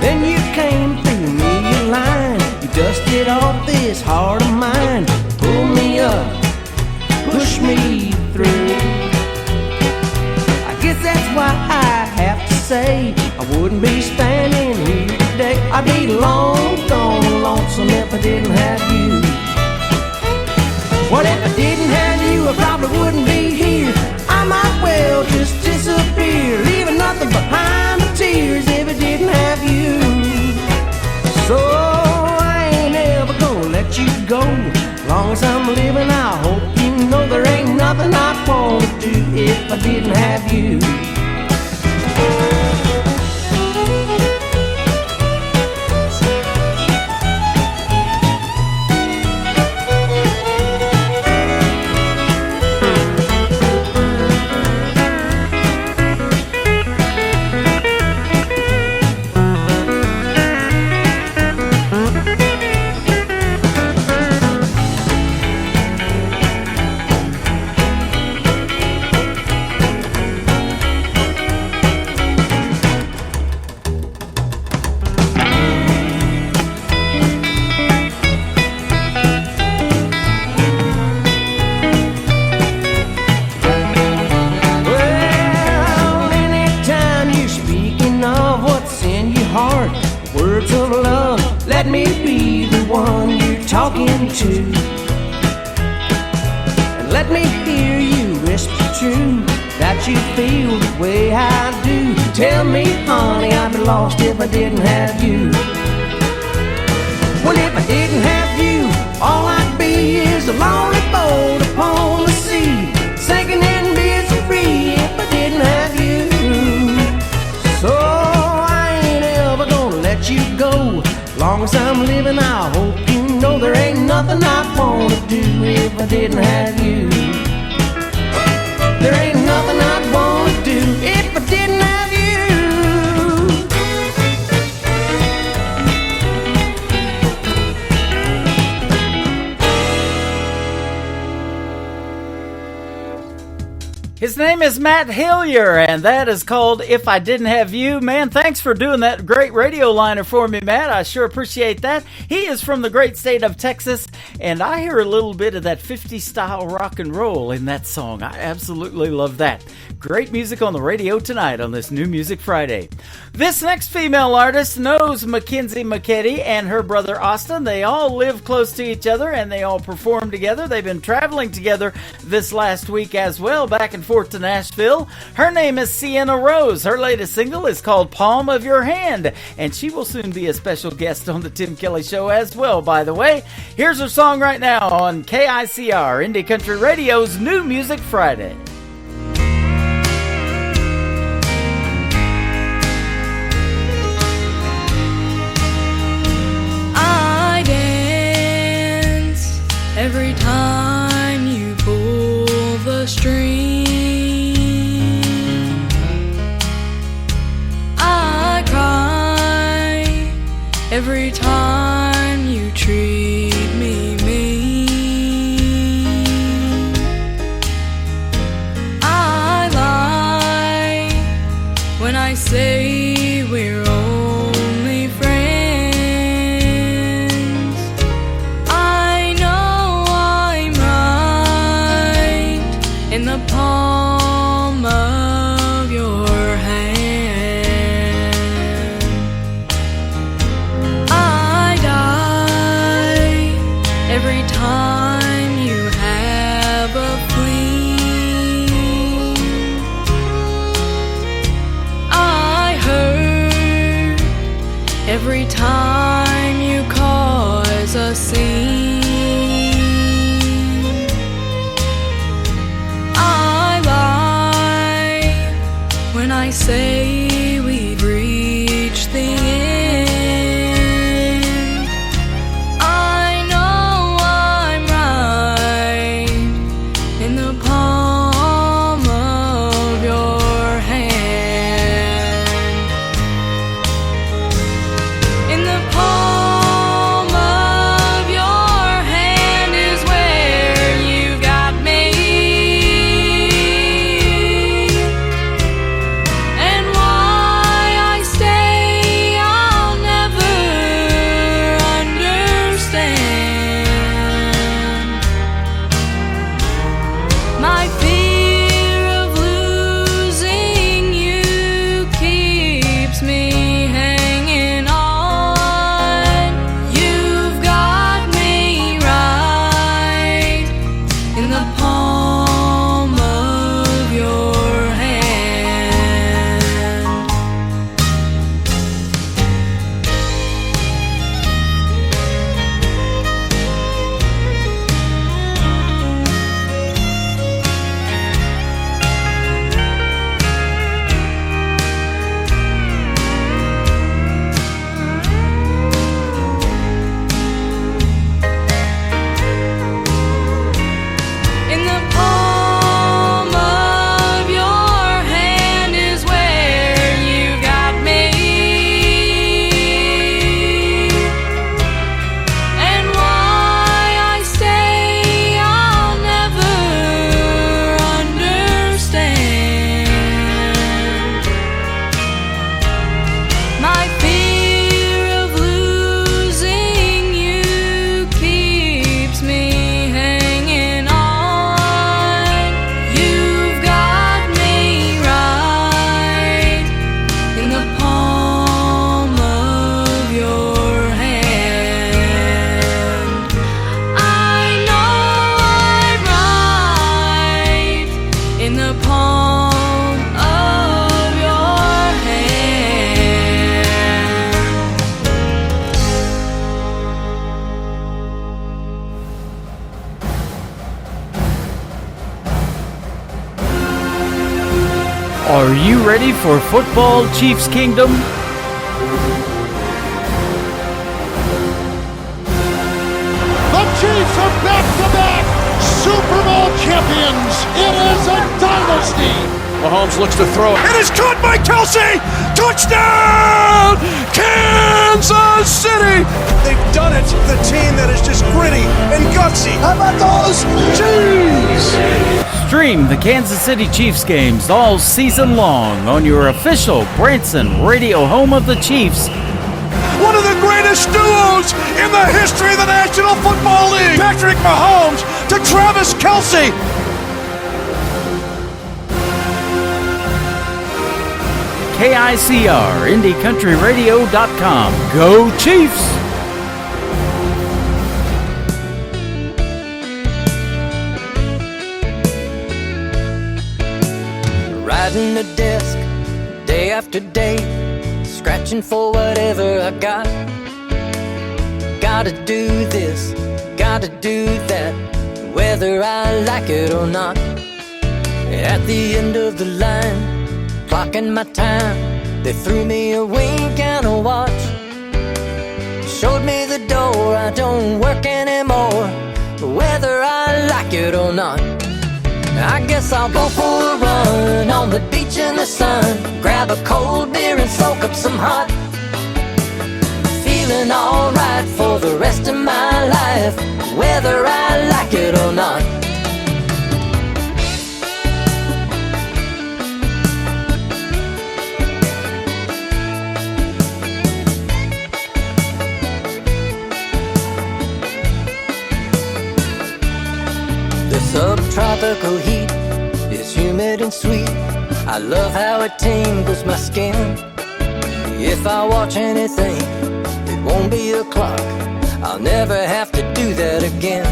Speaker 21: Then you came through me
Speaker 8: lifted off this heart of mine. Pull me up, push me through. I guess that's why I have to say I wouldn't be standing here today. I'd be long gone lonesome if I didn't have you. What if I didn't have you? I probably wouldn't be here. I might well just disappear, leaving nothing behind but tears if I didn't have you. So I ain't ever gonna let you go. Long as I'm living, I hope you know there ain't nothing I'd want to do if I didn't have you. Words of love, let me be the one you're talking to. And let me hear you whisper true that you feel the way I do. Tell me, honey, I'd be lost if I didn't have you. Well, if I didn't have you, all I'd be is a lonely boat upon the sea, sinking in misery if I didn't have you. So you go. Long as I'm living, I hope you know there ain't nothing I'd want to do if I didn't have you. There ain't nothing I'd want to do if I didn't have
Speaker 4: His name is Matt Hillier, and that is called If I Didn't Have You. Man, thanks for doing that great radio liner for me, Matt. I sure appreciate that. He is from the great state of Texas, and I hear a little bit of that 50s style rock and roll in that song. I absolutely love that. Great music on the radio tonight on this New Music Friday. This next female artist knows Mackenzie McKetty and her brother Austin. They all live close to each other, and they all perform together. They've been traveling together this last week as well, back and forth to Nashville. Her name is Sienna Rose. Her latest single is called Palm of Your Hand, and she will soon be a special guest on the Tim Kelly Show as well, by the way. Here's her song right now on KICR, Indie Country Radio's New Music Friday.
Speaker 14: I dance every time you pull the string. I cry every time you treat me mean.
Speaker 4: Are you ready for Football Chiefs Kingdom?
Speaker 1: The Chiefs are back-to-back Super Bowl champions. It is a dynasty.
Speaker 23: Mahomes looks to throw. It is caught by Kelsey. Touchdown, Kansas City. They've done it. The team that is just gritty and gutsy. How about those Chiefs?
Speaker 4: Stream the Kansas City Chiefs games all season long on your official Branson radio home of the Chiefs.
Speaker 23: One of the greatest duos in the history of the National Football League. Patrick Mahomes to Travis Kelsey.
Speaker 4: KICR, IndieCountryRadio.com. Go Chiefs!
Speaker 9: Riding the desk, day after day, scratching for whatever I got. Gotta do this, gotta do that, whether I like it or not. At the end of the line, clocking my time, they threw me a wink and a watch. Showed me the door, I don't work anymore, whether I like it or not. I guess I'll go for a run on the beach in the sun, grab a cold beer and soak up some hot. Feeling alright for the rest of my life, whether I like it or not. Subtropical heat is humid and sweet. I love how it tingles my skin. If I watch anything, it won't be a clock. I'll never have to do that again.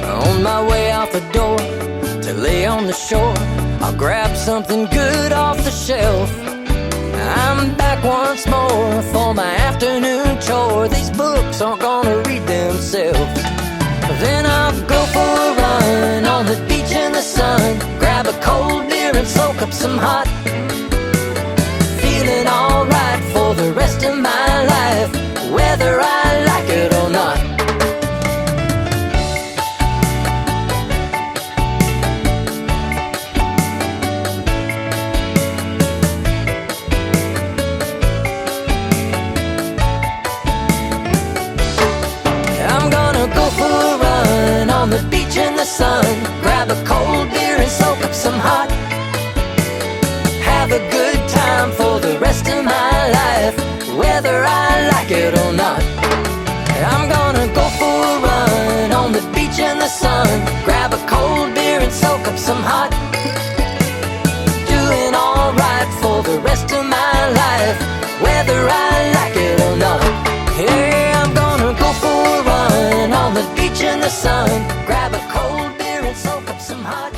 Speaker 9: On my way out the door to lay on the shore, I'll grab something good off the shelf. I'm back once more for my afternoon chore. These books aren't gonna read themselves. Then I'll go for a run on the beach in the sun, grab a cold beer and soak up some hot. Feeling alright for the rest of my life, whether I like it or not. On the beach in the sun, grab a cold beer and soak up some hot. Have a good time for the rest of my life, whether I like it or not. I'm gonna go for a run on the beach in the sun, grab a cold beer and soak up some hot. Doing alright for the rest of my life, whether I like it or not. Hey, I'm gonna go for a run on the beach in the sun, grab a cold beer and soak up some hot.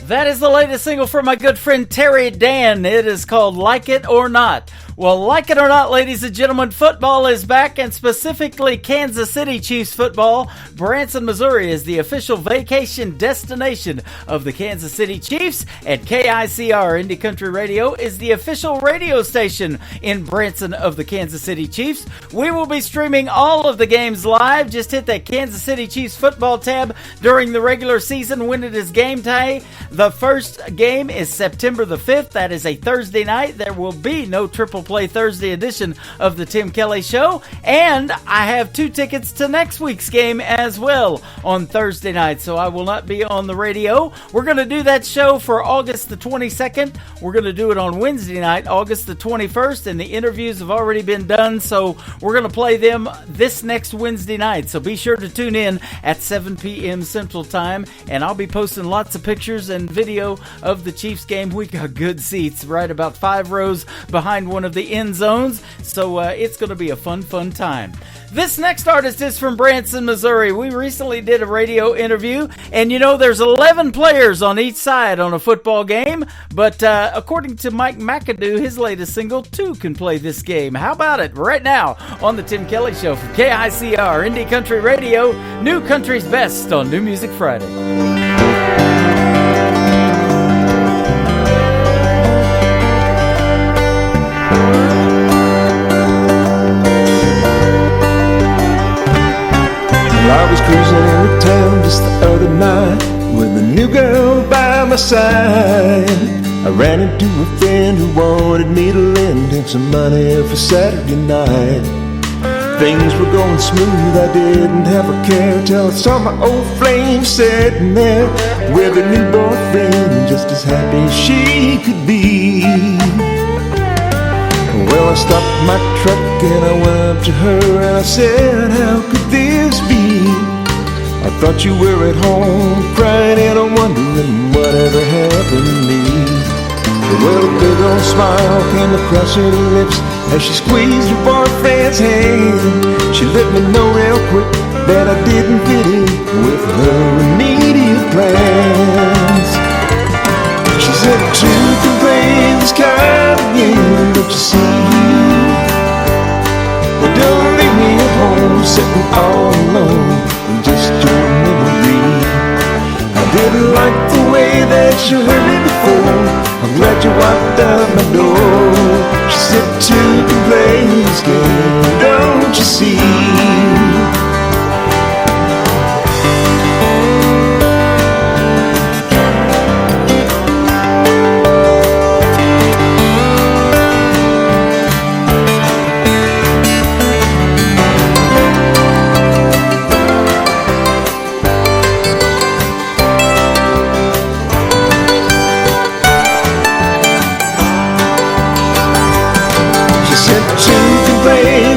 Speaker 4: That is the latest single from my good friend Terry Dan. It is called Like It or Not. Well, like it or not, ladies and gentlemen, football is back, and specifically Kansas City Chiefs football. Branson, Missouri is the official vacation destination of the Kansas City Chiefs, and KICR Indie Country Radio is the official radio station in Branson of the Kansas City Chiefs. We will be streaming all of the games live. Just hit that Kansas City Chiefs football tab during the regular season when it is game day. The first game is September the 5th. That is a Thursday night. There will be no Triple Play Thursday edition of the Tim Kelly Show, and I have 2 tickets to next week's game as well on Thursday night, so I will not be on the radio. We're going to do that show for August the 22nd. We're going to do it on Wednesday night, August the 21st, and the interviews have already been done, so we're going to play them this next Wednesday night, so be sure to tune in at 7 p.m. Central Time, and I'll be posting lots of pictures and video of the Chiefs game. We got good seats, right about 5 rows behind one of the end zones, so it's going to be a fun time. This next artist is from Branson, Missouri. We recently did a radio interview, and you know there's 11 players on each side on a football game, but according to Mike McAdoo, his latest single, 2 can play this game. How about it? Right now on the Tim Kelly Show from KICR Indie Country Radio, New Country's Best on New Music Friday.
Speaker 21: downtown just the other night with a new girl by my side. I ran into a friend who wanted me to lend him some money for Saturday night. Things were going smooth, I didn't have a care till I saw my old flame sitting there with a new boyfriend, just as happy as she could be. Well, I stopped my truck and I went up to her and I said, how could this be? I thought you were at home crying and I'm wondering whatever happened to me. Well, a big old smile came across her lips as she squeezed her boyfriend's hand. She let me know real quick that I didn't fit in with her immediate plans. She said, two can play this kind of game, don't you see? Well, don't leave me at home sitting all alone with just your memory. I didn't like the way that you hurt me before. I'm glad you walked out my door. She said, two can play this game, don't you see?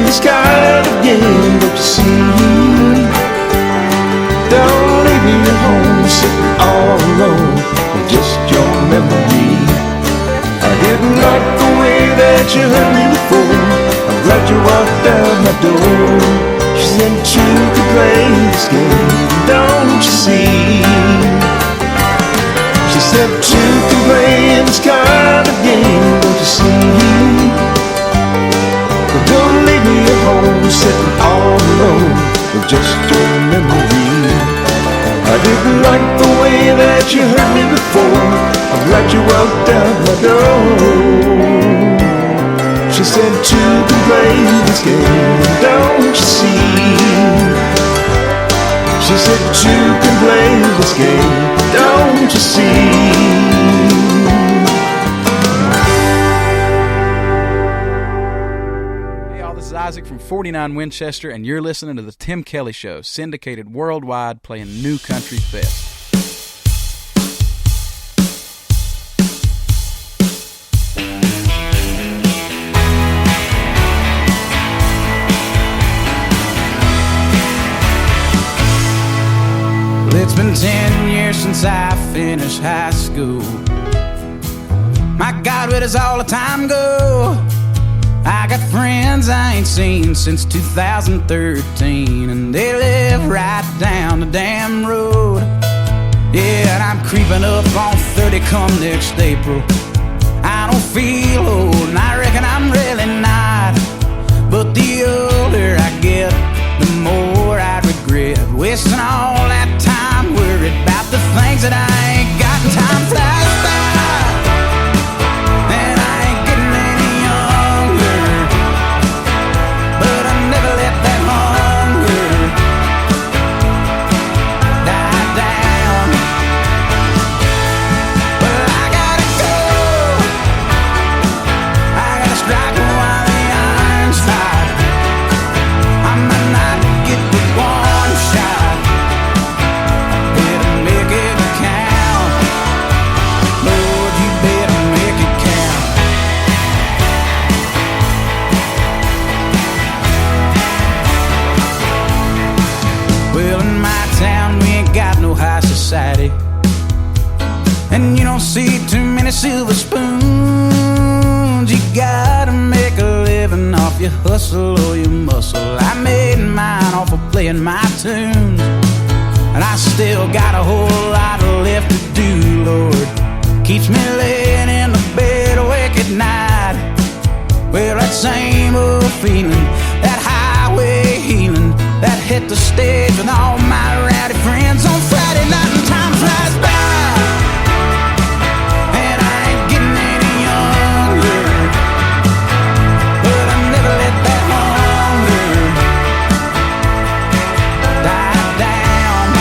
Speaker 21: This kind of game, don't you see? Don't leave me at home sitting all alone with just your memory. I didn't like the way that you hurt me before. I'm glad you walked out my door. She said you could play this game, don't you see? She said you can play this kind of game, don't you see? Don't leave me at home sitting all alone with just your memory. I didn't like the way that you hurt me before. I'm glad you walked out my door. She said two can play this game, don't you see? She said two can play this game, don't you see?
Speaker 10: Isaac from 49 Winchester, and you're listening to the Tim Kelly Show, syndicated worldwide, playing new country best.
Speaker 20: Well, it's been 10 years since I finished high school. My God, where does all the time go? I got friends I ain't seen since 2013, and they live right down the damn road. Yeah, and I'm creeping up on 30 come next April. I don't feel old, and I reckon I'm really not. But the older I get, the more I regret wasting all that time worried about the things that I ain't got. Time flies by. Society. And you don't see too many silver spoons. You gotta make a living off your hustle or your muscle. I made mine off of playing my tunes, and I still got a whole lot left to do, Lord. Keeps me laying in the bed awake at night. Well, that same old feeling, that highway healing, that hit the stage with all my rowdy friends on Friday night, and time flies by. And I ain't getting any younger, but I never let that hunger die down.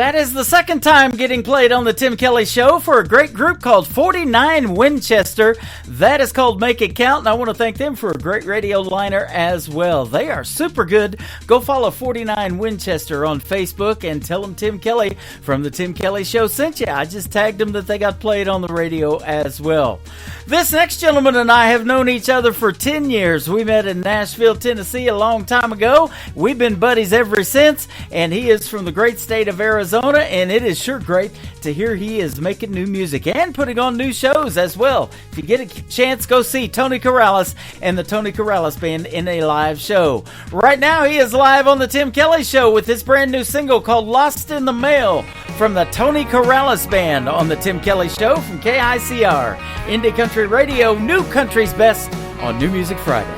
Speaker 4: That is the second time getting played on the Tim Kelly Show for a great group called 49 Winchester. That is called Make It Count, and I want to thank them for a great radio liner as well. They are super good. Go follow 49 Winchester on Facebook and tell them Tim Kelly from the Tim Kelly Show sent you. I just tagged them that they got played on the radio as well. This next gentleman and I have known each other for 10 years. We met in Nashville, Tennessee a long time ago. We've been buddies ever since, and he is from the great state of Arizona, and it is sure great to hear he is making new music and putting on new shows as well. If you get a chance, go see Tony Corrales and the Tony Corrales Band in a live show. Right now, he is live on the Tim Kelly Show with his brand new single called Lost in the Mail from the Tony Corrales Band on the Tim Kelly Show from KICR. Indie Country Radio, New Country's Best on New Music Friday.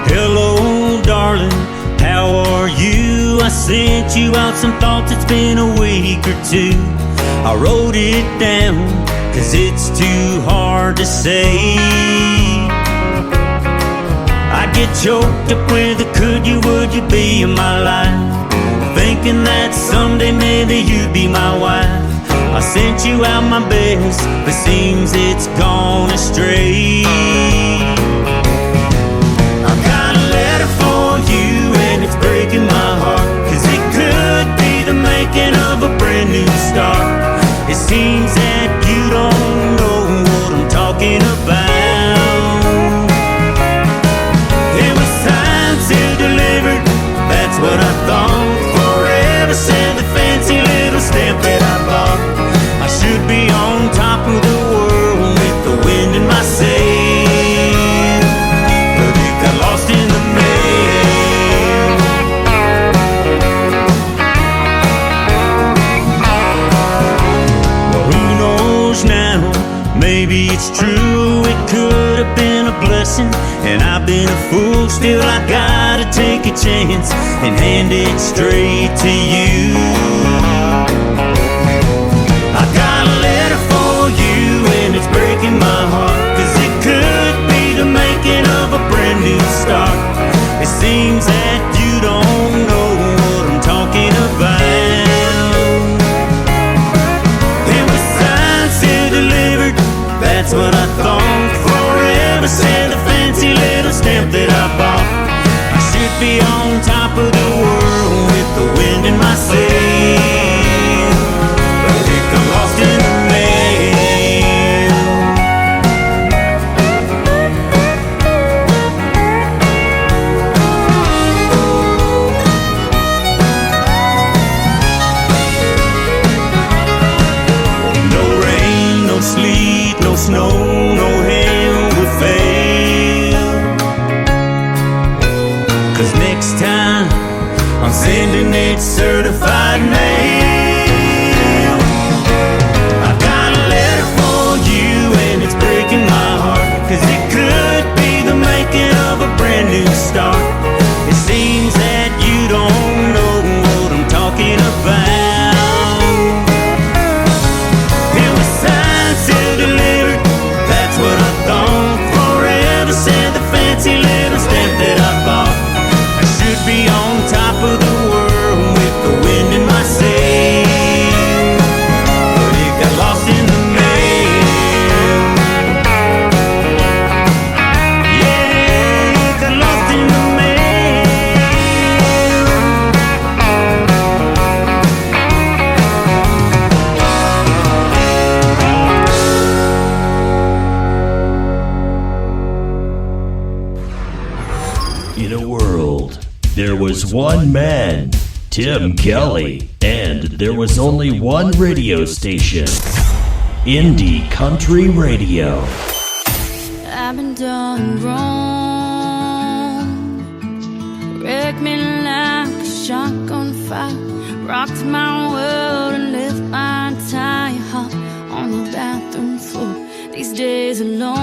Speaker 5: Hello, darling, how are you? I sent you out some thoughts, it's been a week or two. I wrote it down, cause it's too hard to say. I get choked up with a could you, would you be in my life? Thinking that someday maybe you'd be my wife. I sent you out my best, but seems it's gone astray. I've got a letter for you and it's breaking my heart, cause it could be the making of a brand new start. It seems that you don't know what I'm talking about. It was signed, sealed, delivered, that's what I thought. Forever sent a fancy little stamp that I bought. I should be on top of the world with the wind in my sail, but it got lost in the mail. Well, who knows now? Maybe it's true, it could have been a blessing, and I've been a fool. Still I gotta take a chance and hand it straight to you. I got a letter for you and it's breaking my heart, cause it could be the making of a brand new start. It seems that you don't know what I'm talking about. It was signed, sealed, delivered, that's what I thought. Forever sent a fancy little stamp that I bought. I should be on top of the world with the wind in my sail, but it got lost in the mail. No rain, no sleet, no snow, no hail will fail, cause next time I'm sending it certified mail. I've got a letter for you and it's breaking my heart, cause it could be the making of a brand new start. It seems that you don't know what I'm talking about. It was signed, sealed, delivered, that's what I thought. Forever sent the fancy little stamp that I bought. I should be on top of the world with the wind in my sail, but it got lost in the mail. Yeah, it got lost in the
Speaker 16: In a world, there was one man, Tim Kelly, and there was only one radio station, Indie Country Radio.
Speaker 14: I've been done wrong, wrecked me like a shotgun fire, rocked my world and left my entire heart on the bathroom floor. These days alone,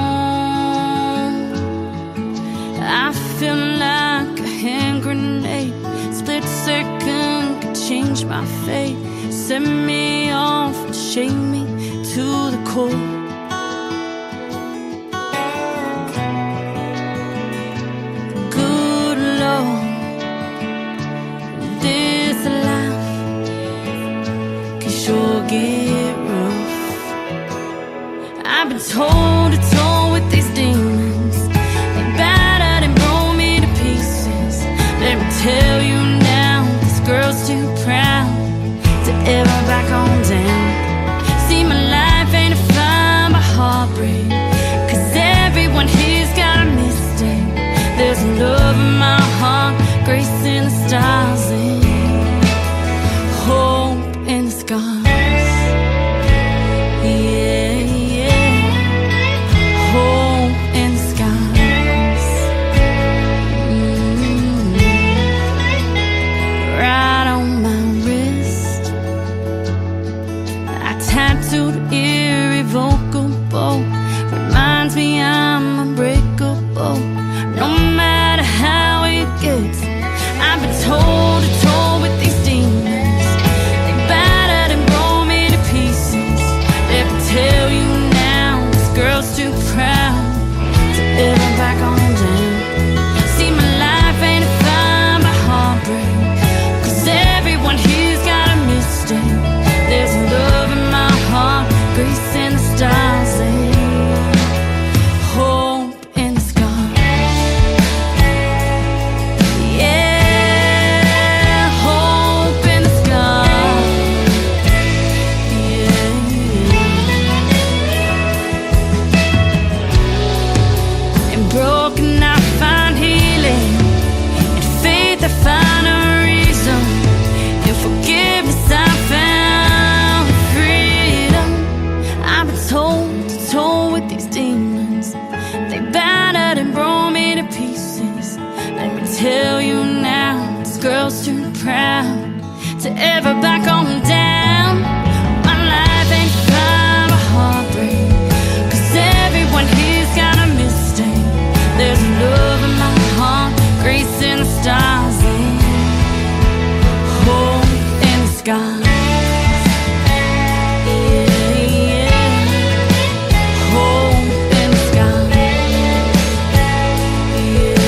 Speaker 14: I feel like a hand grenade, split second could change my fate, set me off and shake me to the core. Good sure get rough. I've been toe to toe with these demons. They battered and broke me to pieces. Let me tell you now, this girl's too proud to ever back on down. See, my life ain't defined by heartbreak, 'cause everyone here's got a mistake. There's love in my heart, grace in the stars, and hope in the scars. Yeah, yeah, hope in the scars. Right on my wrist, I tattooed irrevocable. Reminds me I'm unbreakable, no matter how it gets. I've been toe to toe with these demons. They battered and broke me to pieces. Let me tell you now, this girl's too proud to ever back on down. See, my life ain't defined by heartbreak, 'cause everyone here's got a mistake. There's love in my heart, grace in the stars, and hope in the scars. Yeah, hope in the scars. Yeah, yeah. And broken I find healing, in faith I find a reason, in forgiveness I found freedom. I've been toe to toe with these demons. They battered and broke me to pieces. Let me tell you now, this girl's too proud to ever back on down. My life ain't defined by heartbreak, 'cause everyone here's got a mistake. There's love in my heart, grace in the stars, and hope in the skies. Yeah, yeah, hope in the skies. Yeah, yeah.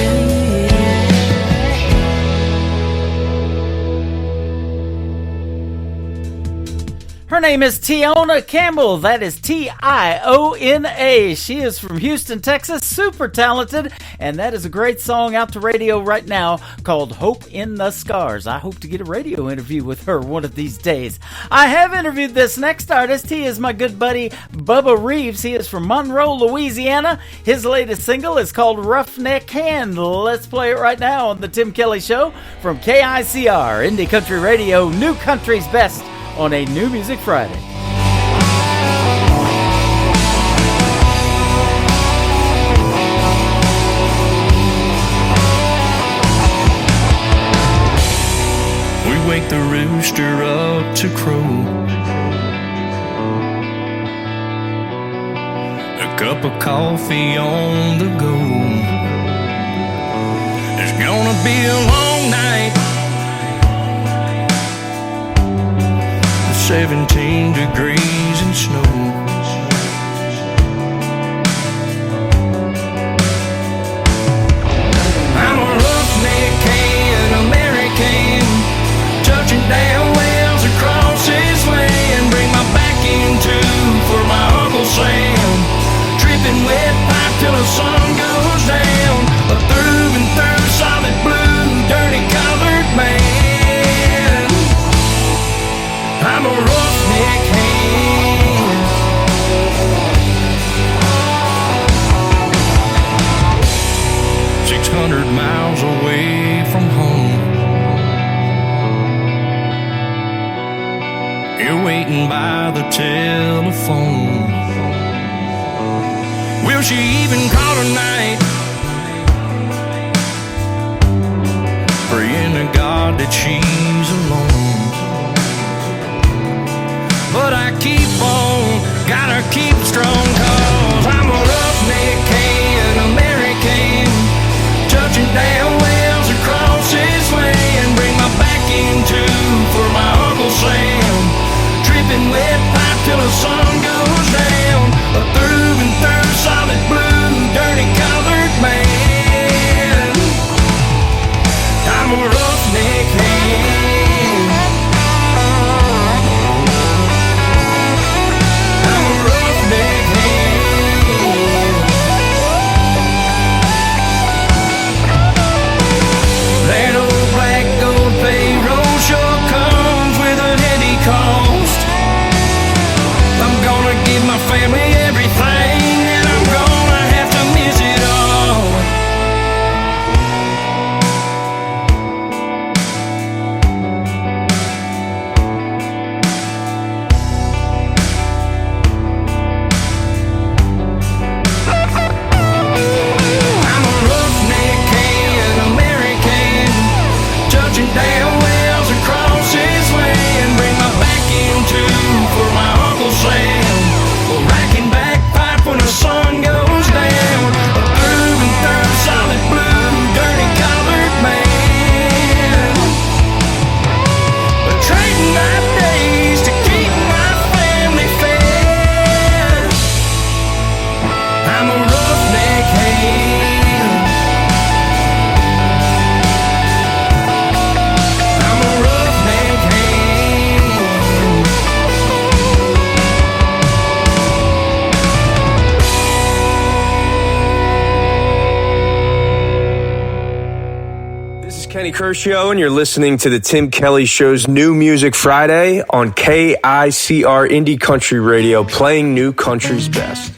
Speaker 4: Her name is Tiona Campbell. That is Tiona. She is from Houston, Texas. Super talented. And that is a great song out to radio right now called Hope in the Scars. I hope to get a radio interview with her one of these days. I have interviewed this next artist. He is my good buddy Bubba Reeves. He is from Monroe, Louisiana. His latest single is called Roughneck Hand. Let's play it right now on the Tim Kelly Show from KICR, Indie Country Radio, New Country's Best, on a New Music Friday.
Speaker 7: We wake the rooster up to crow. A cup of coffee on the go. It's gonna be a long night. 17 degrees and snow. I'm a roughneck and American, touching down wells across this land. Bring my back into for my Uncle Sam, tripping wet pipe till the sun goes down. A through and through solid blue, dirty colored man. I'm a roughneck hand. 600 miles away from home. You're waiting by the telephone. Will she even call tonight? Praying to God that she's alone. But I keep on, gotta keep strong, 'cause I'm a roughneck and American, touching down wells across this land. Bring my back into for my Uncle Sam, tripping wet pipe till the sun goes down. A through and through solid blue, dirty colored man. I'm a roughneck hand.
Speaker 11: Kenny Curcio, and you're listening to the Tim Kelly Show's New Music Friday on KICR Indie Country Radio, playing new country's best.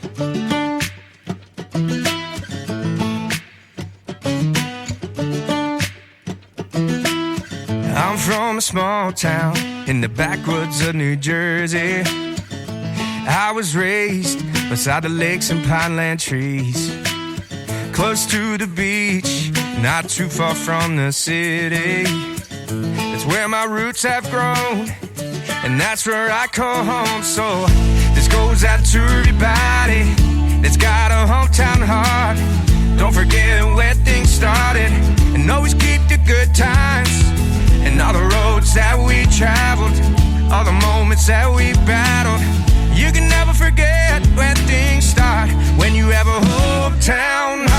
Speaker 7: I'm from a small town in the backwoods of New Jersey. I was raised beside the lakes and pineland trees, close to the beach, not too far from the city. That's where my roots have grown, and that's where I call home. So this goes out to everybody that's got a hometown heart. Don't forget where things started, and always keep the good times. And all the roads that we traveled, all the moments that we battled. You can never forget where things start when you have a hometown heart.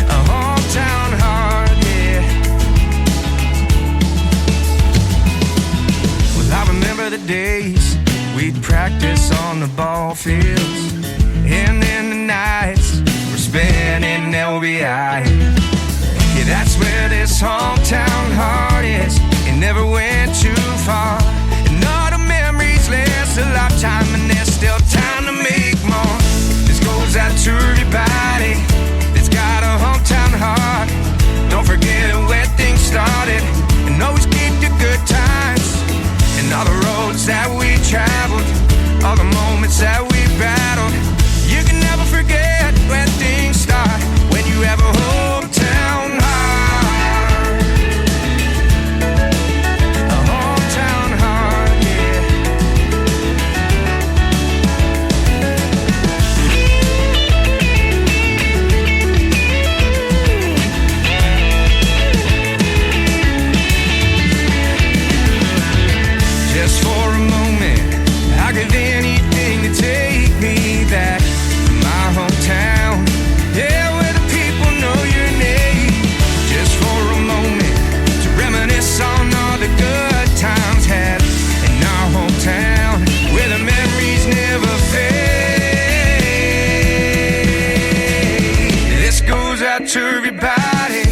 Speaker 7: A hometown heart, yeah. Well, I remember the days we'd practice on the ball fields, and then the nights we're spending LBI. Yeah, that's where this hometown heart is. It never went too far, and all the memories last a lifetime, and there's still time to make more. This goes out to everybody that's got a hometown heart. Don't forget where things started, and always keep the good times. And all the roads that we traveled, all the moments that we battled. You can never forget where things start when you have a hometown heart. To everybody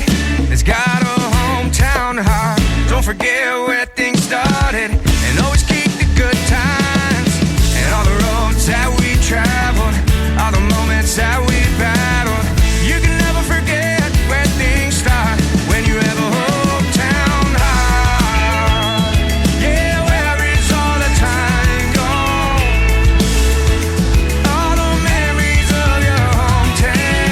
Speaker 7: that's got a hometown heart. Don't forget where things started, and always keep the good times. And all the roads that we traveled, all the moments that we battled. You can never forget where things start when you have a hometown heart. Yeah, where is all the time gone? All the memories of your hometown.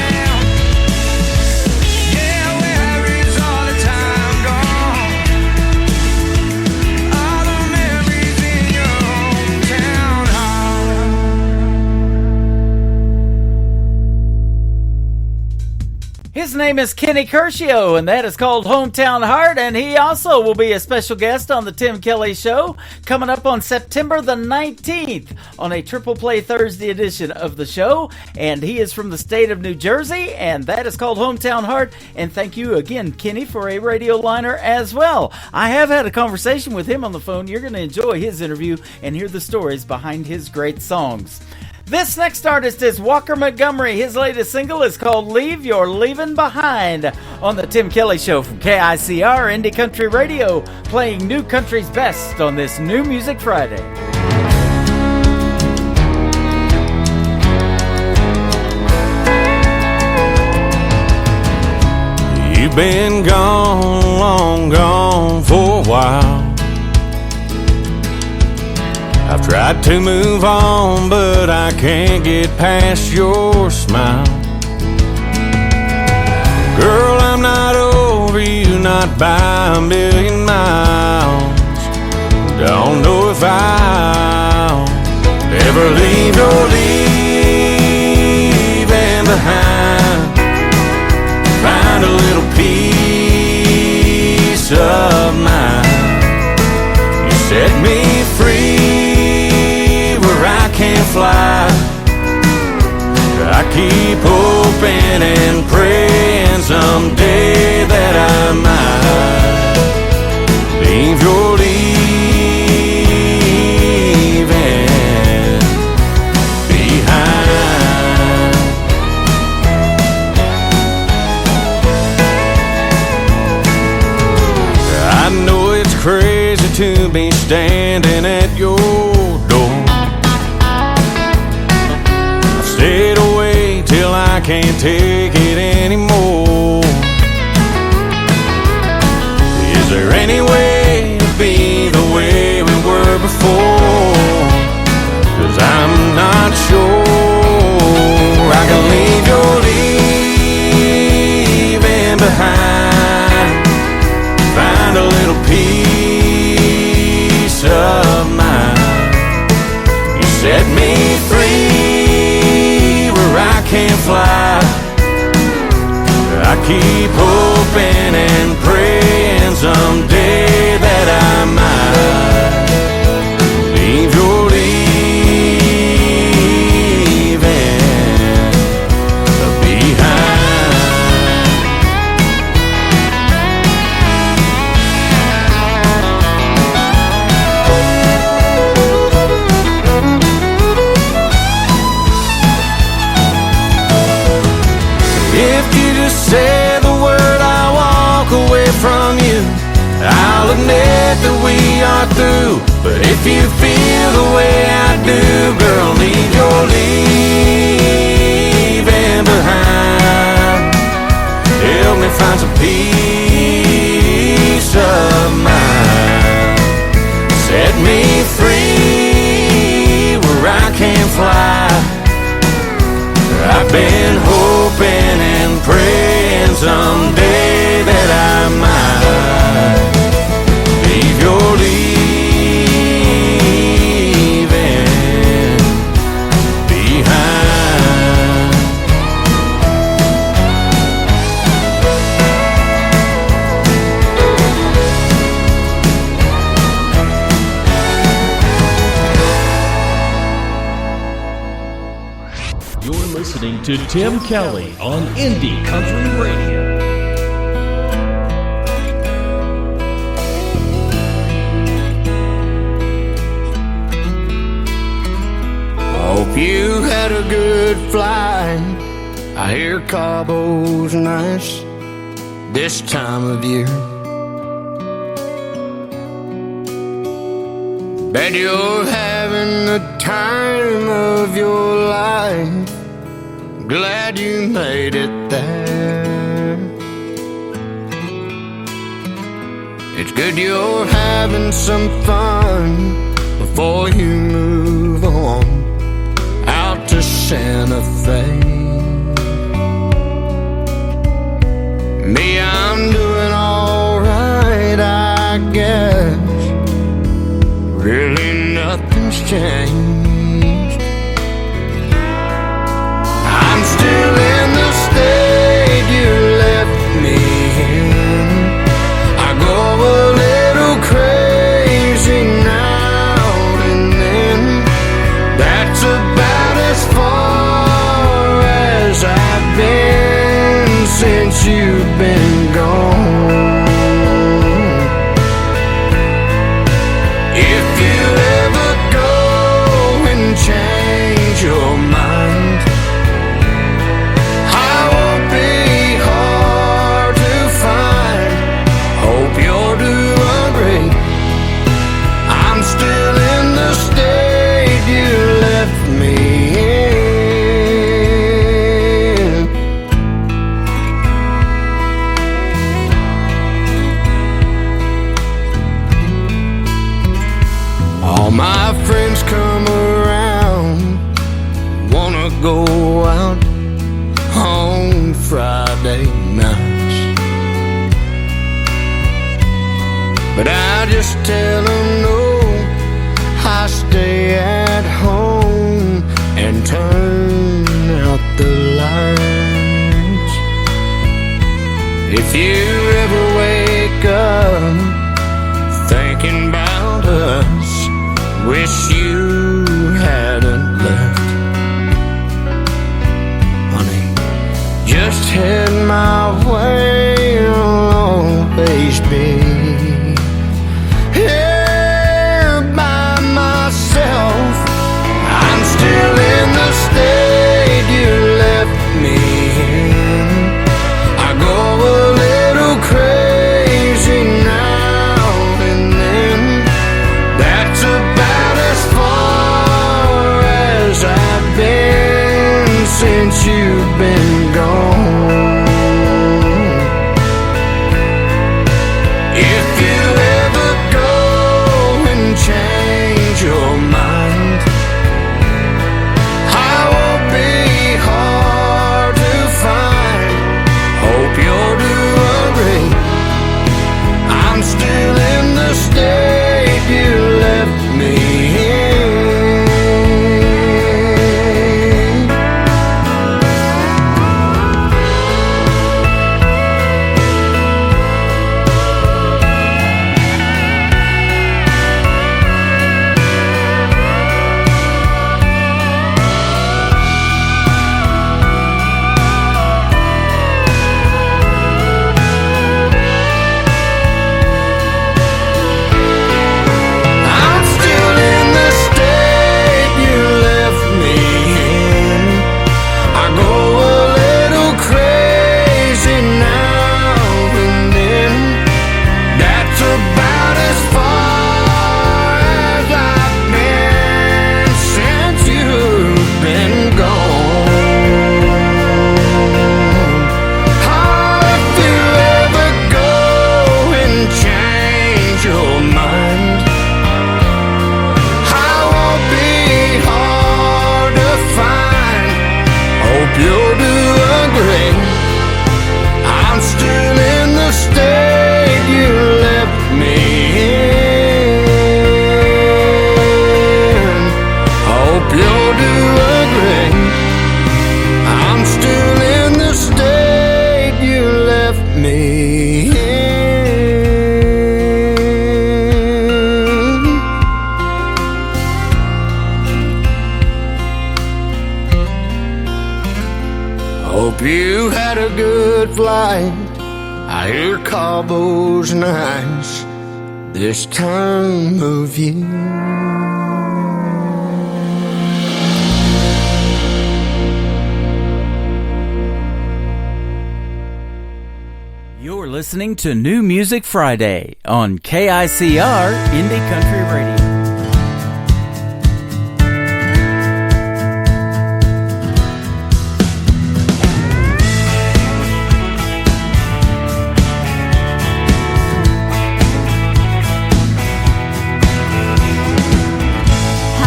Speaker 4: His name is Kenny Curcio, and that is called Hometown Heart, and he also will be a special guest on the Tim Kelly Show coming up on September the 19th on a Triple Play Thursday edition of the show, and he is from the state of New Jersey, and that is called Hometown Heart, and thank you again, Kenny, for a radio liner as well. I have had a conversation with him on the phone. You're going to enjoy his interview and hear the stories behind his great songs. This next artist is Walker Montgomery. His latest single is called Leave Your Leaving Behind on the Tim Kelly Show from KICR Indie Country Radio, playing new country's best on this New Music Friday.
Speaker 5: You've been gone, long gone for a while. I've tried to move on, but I can't get past your smile. Girl, I'm not over you, not by a million miles. Don't know if I'll ever leave your leaving behind. Find a little peace of mind. You set me free, I can't fly. I keep hoping and praying someday that I might leave your leaving behind. crazy to be standing at your door. I've stayed away till I can't take it anymore. Is there any way to be the way we were before? 'Cause I'm not sure I can leave your leaving behind. Find a little peace of mind. You set me free where I can't fly. I keep hoping and praying someday that I might leave your leaving behind. If you just say the word, I walk away from you. I'll admit that we are through. But if you feel the way I do, girl, leave your leaving behind. Help me find some peace of mind. Set me free where I can fly. I've been hoping and praying someday that I might leave your leaving behind.
Speaker 16: You're listening to Tim Kelly on Indie Country Radio.
Speaker 21: Hope you had a good flight. I hear Cabo's nice this time of year. Bet you're having the time of your life. Glad you made it there. It's good you're having some fun before you move on out to Santa Fe. Me, I'm doing alright, I guess. Really nothing's changed. I'm still in the state you left me in. I go a little crazy now and then. That's about as far as I've been since you've been gone. If you ever go and change your mind, I won't be hard to find. Hope you're doing great. I'm still in the state you left me in. All my friends come around, wanna go out on Friday nights, but I just tell them no. I stay at home and turn out the lights. If you ever wake up thinking about us, wish you hadn't left, honey, just head my way. I'll always be here by myself. I'm still in the state you left me in. I go a little crazy now and then. since you've been gone. If you ever go and change your mind, I won't be hard to find. Hope you're doing great. I'm still in the state you left me in. Hope you had a good flight. I hear Cabo's nice this time of year.
Speaker 4: You're listening to New Music Friday on KICR Indie Country Radio.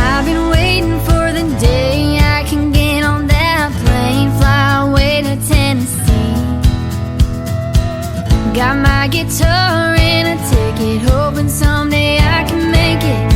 Speaker 3: I've been waiting for the day I can get on that plane, fly away to Tennessee. Got my guitar and a ticket, hoping someday I can make it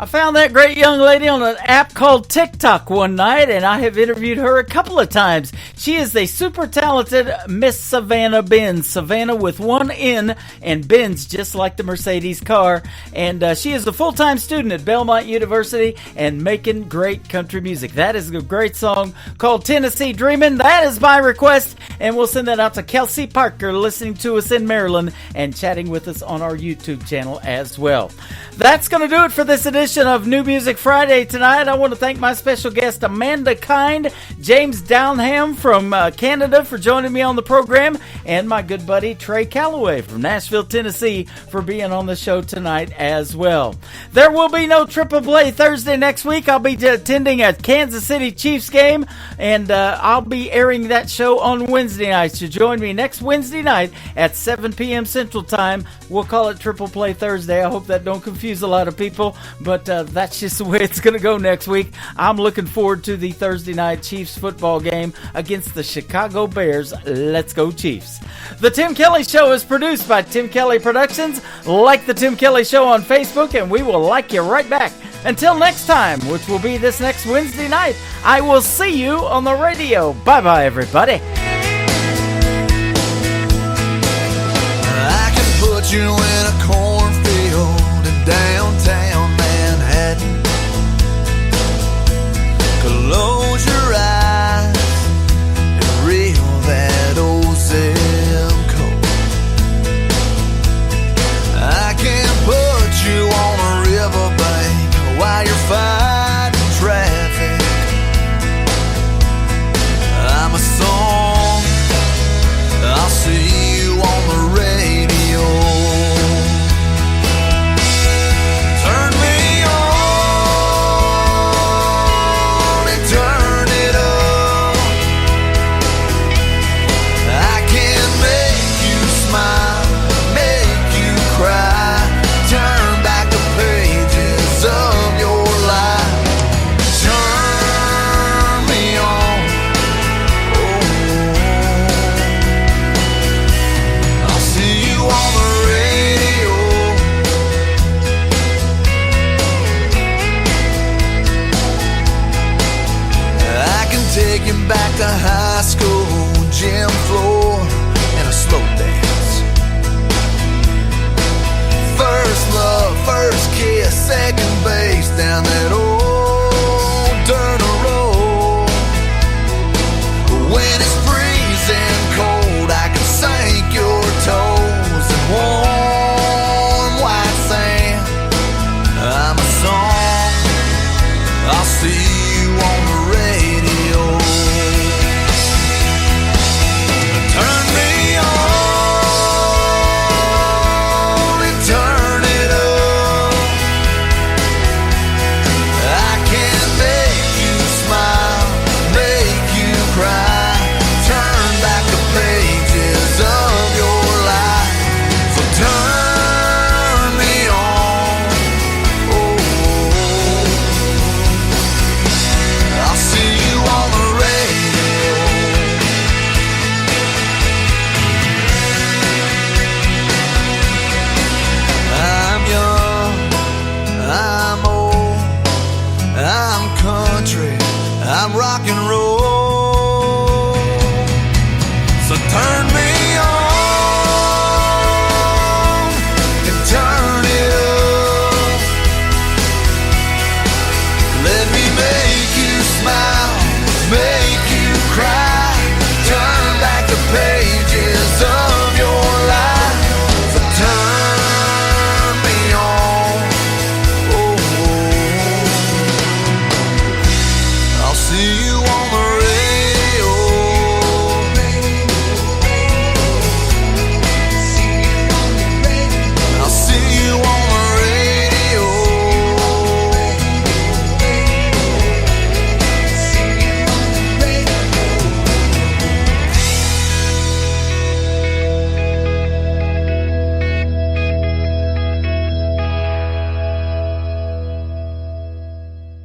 Speaker 4: found that great young lady on an app called TikTok one night, and I have interviewed her a couple of times. She is a super talented Miss Savannah Benz. Savannah with one N, and Benz just like the Mercedes car. And she is a full-time student at Belmont University and making great country music. That is a great song called Tennessee Dreamin'. That is my request, and we'll send that out to Kelsey Parker listening to us in Maryland and chatting with us on our YouTube channel as well. That's going to do it for this edition of New Music Friday tonight. I want to thank my special guest Amanda Kind, James Downham from Canada for joining me on the program, and my good buddy Trey Calloway from Nashville, Tennessee for being on the show tonight as well. There will be no Triple Play Thursday next week. I'll be attending a Kansas City Chiefs game, and I'll be airing that show on Wednesday night. So join me next Wednesday night at 7 p.m. Central Time. We'll call it Triple Play Thursday. I hope that don't confuse a lot of people, but that's just the way it's going to go next week. I'm looking forward to the Thursday night Chiefs football game against the Chicago Bears. Let's go Chiefs. The Tim Kelly Show is produced by Tim Kelly Productions. Like the Tim Kelly Show on Facebook, and we will like you right back. Until next time, which will be this next Wednesday night, I will see you on the radio. Bye-bye, everybody.